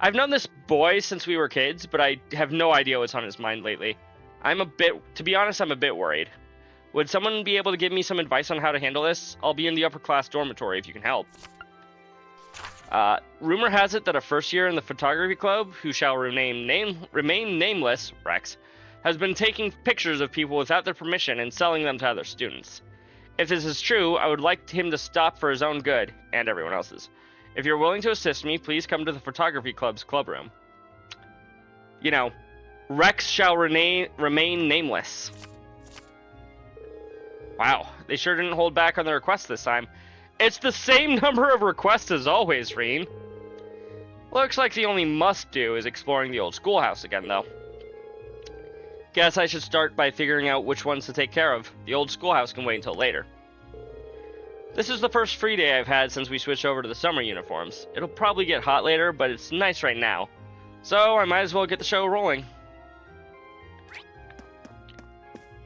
I've known this boy since we were kids, but I have no idea what's on his mind lately. To be honest, I'm a bit worried. Would someone be able to give me some advice on how to handle this? I'll be in the upper class dormitory if you can help. Rumor has it that a first year in the photography club, who shall remain nameless, Rex, has been taking pictures of people without their permission and selling them to other students. If this is true, I would like him to stop for his own good, and everyone else's. If you're willing to assist me, please come to the photography club's clubroom. You know, Rex shall remain nameless. Wow, they sure didn't hold back on the request this time. It's the same number of requests as always, Reen. Looks like the only must-do is exploring the old schoolhouse again, though. Guess I should start by figuring out which ones to take care of. The old schoolhouse can wait until later. This is the first free day I've had since we switched over to the summer uniforms. It'll probably get hot later, but it's nice right now. So I might as well get the show rolling.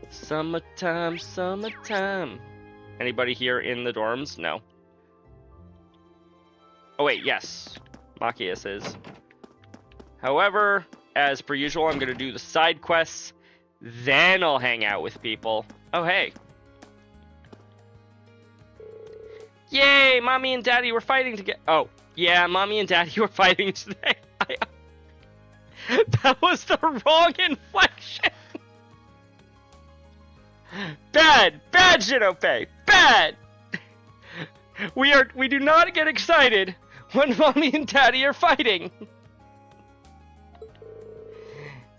Summertime, summertime. Anybody here in the dorms? No. Oh wait, yes. Machias is. However, as per usual, I'm going to do the side quests, then I'll hang out with people. Oh, hey. Yay, Mommy and Daddy were fighting together. Oh, yeah, Mommy and Daddy were fighting today. That was the wrong inflection. Bad, Junpei, bad. We do not get excited when Mommy and Daddy are fighting.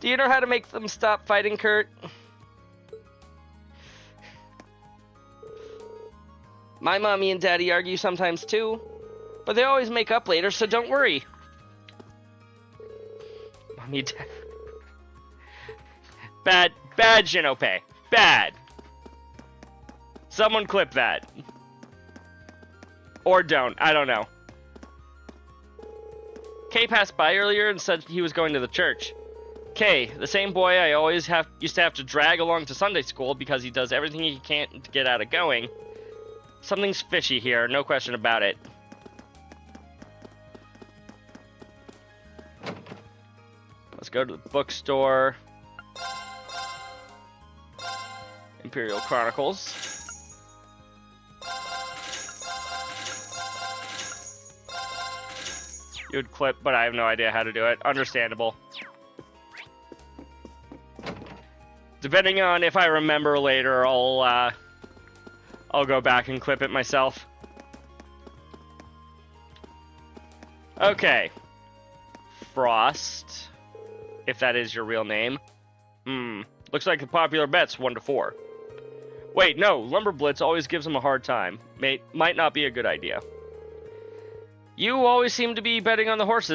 Do you know how to make them stop fighting, Kurt? My mommy and daddy argue sometimes too, but they always make up later, so don't worry. Mommy and daddy. Bad Junpei. Bad. Someone clip that. Or don't, I don't know. Kay passed by earlier and said he was going to the church. Kay, the same boy I always used to have to drag along to Sunday school because he does everything he can to get out of going. Something's fishy here, no question about it. Let's go to the bookstore. Imperial Chronicles. You would clip, but I have no idea how to do it. Understandable. Depending on if I remember later, I'll go back and clip it myself. Okay. Frost. If that is your real name. Looks like the popular bet's 1 to 4. Wait, no. Lumber Blitz always gives him a hard time. Might not be a good idea. You always seem to be betting on the horse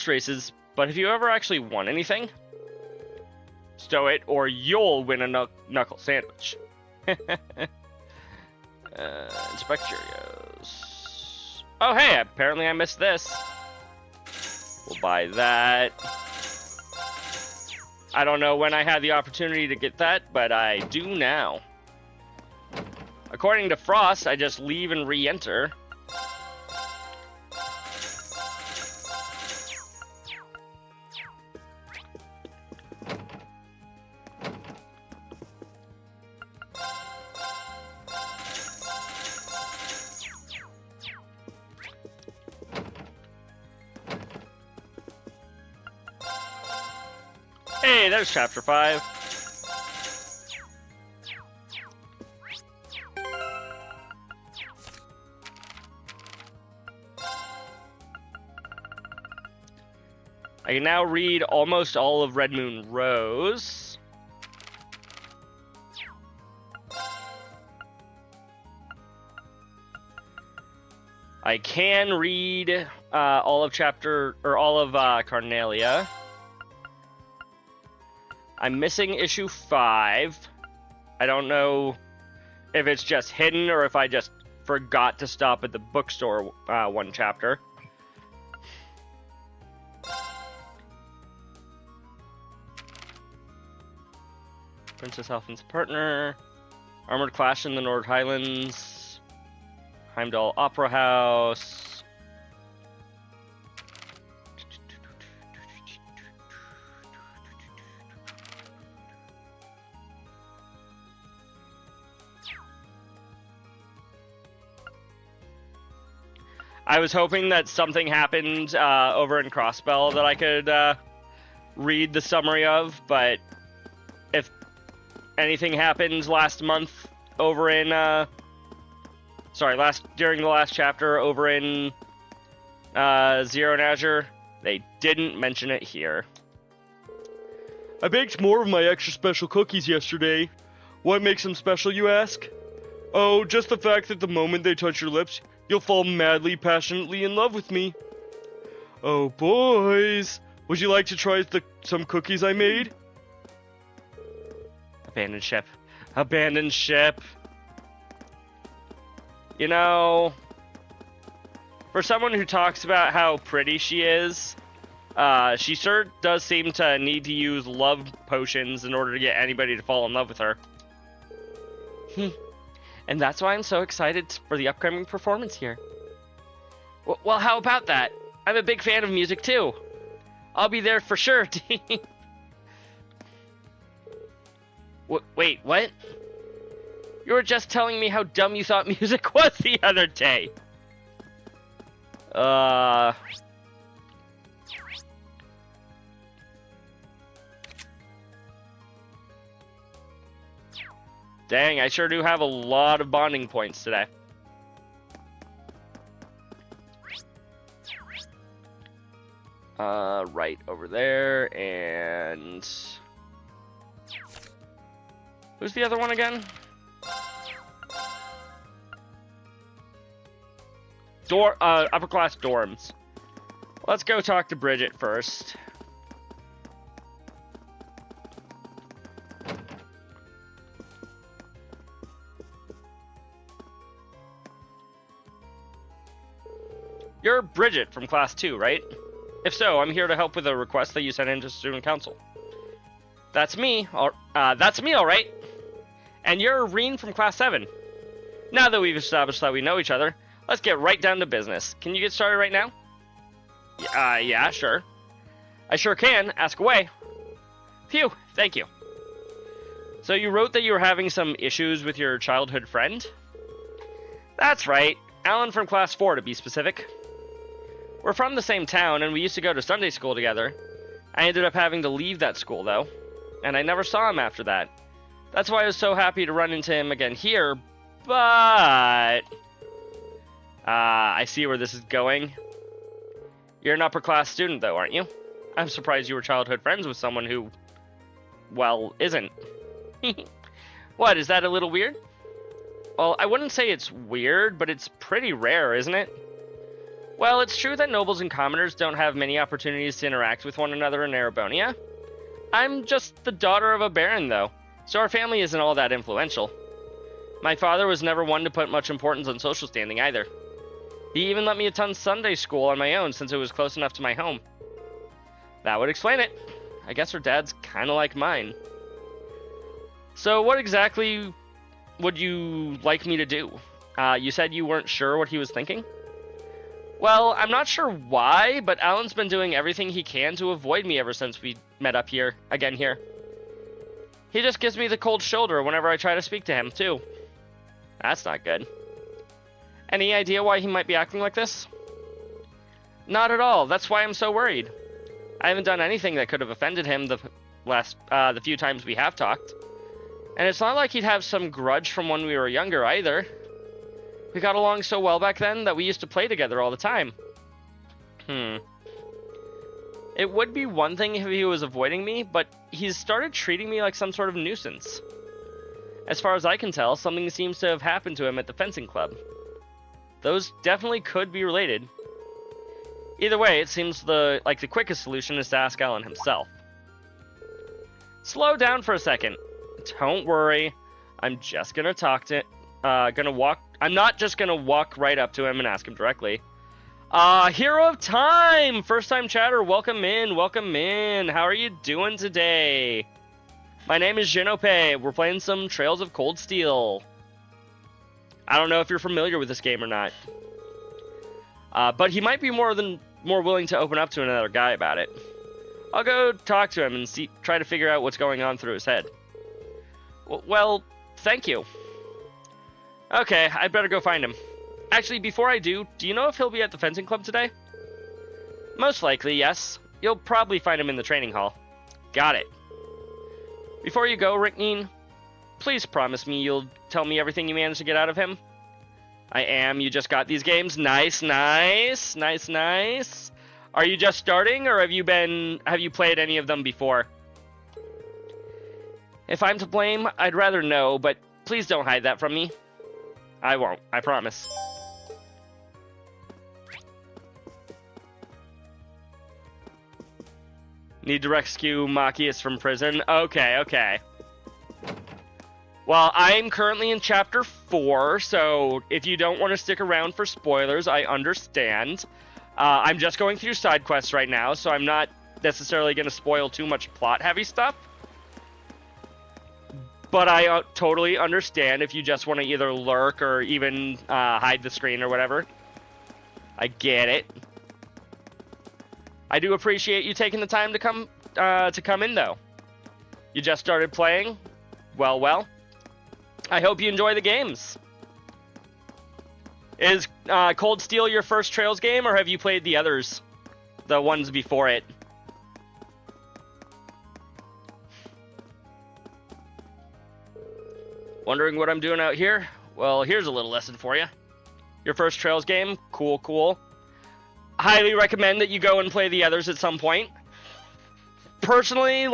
races, but have you ever actually won anything? Stow it, or you'll win a knuckle sandwich. Inspect Cheerios. Oh, hey, apparently I missed this. We'll buy that. I don't know when I had the opportunity to get that, but I do now. According to Frost, I just leave and re-enter. Hey, there's chapter 5. I can now read almost all of Red Moon Rose. I can read all of Carnelia. I'm missing issue 5. I don't know if it's just hidden or if I just forgot to stop at the bookstore one chapter. Princess Elfin's partner. Armored clash in the Nord Highlands. Heimdall Opera House. I was hoping that something happened over in Crossbell that I could read the summary of, but if anything happened last month over in during the last chapter over in Zero and Azure, they didn't mention it here. I baked more of my extra special cookies yesterday. What makes them special, you ask? Oh, just the fact that the moment they touch your lips, you'll fall madly, passionately in love with me. Oh, boys, would you like to try some cookies I made? Abandoned ship. Abandoned ship. You know, for someone who talks about how pretty she is, she sure does seem to need to use love potions in order to get anybody to fall in love with her. And that's why I'm so excited for the upcoming performance here. Well, how about that? I'm a big fan of music too. I'll be there for sure. Wait, what? You were just telling me how dumb you thought music was the other day. Dang, I sure do have a lot of bonding points today. Right over there, and... who's the other one again? Upper class dorms. Let's go talk to Bridget first. You're Bridget from Class 2, right? If so, I'm here to help with a request that you sent in to Student Council. That's me, all right. And you're Reen from Class 7. Now that we've established that we know each other, let's get right down to business. Can you get started right now? Yeah, sure. I sure can. Ask away. Phew, thank you. So you wrote that you were having some issues with your childhood friend? That's right. Alan from Class 4, to be specific. We're from the same town, and we used to go to Sunday school together. I ended up having to leave that school, though, and I never saw him after that. That's why I was so happy to run into him again here, but... I see where this is going. You're an upper-class student, though, aren't you? I'm surprised you were childhood friends with someone who, well, isn't. What, is that a little weird? Well, I wouldn't say it's weird, but it's pretty rare, isn't it? Well, it's true that nobles and commoners don't have many opportunities to interact with one another in Erebonia. I'm just the daughter of a baron, though, so our family isn't all that influential. My father was never one to put much importance on social standing, either. He even let me attend Sunday school on my own since it was close enough to my home. That would explain it. I guess her dad's kinda like mine. So what exactly would you like me to do? You said you weren't sure what he was thinking? Well, I'm not sure why, but Alan's been doing everything he can to avoid me ever since we met up here, again here. He just gives me the cold shoulder whenever I try to speak to him, too. That's not good. Any idea why he might be acting like this? Not at all. That's why I'm so worried. I haven't done anything that could have offended him the few times we have talked. And it's not like he'd have some grudge from when we were younger, either. We got along so well back then that we used to play together all the time. It would be one thing if he was avoiding me, but he's started treating me like some sort of nuisance. As far as I can tell, something seems to have happened to him at the fencing club. Those definitely could be related. Either way, it seems like the quickest solution is to ask Alan himself. Slow down for a second. Don't worry. I'm just gonna talk to I'm not just gonna walk right up to him and ask him directly. Hero of Time! First time chatter, welcome in, welcome in. How are you doing today? My name is Jinope. We're playing some Trails of Cold Steel. I don't know if you're familiar with this game or not. But he might be more willing to open up to another guy about it. I'll go talk to him and try to figure out what's going on through his head. Well, thank you. Okay, I'd better go find him. Actually, before I do you know if he'll be at the fencing club today? Most likely, yes. You'll probably find him in the training hall. Got it. Before you go, Rickneen, please promise me you'll tell me everything you managed to get out of him. I am. You just got these games. Nice, nice, nice, nice. Are you just starting, or have you played any of them before? If I'm to blame, I'd rather know, but please don't hide that from me. I won't. I promise. Need to rescue Machias from prison? Okay, okay. Well, I'm currently in Chapter 4, so if you don't want to stick around for spoilers, I understand. I'm just going through side quests right now, so I'm not necessarily going to spoil too much plot-heavy stuff. But I totally understand if you just want to either lurk or even hide the screen or whatever. I get it. I do appreciate you taking the time to come in, though. You just started playing? Well. I hope you enjoy the games. Is Cold Steel your first Trails game, or have you played the others? The ones before it? Wondering what I'm doing out here? Well, here's a little lesson for you. Your first Trails game? Cool, cool. Highly recommend that you go and play the others at some point. Personally,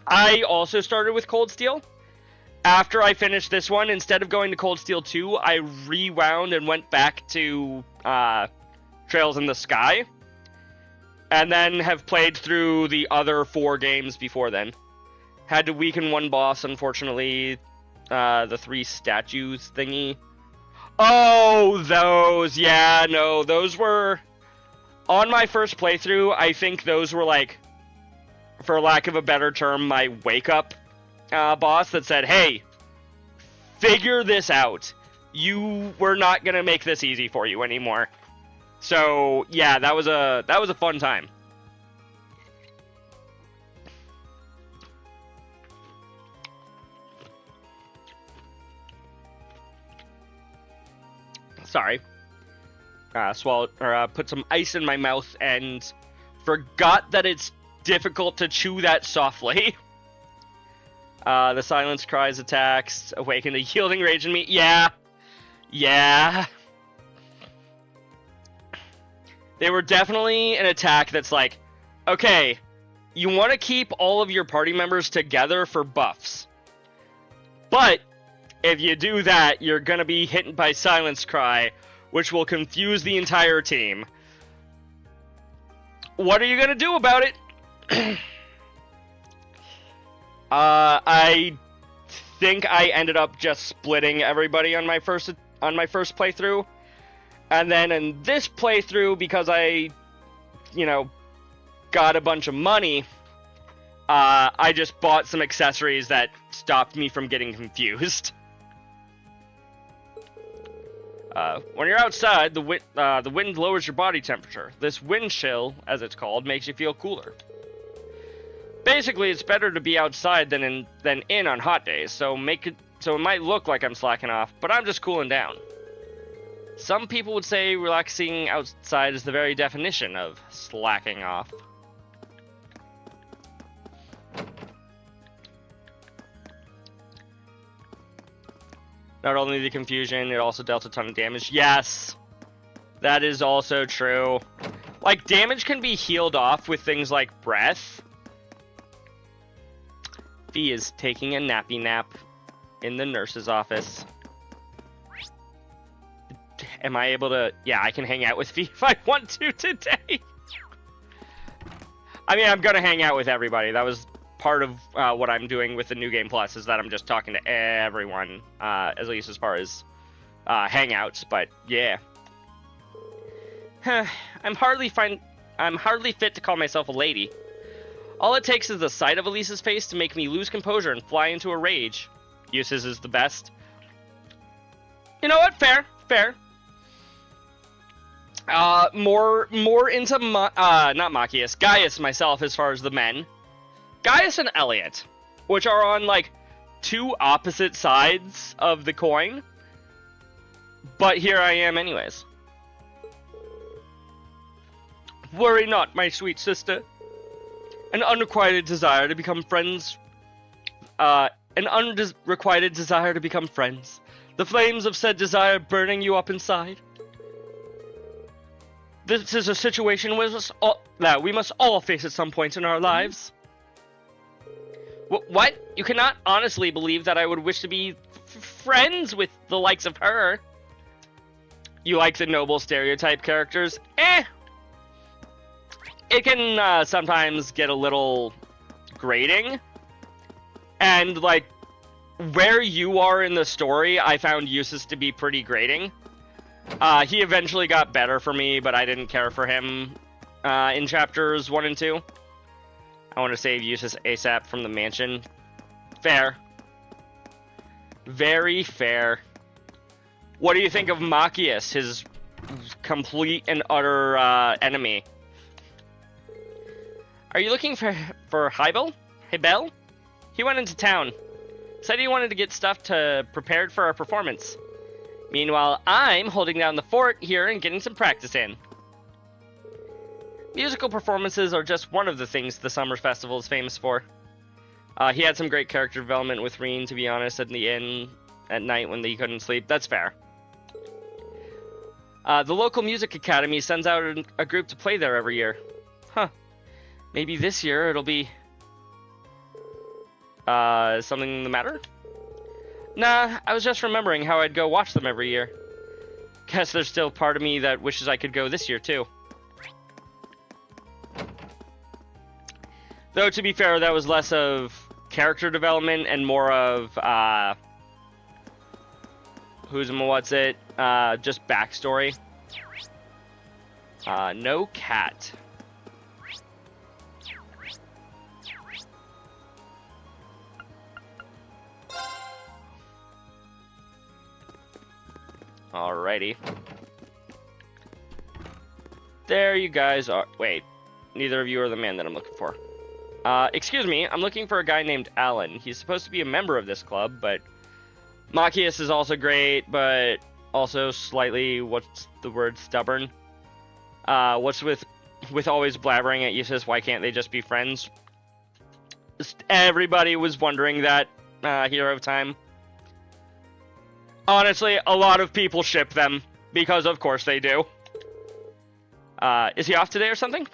I also started with Cold Steel. After I finished this one, instead of going to Cold Steel 2, I rewound and went back to Trails in the Sky. And then have played through the other 4 games before then. Had to weaken one boss, unfortunately. The 3 statues thingy. Oh, those! Yeah, no, those were... On my first playthrough, I think those were for lack of a better term, my wake-up boss that said, hey, figure this out. We're not gonna make this easy for you anymore. So, yeah, that was a fun time. Sorry. Put some ice in my mouth and forgot that it's difficult to chew that softly. The silence cries attacks, awaken the yielding rage in me. Yeah. They were definitely an attack that's okay, you want to keep all of your party members together for buffs. But if you do that, you're going to be hit by Silence Cry, which will confuse the entire team. What are you going to do about it? I think I ended up just splitting everybody on my first playthrough. And then in this playthrough, because I, got a bunch of money, I just bought some accessories that stopped me from getting confused. When you're outside, the wind lowers your body temperature. This wind chill, as it's called, makes you feel cooler. Basically, it's better to be outside than in on hot days, so it might look like I'm slacking off, but I'm just cooling down. Some people would say relaxing outside is the very definition of slacking off. Not only the confusion, it also dealt a ton of damage. Yes! That is also true. Damage can be healed off with things like breath. Fee is taking a nappy nap in the nurse's office. Am I able to... Yeah, I can hang out with Fee if I want to today. I mean, I'm gonna hang out with everybody. That was part of what I'm doing with the New Game Plus is that I'm just talking to everyone, at least as far as hangouts. But yeah, I'm hardly fit to call myself a lady. All it takes is the sight of Elisa's face to make me lose composure and fly into a rage. Eustace is the best. You know what? Fair. More into not Machias, Gaius myself as far as the men. Gaius and Elliot, which are on like two opposite sides of the coin. But here I am anyways. Worry not, my sweet sister. An unrequited desire to become friends. An unrequited desire to become friends. The flames of said desire burning you up inside. This is a situation that we must all face at some point in our lives. What? You cannot honestly believe that I would wish to be friends with the likes of her. You like the noble stereotype characters? It can sometimes get a little grating. And, like, where you are in the story, I found Eustace to be pretty grating. He eventually got better for me, but I didn't care for him in chapters 1 and 2. I want to save Eustace ASAP from the mansion. Fair. Very fair. What do you think of Machias, his complete and utter enemy? Are you looking for Hybel? Hybel? He went into town. Said he wanted to get stuff prepared for our performance. Meanwhile, I'm holding down the fort here and getting some practice in. Musical performances are just one of the things the Summer Festival is famous for. He had some great character development with Reen, to be honest, at the inn at night when he couldn't sleep. That's fair. The local music academy sends out a group to play there every year. Huh. Maybe this year it'll be... something the matter? Nah, I was just remembering how I'd go watch them every year. Guess there's still part of me that wishes I could go this year, too. Though, to be fair, that was less of character development and more of, just backstory. No cat. Alrighty. There you guys are. Wait, neither of you are the man that I'm looking for. Excuse me, I'm looking for a guy named Alan. He's supposed to be a member of this club, but Machias is also great, but also slightly, what's the word, stubborn? What's with always blabbering at Eustace, why can't they just be friends? Everybody was wondering that, Hero of Time. Honestly, a lot of people ship them, because of course they do. Is he off today or something?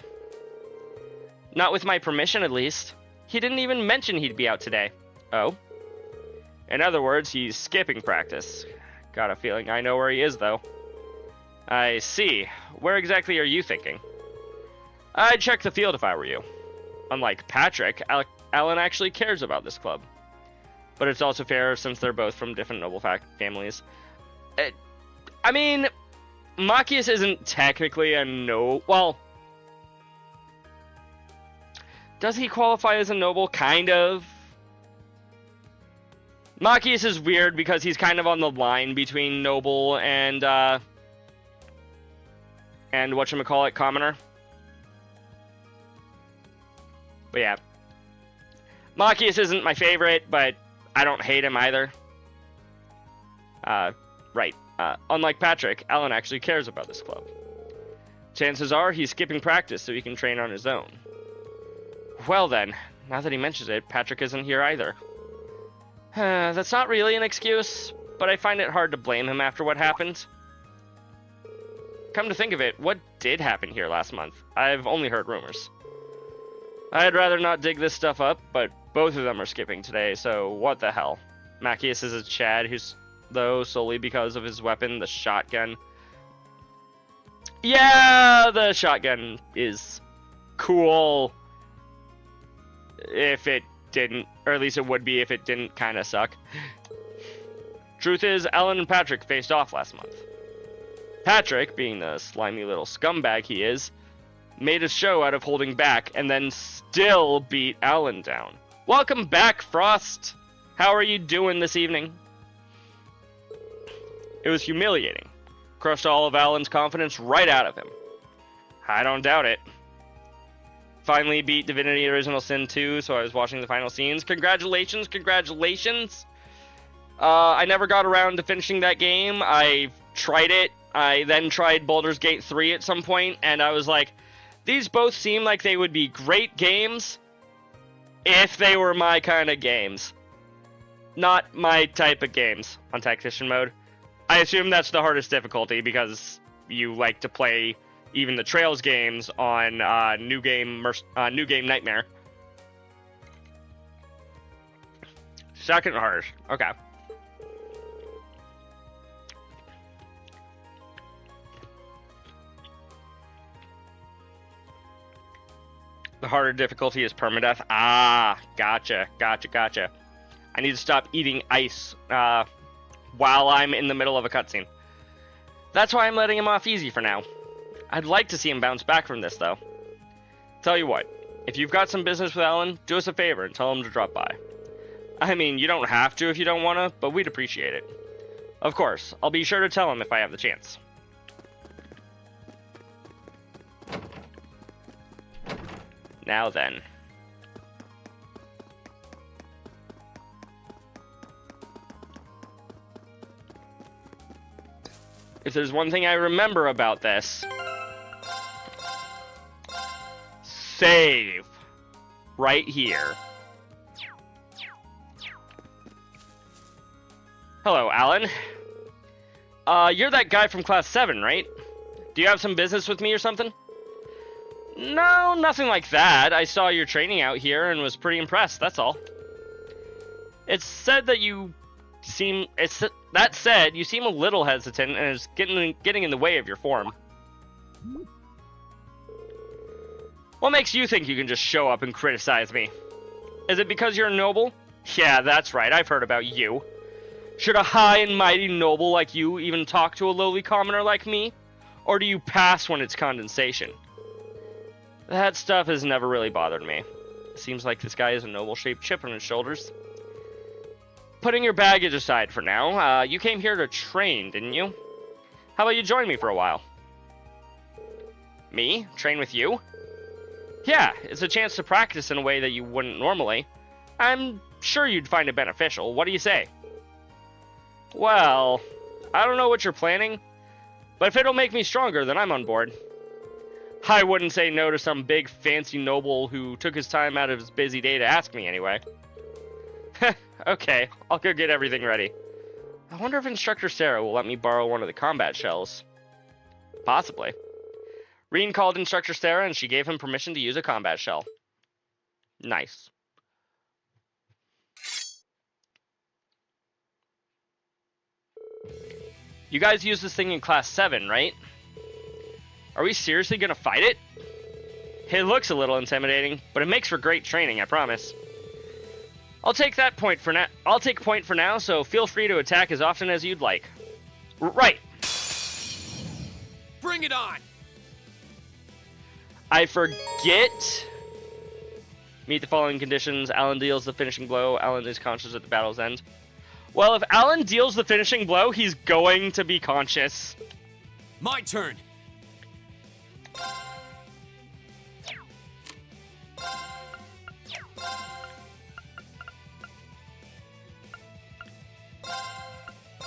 Not with my permission, at least. He didn't even mention he'd be out today. Oh? In other words, he's skipping practice. Got a feeling I know where he is, though. I see. Where exactly are you thinking? I'd check the field if I were you. Unlike Patrick, Alan actually cares about this club. But it's also fair since they're both from different noble families. I mean, Machias isn't technically a well... Does he qualify as a noble? Kind of. Machias is weird because he's kind of on the line between noble and whatchamacallit, commoner. But yeah. Machias isn't my favorite, but I don't hate him either. Right. Unlike Patrick, Alan actually cares about this club. Chances are he's skipping practice so he can train on his own. Well then, now that he mentions it, Patrick isn't here either. That's not really an excuse, but I find it hard to blame him after what happened. Come to think of it, what did happen here last month? I've only heard rumors. I'd rather not dig this stuff up, but both of them are skipping today, so what the hell. Machias is a Chad who's, though, solely because of his weapon, the shotgun. Yeah, the shotgun is cool. If it didn't, or at least it would be if it didn't kind of suck. Truth is, Alan and Patrick faced off last month. Patrick, being the slimy little scumbag he is, made a show out of holding back and then still beat Alan down. Welcome back, Frost! How are you doing this evening? It was humiliating. Crushed all of Alan's confidence right out of him. I don't doubt it. Finally beat Divinity Original Sin 2, so I was watching the final scenes. Congratulations, congratulations! I never got around to finishing that game. I tried it. I then tried Baldur's Gate 3 at some point, and I was like, these both seem like they would be great games if they were my kind of games. Not my type of games on Tactician mode. I assume that's the hardest difficulty because you like to play even the Trails games on New Game Nightmare. Second hardest. Okay. The harder difficulty is permadeath. Ah, gotcha. I need to stop eating ice while I'm in the middle of a cutscene. That's why I'm letting him off easy for now. I'd like to see him bounce back from this, though. Tell you what, if you've got some business with Alan, do us a favor and tell him to drop by. I mean, you don't have to if you don't want to, but we'd appreciate it. Of course, I'll be sure to tell him if I have the chance. Now then. If there's one thing I remember about this, save right here. Hello, Alan. You're that guy from Class 7, right? Do you have some business with me or something? No, nothing like that. I saw your training out here and was pretty impressed, that's all. It's said that you seem... That said, you seem a little hesitant and is getting in the way of your form. What makes you think you can just show up and criticize me? Is it because you're a noble? Yeah, that's right, I've heard about you. Should a high and mighty noble like you even talk to a lowly commoner like me? Or do you pass when it's condensation? That stuff has never really bothered me. Seems like this guy has a noble-shaped chip on his shoulders. Putting your baggage aside for now, you came here to train, didn't you? How about you join me for a while? Me? Train with you? Yeah, it's a chance to practice in a way that you wouldn't normally. I'm sure you'd find it beneficial. What do you say? Well, I don't know what you're planning, but if it'll make me stronger, then I'm on board. I wouldn't say no to some big fancy noble who took his time out of his busy day to ask me anyway. Okay, I'll go get everything ready. I wonder if Instructor Sarah will let me borrow one of the combat shells. Possibly. Reen called Instructor Sarah and she gave him permission to use a combat shell. Nice. You guys use this thing in Class 7, right? Are we seriously gonna fight it? It looks a little intimidating, but it makes for great training, I promise. I'll take point for now, so feel free to attack as often as you'd like. Right. Bring it on! I forget. Meet the following conditions. Alan deals the finishing blow. Alan is conscious at the battle's end. Well, if Alan deals the finishing blow, he's going to be conscious. My turn.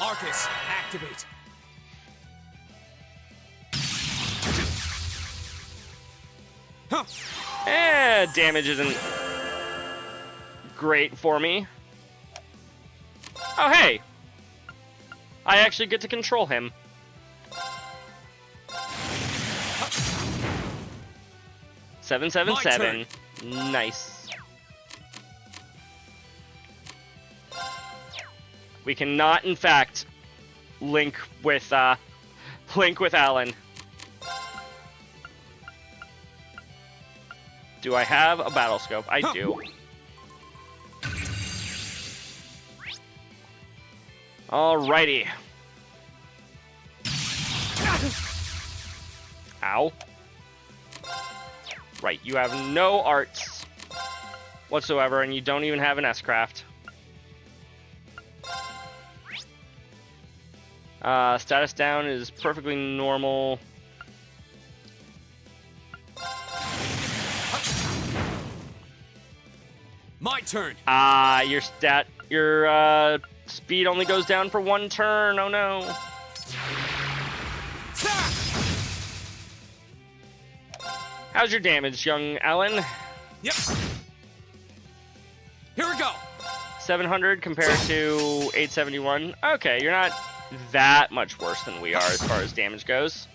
Arcus, activate. Huh. Damage isn't great for me. Oh, hey! I actually get to control him. Seven, 7. Nice. We cannot, in fact, link with Alan. Do I have a battle scope? I do. Alrighty. Ow. Right, you have no arts whatsoever, and you don't even have an S-Craft. Status down is perfectly normal. My turn. Your speed only goes down for one turn. Oh no. How's your damage, young Alan? Yep. Here we go. 700 compared to 871. Okay, you're not that much worse than we are as far as damage goes.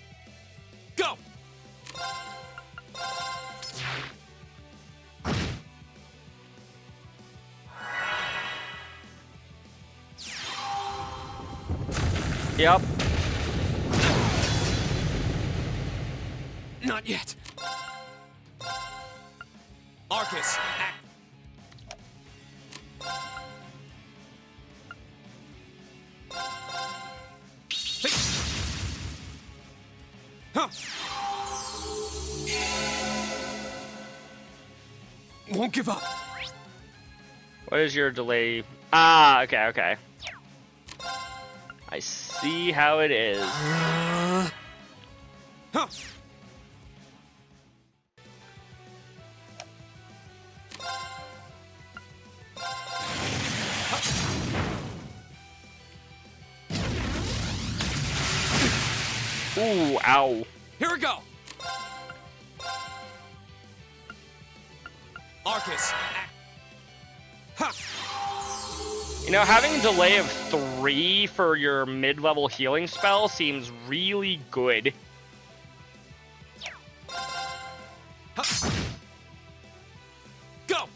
Go. Yep. Not yet. Arcus, act. Huh. Won't give up. What is your delay? Ah, okay, okay. I see how it is. Huh. Ooh, ow. Here we go. Arcus, act. Ha. You know, having a delay of 3 for your mid-level healing spell seems really good. Ha. Go.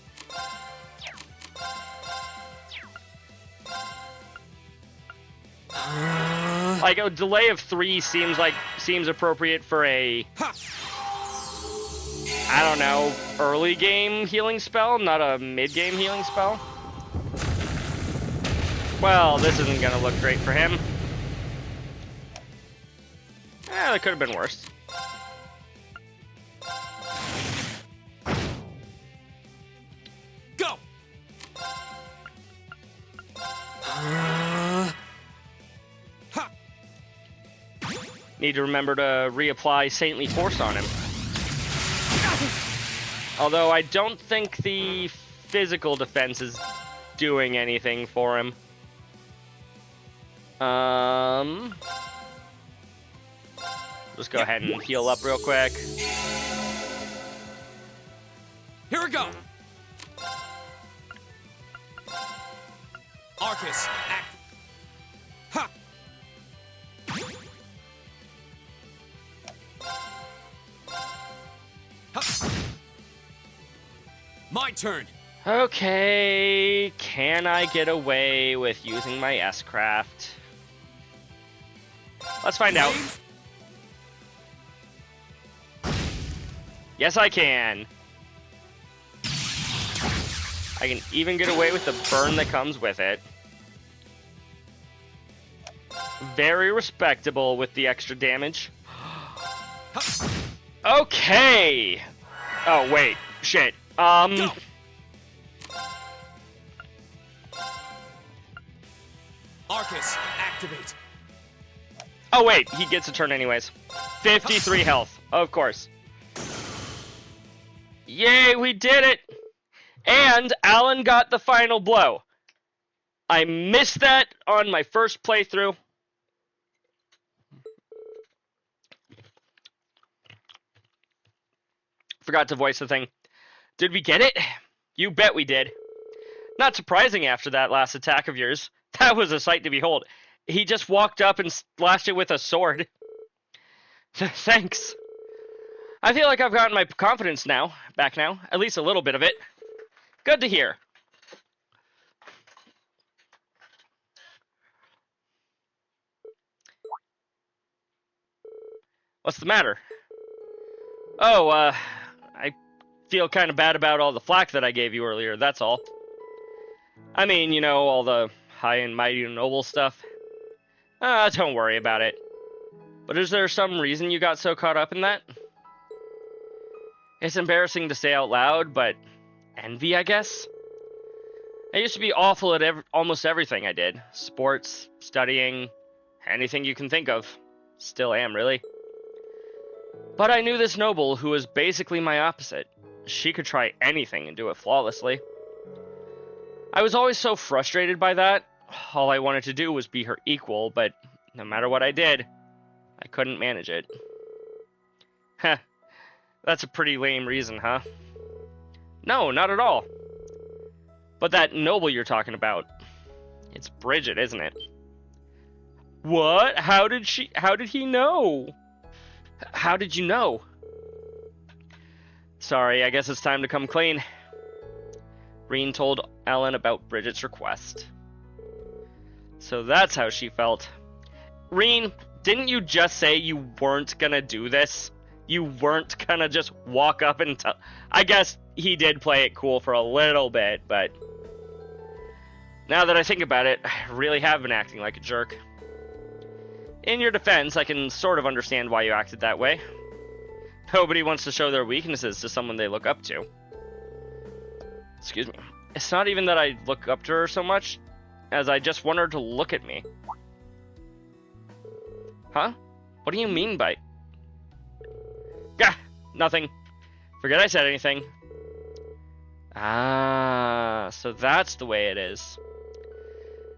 Like a delay of 3 seems appropriate for a, I don't know, early game healing spell, not a mid-game healing spell. Well, this isn't gonna look great for him. That could have been worse. Go. Need to remember to reapply Saintly Force on him. Although I don't think the physical defense is doing anything for him. Just go ahead and heal up real quick. Here we go. Arcus, act. Ha. Ha. My turn. Okay, can I get away with using my S-Craft? Let's find out. Yes, I can. I can even get away with the burn that comes with it. Very respectable with the extra damage. Okay. Oh, wait. Shit. Arcus, activate. Oh, wait. He gets a turn anyways. 53 health. Of course. Yay, we did it! And Alan got the final blow. I missed that on my first playthrough. Forgot to voice the thing. Did we get it? You bet we did. Not surprising after that last attack of yours. That was a sight to behold. He just walked up and slashed it with a sword. Thanks. I feel like I've gotten my confidence back now. At least a little bit of it. Good to hear. What's the matter? Oh, I feel kind of bad about all the flack that I gave you earlier, that's all. I mean, you know, all the high and mighty and noble stuff. Don't worry about it. But is there some reason you got so caught up in that? It's embarrassing to say out loud, but envy, I guess? I used to be awful at almost everything I did. Sports, studying, anything you can think of. Still am, really. But I knew this noble who was basically my opposite. She could try anything and do it flawlessly. I was always so frustrated by that. All I wanted to do was be her equal, but no matter what I did, I couldn't manage it. Heh, that's a pretty lame reason, huh? No, not at all. But that noble you're talking about, it's Bridget, isn't it? What? How did he know? How did you know? Sorry, I guess it's time to come clean. Reen told Ellen about Bridget's request. So that's how she felt. Reen, didn't you just say you weren't gonna do this? You weren't gonna just walk up and tell... I guess he did play it cool for a little bit, but... Now that I think about it, I really have been acting like a jerk. In your defense, I can sort of understand why you acted that way. Nobody wants to show their weaknesses to someone they look up to. Excuse me. It's not even that I look up to her so much, as I just want her to look at me. Huh? What do you mean by... Gah! Nothing. Forget I said anything. Ah, so that's the way it is.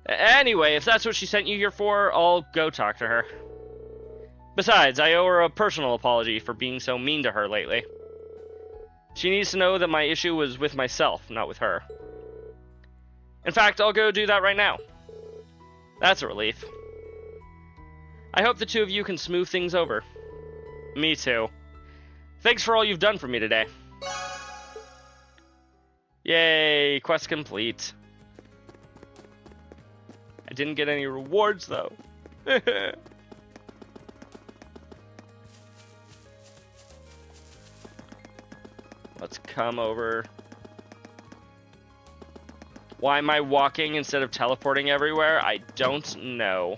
Anyway, if that's what she sent you here for, I'll go talk to her. Besides, I owe her a personal apology for being so mean to her lately. She needs to know that my issue was with myself, not with her. In fact, I'll go do that right now. That's a relief. I hope the two of you can smooth things over. Me too. Thanks for all you've done for me today. Yay, quest complete. I didn't get any rewards, though. Let's come over. Why am I walking instead of teleporting everywhere? I don't know.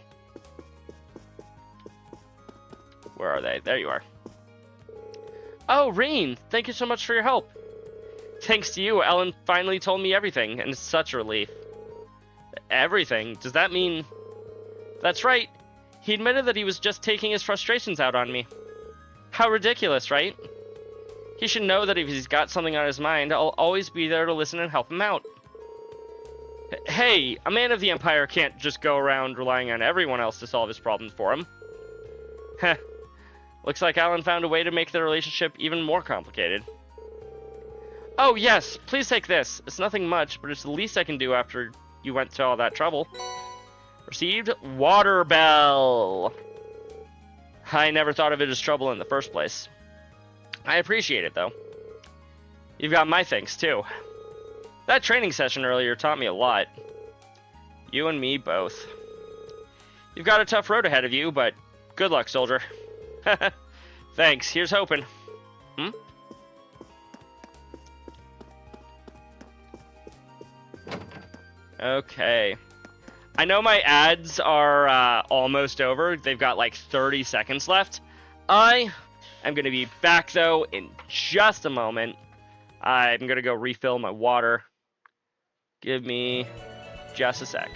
Where are they? There you are. Oh, Reen, thank you so much for your help. Thanks to you, Ellen finally told me everything, and it's such a relief. Everything? Does that mean... That's right. He admitted that he was just taking his frustrations out on me. How ridiculous, right? He should know that if he's got something on his mind, I'll always be there to listen and help him out. Hey, a man of the Empire can't just go around relying on everyone else to solve his problems for him. Heh. Looks like Alan found a way to make the relationship even more complicated. Oh yes, please take this. It's nothing much, but it's the least I can do after you went to all that trouble. Received water bell. I never thought of it as trouble in the first place. I appreciate it, though. You've got my thanks, too. That training session earlier taught me a lot. You and me both. You've got a tough road ahead of you, but good luck, soldier. Thanks, here's hoping. Hmm? Okay. I know my ads are almost over. They've got like 30 seconds left. I am going to be back, though, in just a moment. I'm going to go refill my water. Give me just a sec.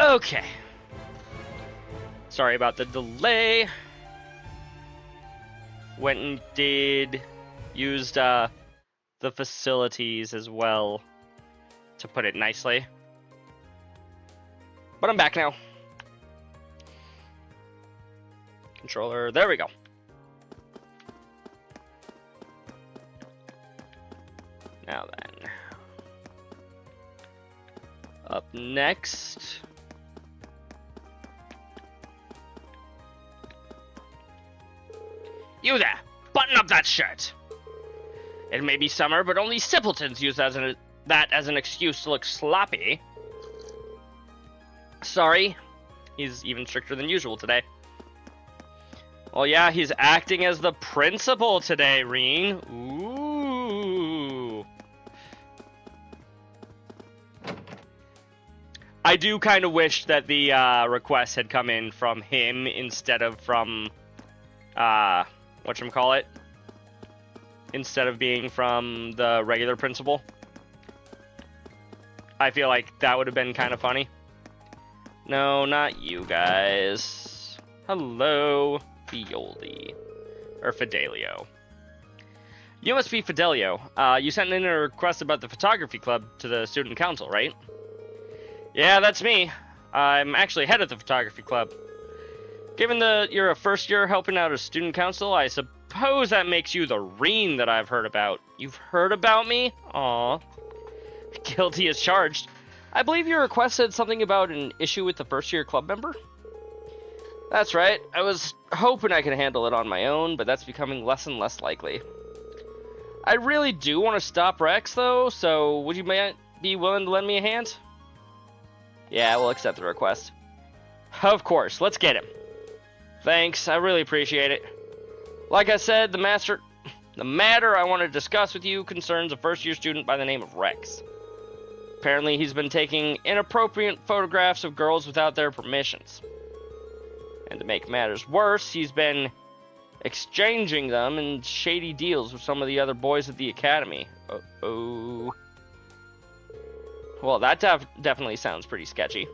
Okay. Sorry about the delay. Went and used the facilities as well, to put it nicely. But I'm back now. Controller, there we go. Now then. Up next. You there! Button up that shirt! It may be summer, but only simpletons use that as an excuse to look sloppy. Sorry. He's even stricter than usual today. Well, yeah, he's acting as the principal today, Reen. Ooh. I do kind of wish that the request had come in from him instead of from, whatchamacallit? Instead of being from the regular principal. I feel like that would have been kind of funny. No, not you guys. Hello, Fioli. Or Fidelio. You must be Fidelio. You sent in a request about the photography club to the student council, right? Yeah, that's me. I'm actually head of the photography club. Given that you're a first year helping out a student council, I suppose that makes you the Reen that I've heard about. You've heard about me? Aw. Guilty as charged. I believe your request said something about an issue with the first year club member? That's right. I was hoping I could handle it on my own, but that's becoming less and less likely. I really do want to stop Rex, though, so would you be willing to lend me a hand? Yeah, we'll accept the request. Of course, let's get him. Thanks, I really appreciate it. Like I said, the matter I want to discuss with you concerns a first-year student by the name of Rex. Apparently, he's been taking inappropriate photographs of girls without their permissions. And to make matters worse, he's been exchanging them in shady deals with some of the other boys at the academy. Uh-oh. Well, that definitely sounds pretty sketchy.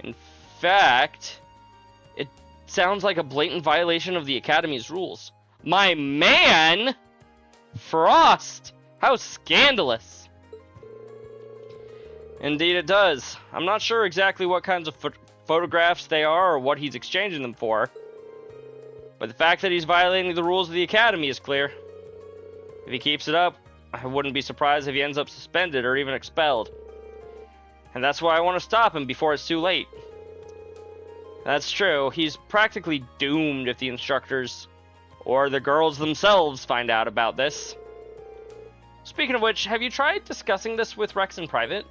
In fact, it sounds like a blatant violation of the Academy's rules. My man! Frost! How scandalous! Indeed it does. I'm not sure exactly what kinds of photographs they are or what he's exchanging them for. But the fact that he's violating the rules of the Academy is clear. If he keeps it up, I wouldn't be surprised if he ends up suspended or even expelled. And that's why I want to stop him before it's too late. That's true. He's practically doomed if the instructors or the girls themselves find out about this. Speaking of which, have you tried discussing this with Rex in private?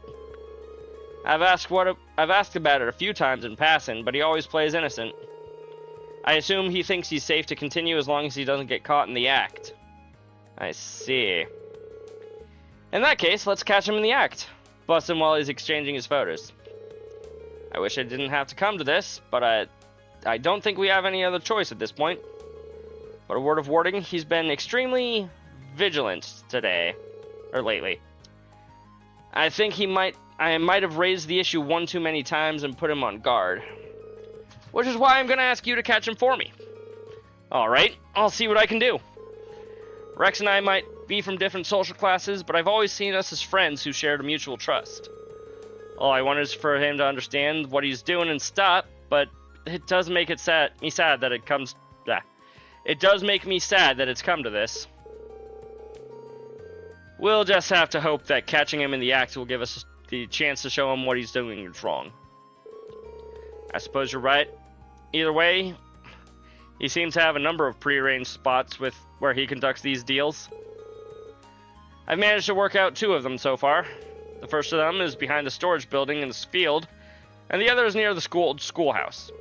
I've asked about it a few times in passing, but he always plays innocent. I assume he thinks he's safe to continue as long as he doesn't get caught in the act. I see. In that case, let's catch him in the act. Bust him while he's exchanging his photos. I wish I didn't have to come to this, but I don't think we have any other choice at this point. But a word of warning, he's been extremely vigilant today, or lately. I think I might have raised the issue one too many times and put him on guard. Which is why I'm going to ask you to catch him for me. Alright, I'll see what I can do. Rex and I might be from different social classes, but I've always seen us as friends who shared a mutual trust. All I want is for him to understand what he's doing and stop, but it does make me sad that it does make me sad that it's come to this. We'll just have to hope that catching him in the act will give us the chance to show him what he's doing is wrong. I suppose you're right. Either way, he seems to have a number of prearranged spots where he conducts these deals. I've managed to work out 2 of them so far. The first of them is behind the storage building in this field, and the other is near the schoolhouse.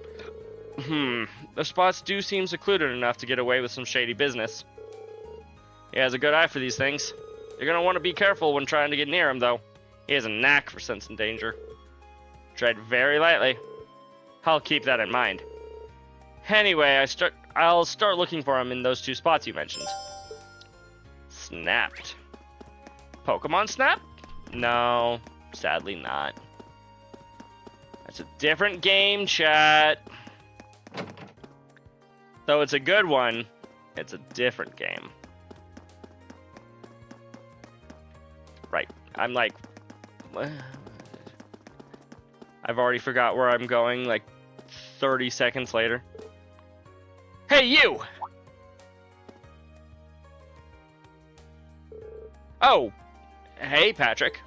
The spots do seem secluded enough to get away with some shady business. He has a good eye for these things. You're going to want to be careful when trying to get near him, though. He has a knack for sensing danger. Tread very lightly. I'll keep that in mind. Anyway, I'll start looking for him in those 2 spots you mentioned. Snapped. Pokemon Snap? No, sadly not. It's a different game, chat. Though it's a good one, it's a different game. Right. I'm like... I've already forgot where I'm going, like 30 seconds later. Hey, you! Oh, hey, Patrick.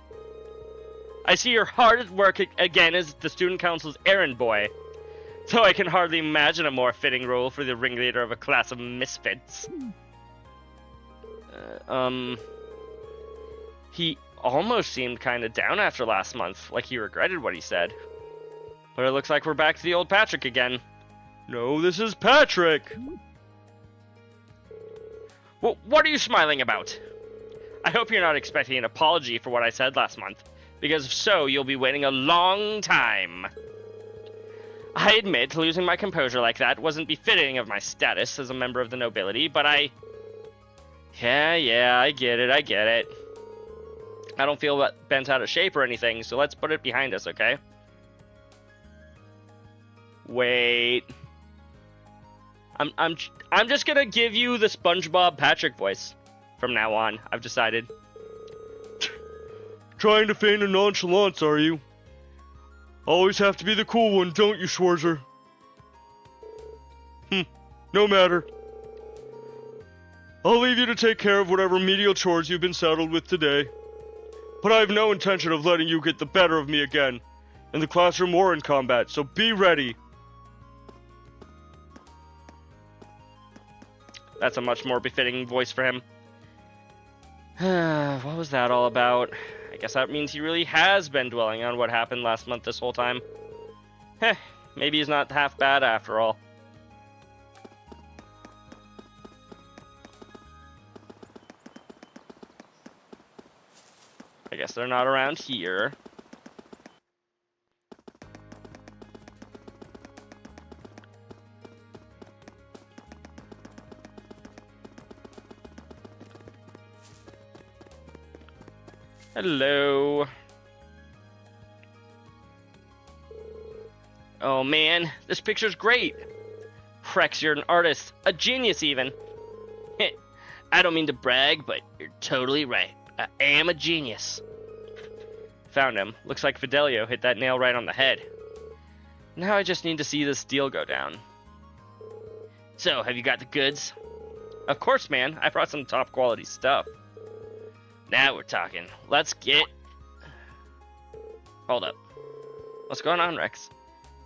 I see you're hard at work again as the student council's errand boy. Though I can hardly imagine a more fitting role for the ringleader of a class of misfits. He almost seemed kind of down after last month, like he regretted what he said. But it looks like we're back to the old Patrick again. No, this is Patrick! Well, what are you smiling about? I hope you're not expecting an apology for what I said last month, because if so, you'll be waiting a long time. I admit losing my composure like that wasn't befitting of my status as a member of the nobility, but Yeah, I get it. I don't feel bent out of shape or anything, so let's put it behind us, okay? Wait. I'm just gonna give you the SpongeBob Patrick voice from now on, I've decided. Trying to feign a nonchalance, are you? Always have to be the cool one, don't you, Schwarzer? No matter. I'll leave you to take care of whatever menial chores you've been saddled with today. But I have no intention of letting you get the better of me again, in the classroom or in combat, so be ready. That's a much more befitting voice for him. What was that all about? I guess that means he really has been dwelling on what happened last month this whole time. Heh, maybe he's not half bad after all. I guess they're not around here. Hello. Oh man, this picture's great. Rex, you're an artist, a genius even. I don't mean to brag, but you're totally right. I am a genius. Found him. Looks like Fidelio hit that nail right on the head. Now I just need to see this deal go down. So, have you got the goods? Of course, man. I brought some top quality stuff. Now we're talking. Let's get... Hold up. What's going on, Rex?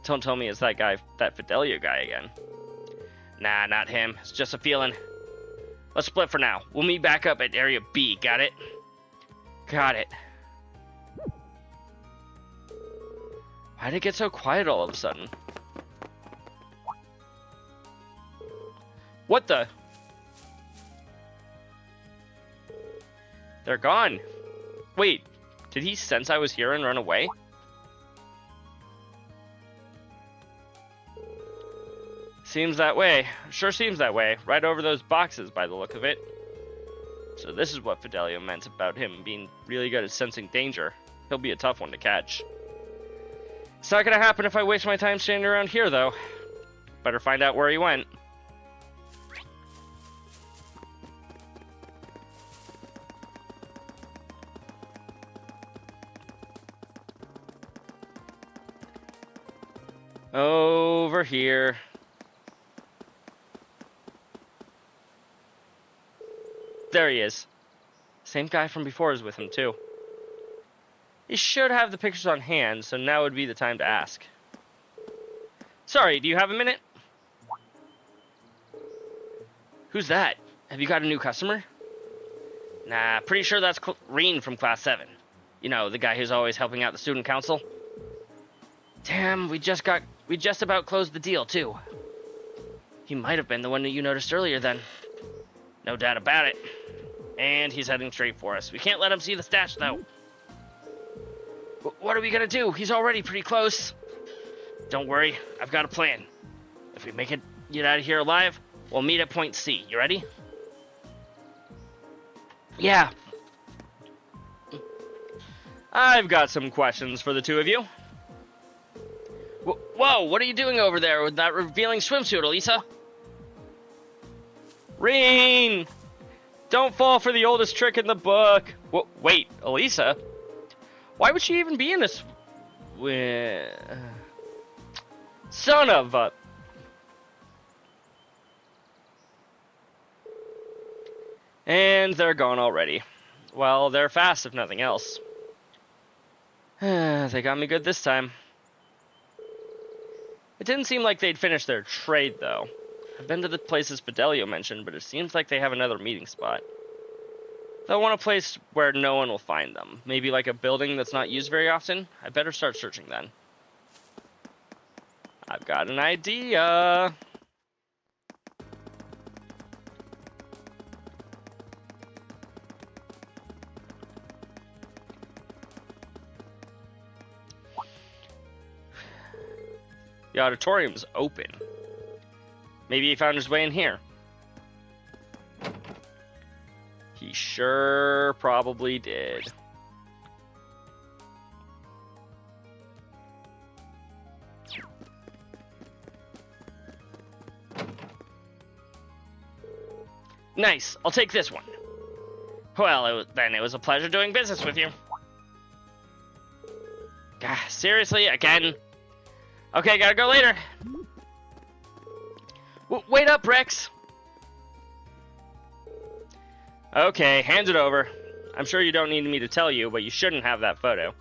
Don't tell me it's that guy, that Fidelio guy again. Nah, not him. It's just a feeling. Let's split for now. We'll meet back up at Area B, got it? Got it. Why'd it get so quiet all of a sudden? What the? They're gone. Wait, did he sense I was here and run away? Seems that way. Sure seems that way. Right over those boxes by the look of it. So this is what Fidelio meant about him being really good at sensing danger. He'll be a tough one to catch. It's not gonna happen if I waste my time standing around here, though. Better find out where he went. Over here. There he is. Same guy from before is with him, too. He should have the pictures on hand, so now would be the time to ask. Sorry, do you have a minute? Who's that? Have you got a new customer? Nah, pretty sure that's Reen from Class 7. You know, the guy who's always helping out the student council. Damn, we just about closed the deal, too. He might have been the one that you noticed earlier, then. No doubt about it. And he's heading straight for us. We can't let him see the stash, though. What are we gonna do? He's already pretty close. Don't worry, I've got a plan. If we make it get out of here alive, we'll meet at point C. You ready? Yeah. I've got some questions for the two of you. Whoa, what are you doing over there with that revealing swimsuit, Elisa? Reen! Don't fall for the oldest trick in the book. Wait, Elisa? Why would she even be in this? Son of a... And they're gone already. Well, they're fast if nothing else. They got me good this time. It didn't seem like they'd finished their trade, though. I've been to the places Fidelio mentioned, but it seems like they have another meeting spot. They'll want a place where no one will find them. Maybe like a building that's not used very often? I better start searching then. I've got an idea. The auditorium's open. Maybe he found his way in here. He sure probably did. Nice, I'll take this one. Well, then it was a pleasure doing business with you. Seriously, again? Okay, gotta go later. Wait up, Rex. Okay, hand it over. I'm sure you don't need me to tell you, but you shouldn't have that photo.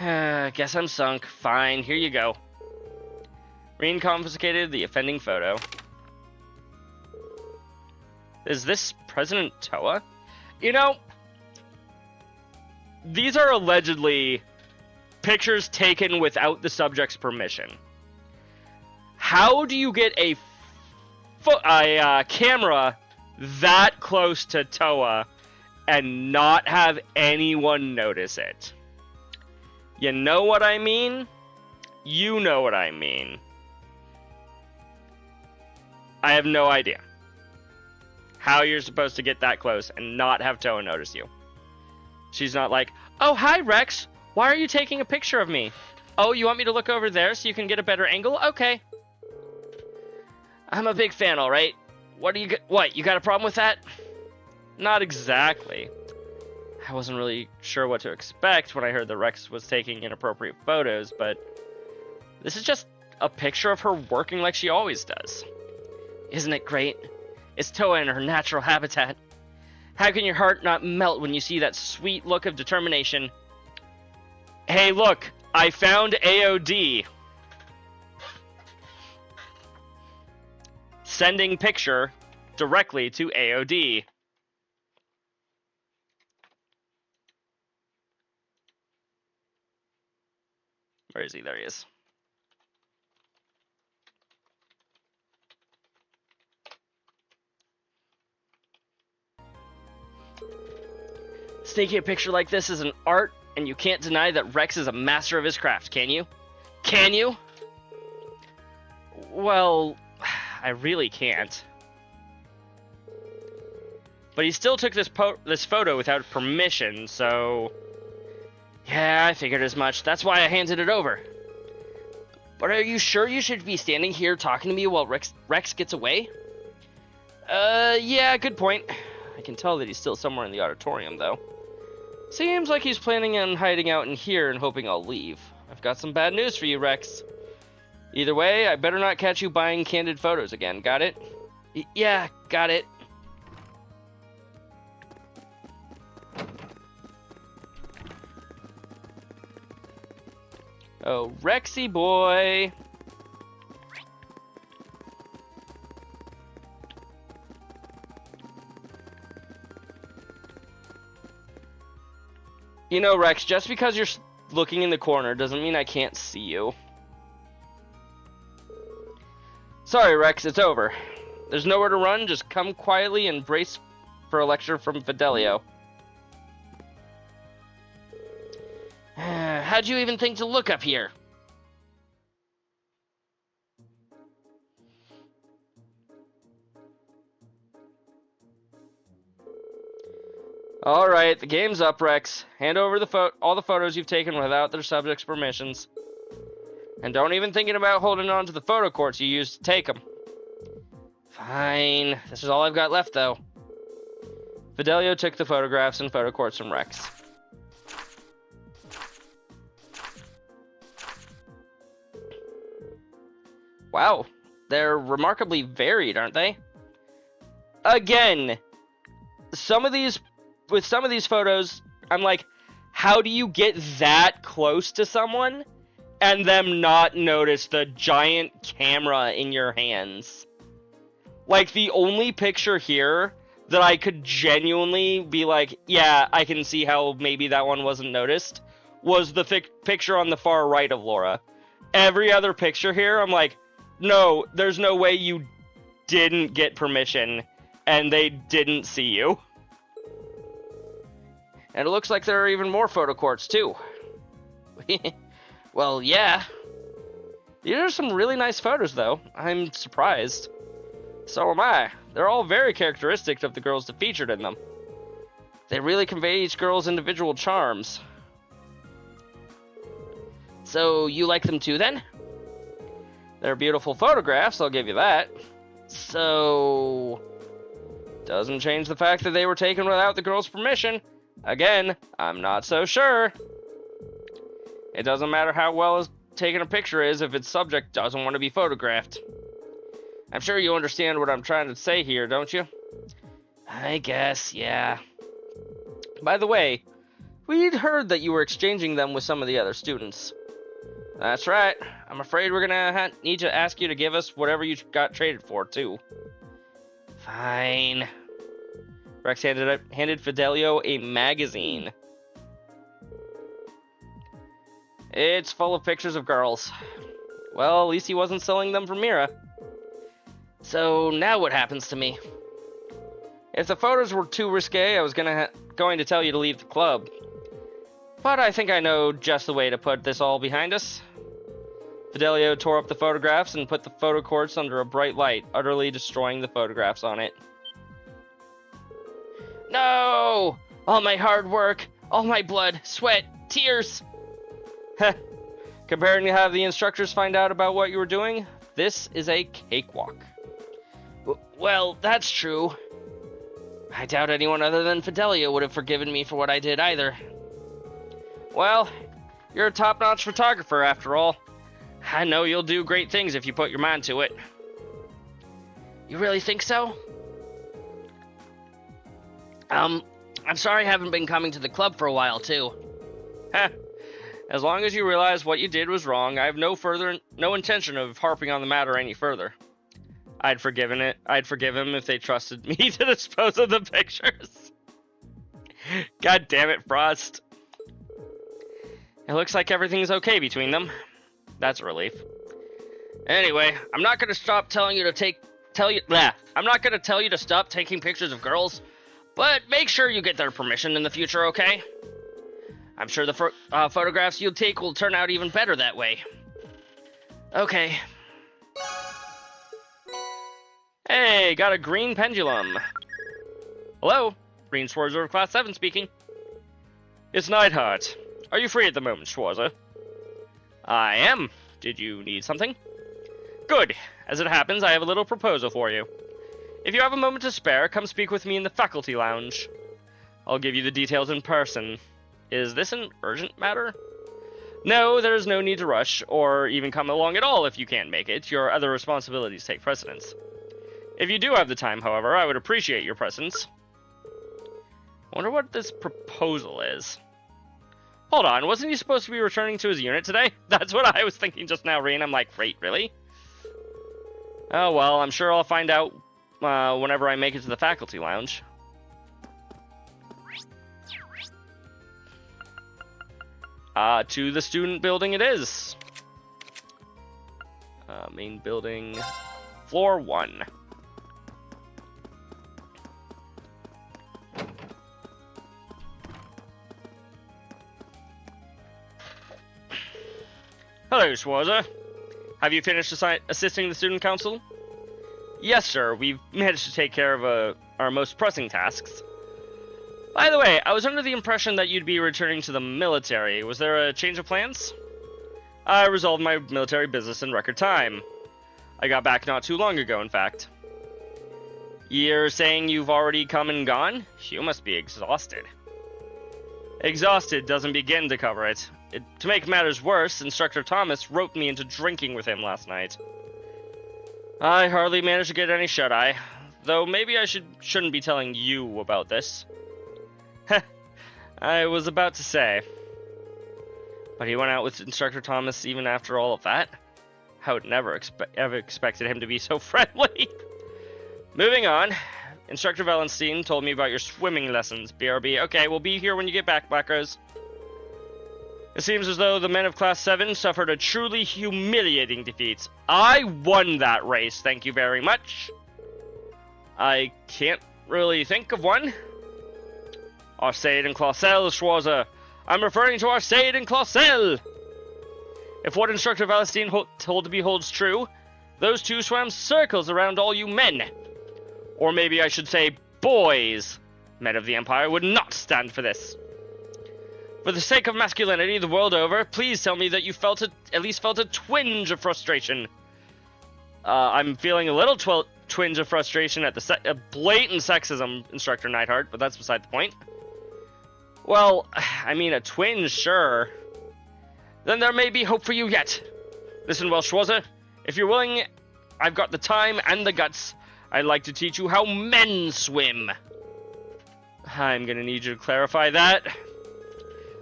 Guess I'm sunk. Fine, here you go. Reen confiscated the offending photo. Is this President Toa? You know, these are allegedly pictures taken without the subject's permission. How do you get a camera that close to Toa and not have anyone notice it? You know what I mean? You know what I mean. I have no idea how you're supposed to get that close and not have Toa notice you. She's not like, oh, hi, Rex. Why are you taking a picture of me? Oh, you want me to look over there so you can get a better angle? Okay. I'm a big fan, all right. What, you got a problem with that? Not exactly. I wasn't really sure what to expect when I heard that Rex was taking inappropriate photos, but this is just a picture of her working like she always does. Isn't it great? It's Toa in her natural habitat. How can your heart not melt when you see that sweet look of determination? Hey, look, I found AOD. Sending picture directly to AOD. Where is he? There he is. Sneaking a picture like this is an art, and you can't deny that Rex is a master of his craft, can you? Can you? Well, I really can't. But he still took this photo without permission, so... Yeah, I figured as much. That's why I handed it over. But are you sure you should be standing here talking to me while Rex gets away? Yeah, good point. I can tell that he's still somewhere in the auditorium, though. Seems like he's planning on hiding out in here and hoping I'll leave. I've got some bad news for you, Rex. Either way, I better not catch you buying candid photos again, got it? Yeah, got it. Oh, Rexy boy. You know, Rex, just because you're looking in the corner doesn't mean I can't see you. Sorry, Rex, it's over. There's nowhere to run, just come quietly and brace for a lecture from Fidelio. How'd you even think to look up here? Alright, the game's up, Rex. Hand over all the photos you've taken without their subjects' permissions. And don't even thinking about holding on to the photo quartz you used to take them. Fine. This is all I've got left, though. Fidelio took the photographs and photo quartz from Rex. Wow. They're remarkably varied, aren't they? Again, with some of these photos, I'm like, how do you get that close to someone and them not notice the giant camera in your hands? Like, the only picture here that I could genuinely be like, yeah, I can see how maybe that one wasn't noticed, was the picture on the far right of Laura. Every other picture here, I'm like, no, there's no way you didn't get permission and they didn't see you. And it looks like there are even more photo quartz, too. Well, yeah. These are some really nice photos, though. I'm surprised. So am I. They're all very characteristic of the girls that featured in them. They really convey each girl's individual charms. So, you like them too, then? They're beautiful photographs, I'll give you that. So... doesn't change the fact that they were taken without the girl's permission. Again, I'm not so sure. It doesn't matter how well taken a picture is if its subject doesn't want to be photographed. I'm sure you understand what I'm trying to say here, don't you? I guess, yeah. By the way, we'd heard that you were exchanging them with some of the other students. That's right. I'm afraid we're gonna need to ask you to give us whatever you got traded for, too. Fine. Rex handed Fidelio a magazine. It's full of pictures of girls. Well, at least he wasn't selling them for Mira. So now what happens to me? If the photos were too risque, I was going to tell you to leave the club. But I think I know just the way to put this all behind us. Fidelio tore up the photographs and put the photo quartz under a bright light, utterly destroying the photographs on it. No! All my hard work, all my blood, sweat, tears! Heh. Comparing to have the instructors find out about what you were doing, this is a cakewalk. Well, that's true. I doubt anyone other than Fidelio would have forgiven me for what I did either. Well, you're a top-notch photographer after all. I know you'll do great things if you put your mind to it. You really think so? I'm sorry I haven't been coming to the club for a while, too. Heh. As long as you realize what you did was wrong, I have no intention of harping on the matter any further. I'd forgive him if they trusted me to dispose of the pictures. God damn it, Frost. It looks like everything's okay between them. That's a relief. Anyway, I'm not gonna stop telling you to I'm not gonna tell you to stop taking pictures of girls, but make sure you get their permission in the future, okay? I'm sure the photographs you'll take will turn out even better that way. Okay. Hey, got a green pendulum. Hello, Green Schwarzer of Class 7 speaking. It's Neidhart. Are you free at the moment, Schwarzer? I am. Did you need something? Good. As it happens, I have a little proposal for you. If you have a moment to spare, come speak with me in the faculty lounge. I'll give you the details in person. Is this an urgent matter? No, there is no need to rush, or even come along at all if you can't make it. Your other responsibilities take precedence. If you do have the time, however, I would appreciate your presence. I wonder what this proposal is. Hold on, wasn't he supposed to be returning to his unit today? That's what I was thinking just now, Reen. I'm like, wait, really? Oh well, I'm sure I'll find out whenever I make it to the faculty lounge. To the student building it is. Main building, floor 1. Hello, Schwarzer. Have you finished assisting the student council? Yes, sir. We've managed to take care of our most pressing tasks. By the way, I was under the impression that you'd be returning to the military. Was there a change of plans? I resolved my military business in record time. I got back not too long ago, in fact. You're saying you've already come and gone? You must be exhausted. Exhausted doesn't begin to cover it. To make matters worse, Instructor Thomas roped me into drinking with him last night. I hardly managed to get any shut-eye, though maybe I shouldn't be telling you about this. Heh, I was about to say. But he went out with Instructor Thomas even after all of that? I would never ever expected him to be so friendly. Moving on, Instructor Valenstein told me about your swimming lessons, BRB. Okay, we'll be here when you get back, Black Rose. It seems as though the men of Class 7 suffered a truly humiliating defeat. I won that race, thank you very much. I can't really think of one. Arcade and Clausel, Schwarzer. I'm referring to Arcade and Clausel. If what Instructor Valenstein told me holds true, those two swam circles around all you men. Or maybe I should say boys. Men of the Empire would not stand for this. For the sake of masculinity the world over, please tell me that you at least felt a twinge of frustration. I'm feeling a little twinge of frustration at the blatant sexism, Instructor Neidhart, but that's beside the point. Well, I mean, a twinge, sure. Then there may be hope for you yet. Listen well, Schwarzer. If you're willing, I've got the time and the guts. I'd like to teach you how men swim. I'm gonna need you to clarify that.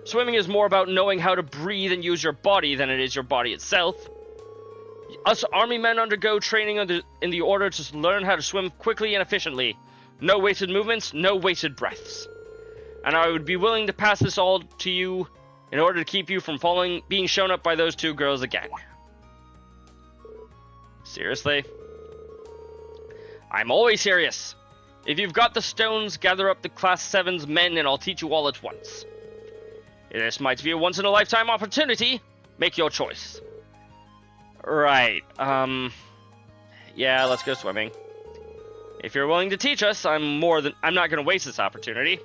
Swimming is more about knowing how to breathe and use your body than it is your body itself. Us army men undergo training in the order to learn how to swim quickly and efficiently. No wasted movements, no wasted breaths. And I would be willing to pass this all to you in order to keep you from being shown up by those two girls again. Seriously? I'm always serious. If you've got the stones, gather up the Class 7's men and I'll teach you all at once. This might be a once-in-a-lifetime opportunity. Make your choice. Right, yeah, let's go swimming. If you're willing to teach us, I'm not gonna waste this opportunity.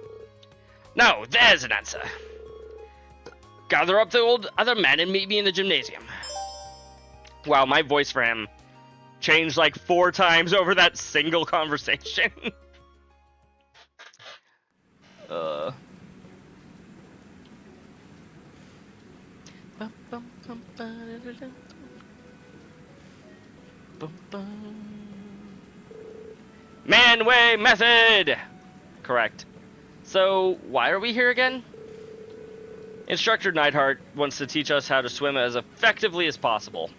No, there's an answer. Gather up the old other men and meet me in the gymnasium. Wow, my voice for him changed like 4 times over that single conversation. Manway method! Correct. So, why are we here again? Instructor Neidhart wants to teach us how to swim as effectively as possible.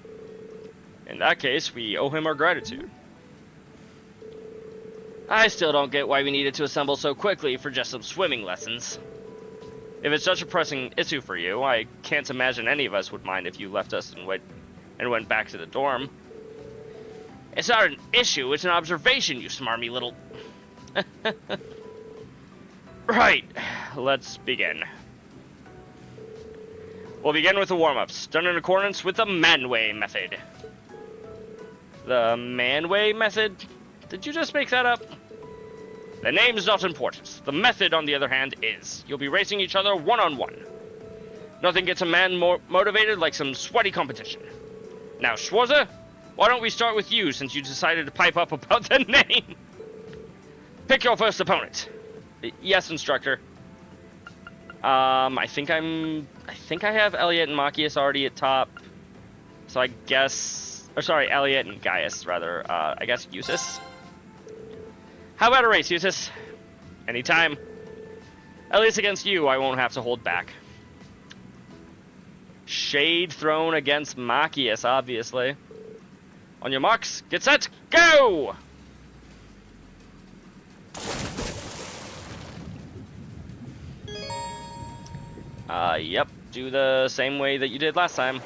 In that case, we owe him our gratitude. I still don't get why we needed to assemble so quickly for just some swimming lessons. If it's such a pressing issue for you, I can't imagine any of us would mind if you left us and went back to the dorm. It's not an issue, it's an observation, you smarmy little... Right, let's begin. We'll begin with the warm-ups, done in accordance with the Manway method. The Manway method? Did you just make that up? The name's not important. The method, on the other hand, is. You'll be racing each other one-on-one. Nothing gets a man more motivated like some sweaty competition. Now, Schwarzer, why don't we start with you since you decided to pipe up about the name? Pick your first opponent. Yes, instructor. I think I have Elliot and Machias already at top. So I guess... Or sorry, Elliot and Gaius, rather. I guess Eustace. How about a race, Eustace? Anytime. Elliot's against you, I won't have to hold back. Shade thrown against Machias, obviously. On your marks, get set, go! Yep. Do the same way that you did last time.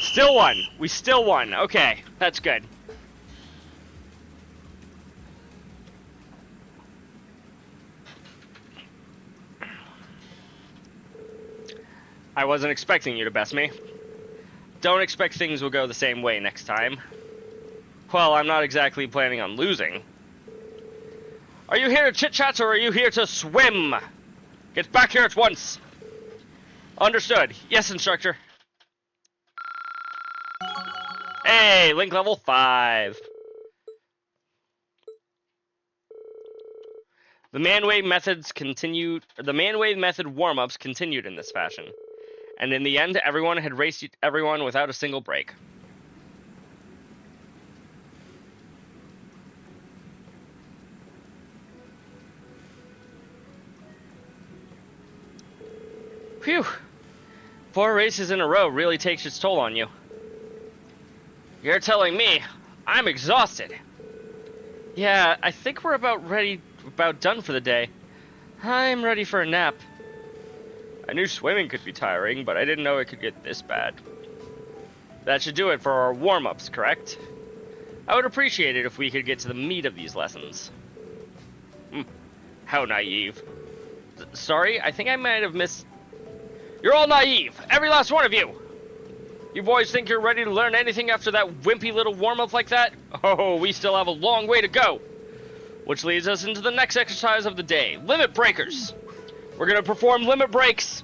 Still won. We still won. Okay, that's good. I wasn't expecting you to best me. Don't expect things will go the same way next time. Well, I'm not exactly planning on losing. Are you here to chit-chat or are you here to swim? Get back here at once. Understood. Yes, instructor. Hey, link level 5. The man-wave methods continued. The man-wave method warm-ups continued in this fashion, and in the end, everyone had raced everyone without a single break. Phew! 4 races in a row really takes its toll on you. You're telling me I'm exhausted. Yeah, I think we're about done for the day. I'm ready for a nap. I knew swimming could be tiring, but I didn't know it could get this bad. That should do it for our warm-ups, correct? I would appreciate it if we could get to the meat of these lessons. How naive. Sorry, I think I might have missed... You're all naive! Every last one of you! You boys think you're ready to learn anything after that wimpy little warm-up like that? Oh, we still have a long way to go! Which leads us into the next exercise of the day, limit breakers. We're gonna perform limit breaks.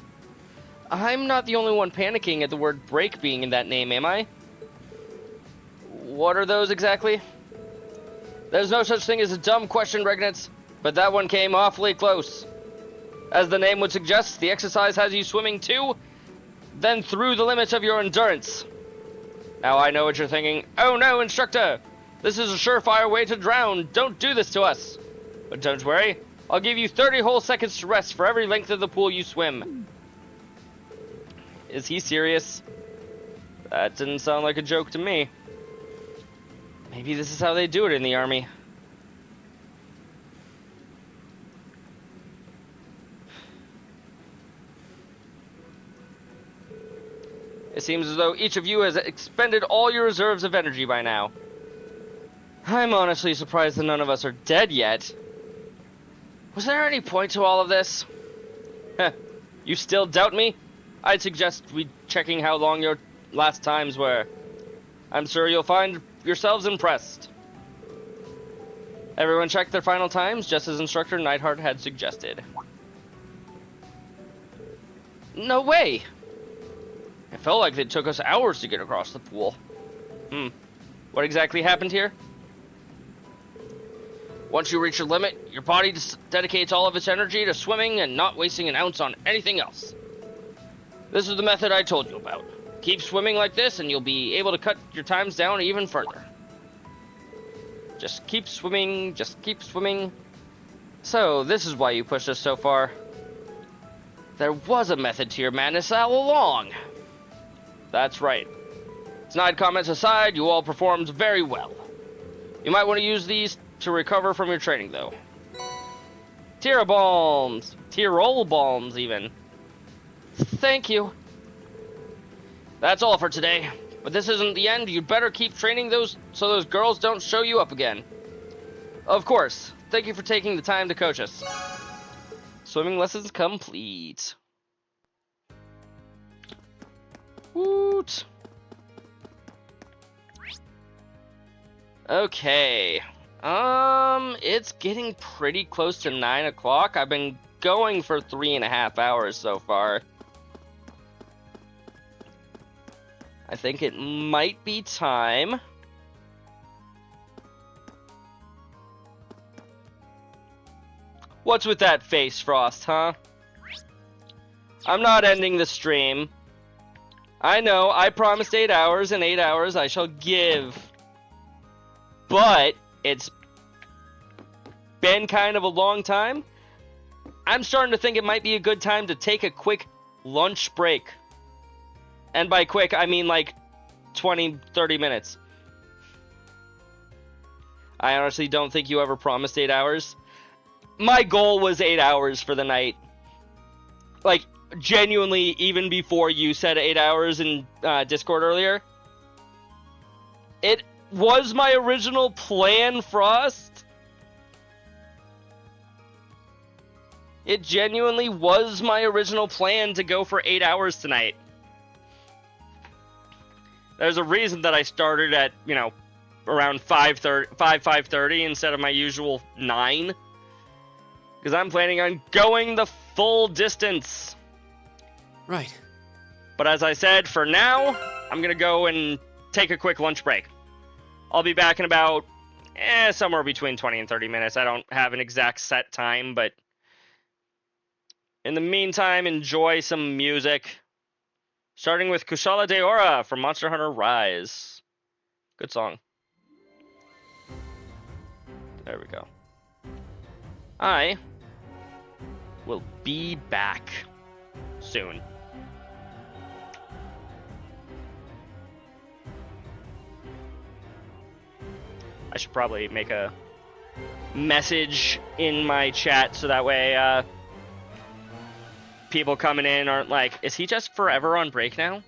I'm not the only one panicking at the word break being in that name, am I? What are those exactly? There's no such thing as a dumb question, Regnitz, but that one came awfully close. As the name would suggest, the exercise has you swimming to, then through the limits of your endurance. Now I know what you're thinking. Oh no, instructor! This is a surefire way to drown. Don't do this to us. But don't worry. I'll give you 30 whole seconds to rest for every length of the pool you swim. Is he serious? That didn't sound like a joke to me. Maybe this is how they do it in the army. It seems as though each of you has expended all your reserves of energy by now. I'm honestly surprised that none of us are dead yet. Was there any point to all of this? Heh, you still doubt me? I'd suggest we checking how long your last times were. I'm sure you'll find yourselves impressed. Everyone checked their final times, just as Instructor Neidhart had suggested. No way! It felt like it took us hours to get across the pool. What exactly happened here? Once you reach your limit, your body dedicates all of its energy to swimming and not wasting an ounce on anything else. This is the method I told you about. Keep swimming like this and you'll be able to cut your times down even further. Just keep swimming, just keep swimming. So, this is why you pushed us so far. There was a method to your madness all along. That's right. Snide comments aside, you all performed very well. You might want to use these to recover from your training, though. Tirol bombs, even. Thank you. That's all for today. But this isn't the end. You'd better keep training so those girls don't show you up again. Of course. Thank you for taking the time to coach us. Swimming lessons complete. Woot. Okay. It's getting pretty close to 9 o'clock. I've been going for 3.5 hours so far. I think it might be time. What's with that face, Frost, huh? I'm not ending the stream. I know, I promised 8 hours, and 8 hours I shall give. But it's been kind of a long time. I'm starting to think it might be a good time to take a quick lunch break. And by quick, I mean like 20, 30 minutes. I honestly don't think you ever promised 8 hours. My goal was 8 hours for the night. Like, genuinely, even before you said 8 hours in Discord earlier. It was my original plan, Frost. It genuinely was my original plan to go for 8 hours tonight. There's a reason that I started at, you know, around 5:30 instead of my usual 9. Because I'm planning on going the full distance. Right. But as I said, for now, I'm going to go and take a quick lunch break. I'll be back in about somewhere between 20 and 30 minutes. I don't have an exact set time, but in the meantime, enjoy some music. Starting with Kushala Daora from Monster Hunter Rise. Good song. There we go. I will be back soon. I should probably make a message in my chat so that way people coming in aren't like, is he just forever on break now?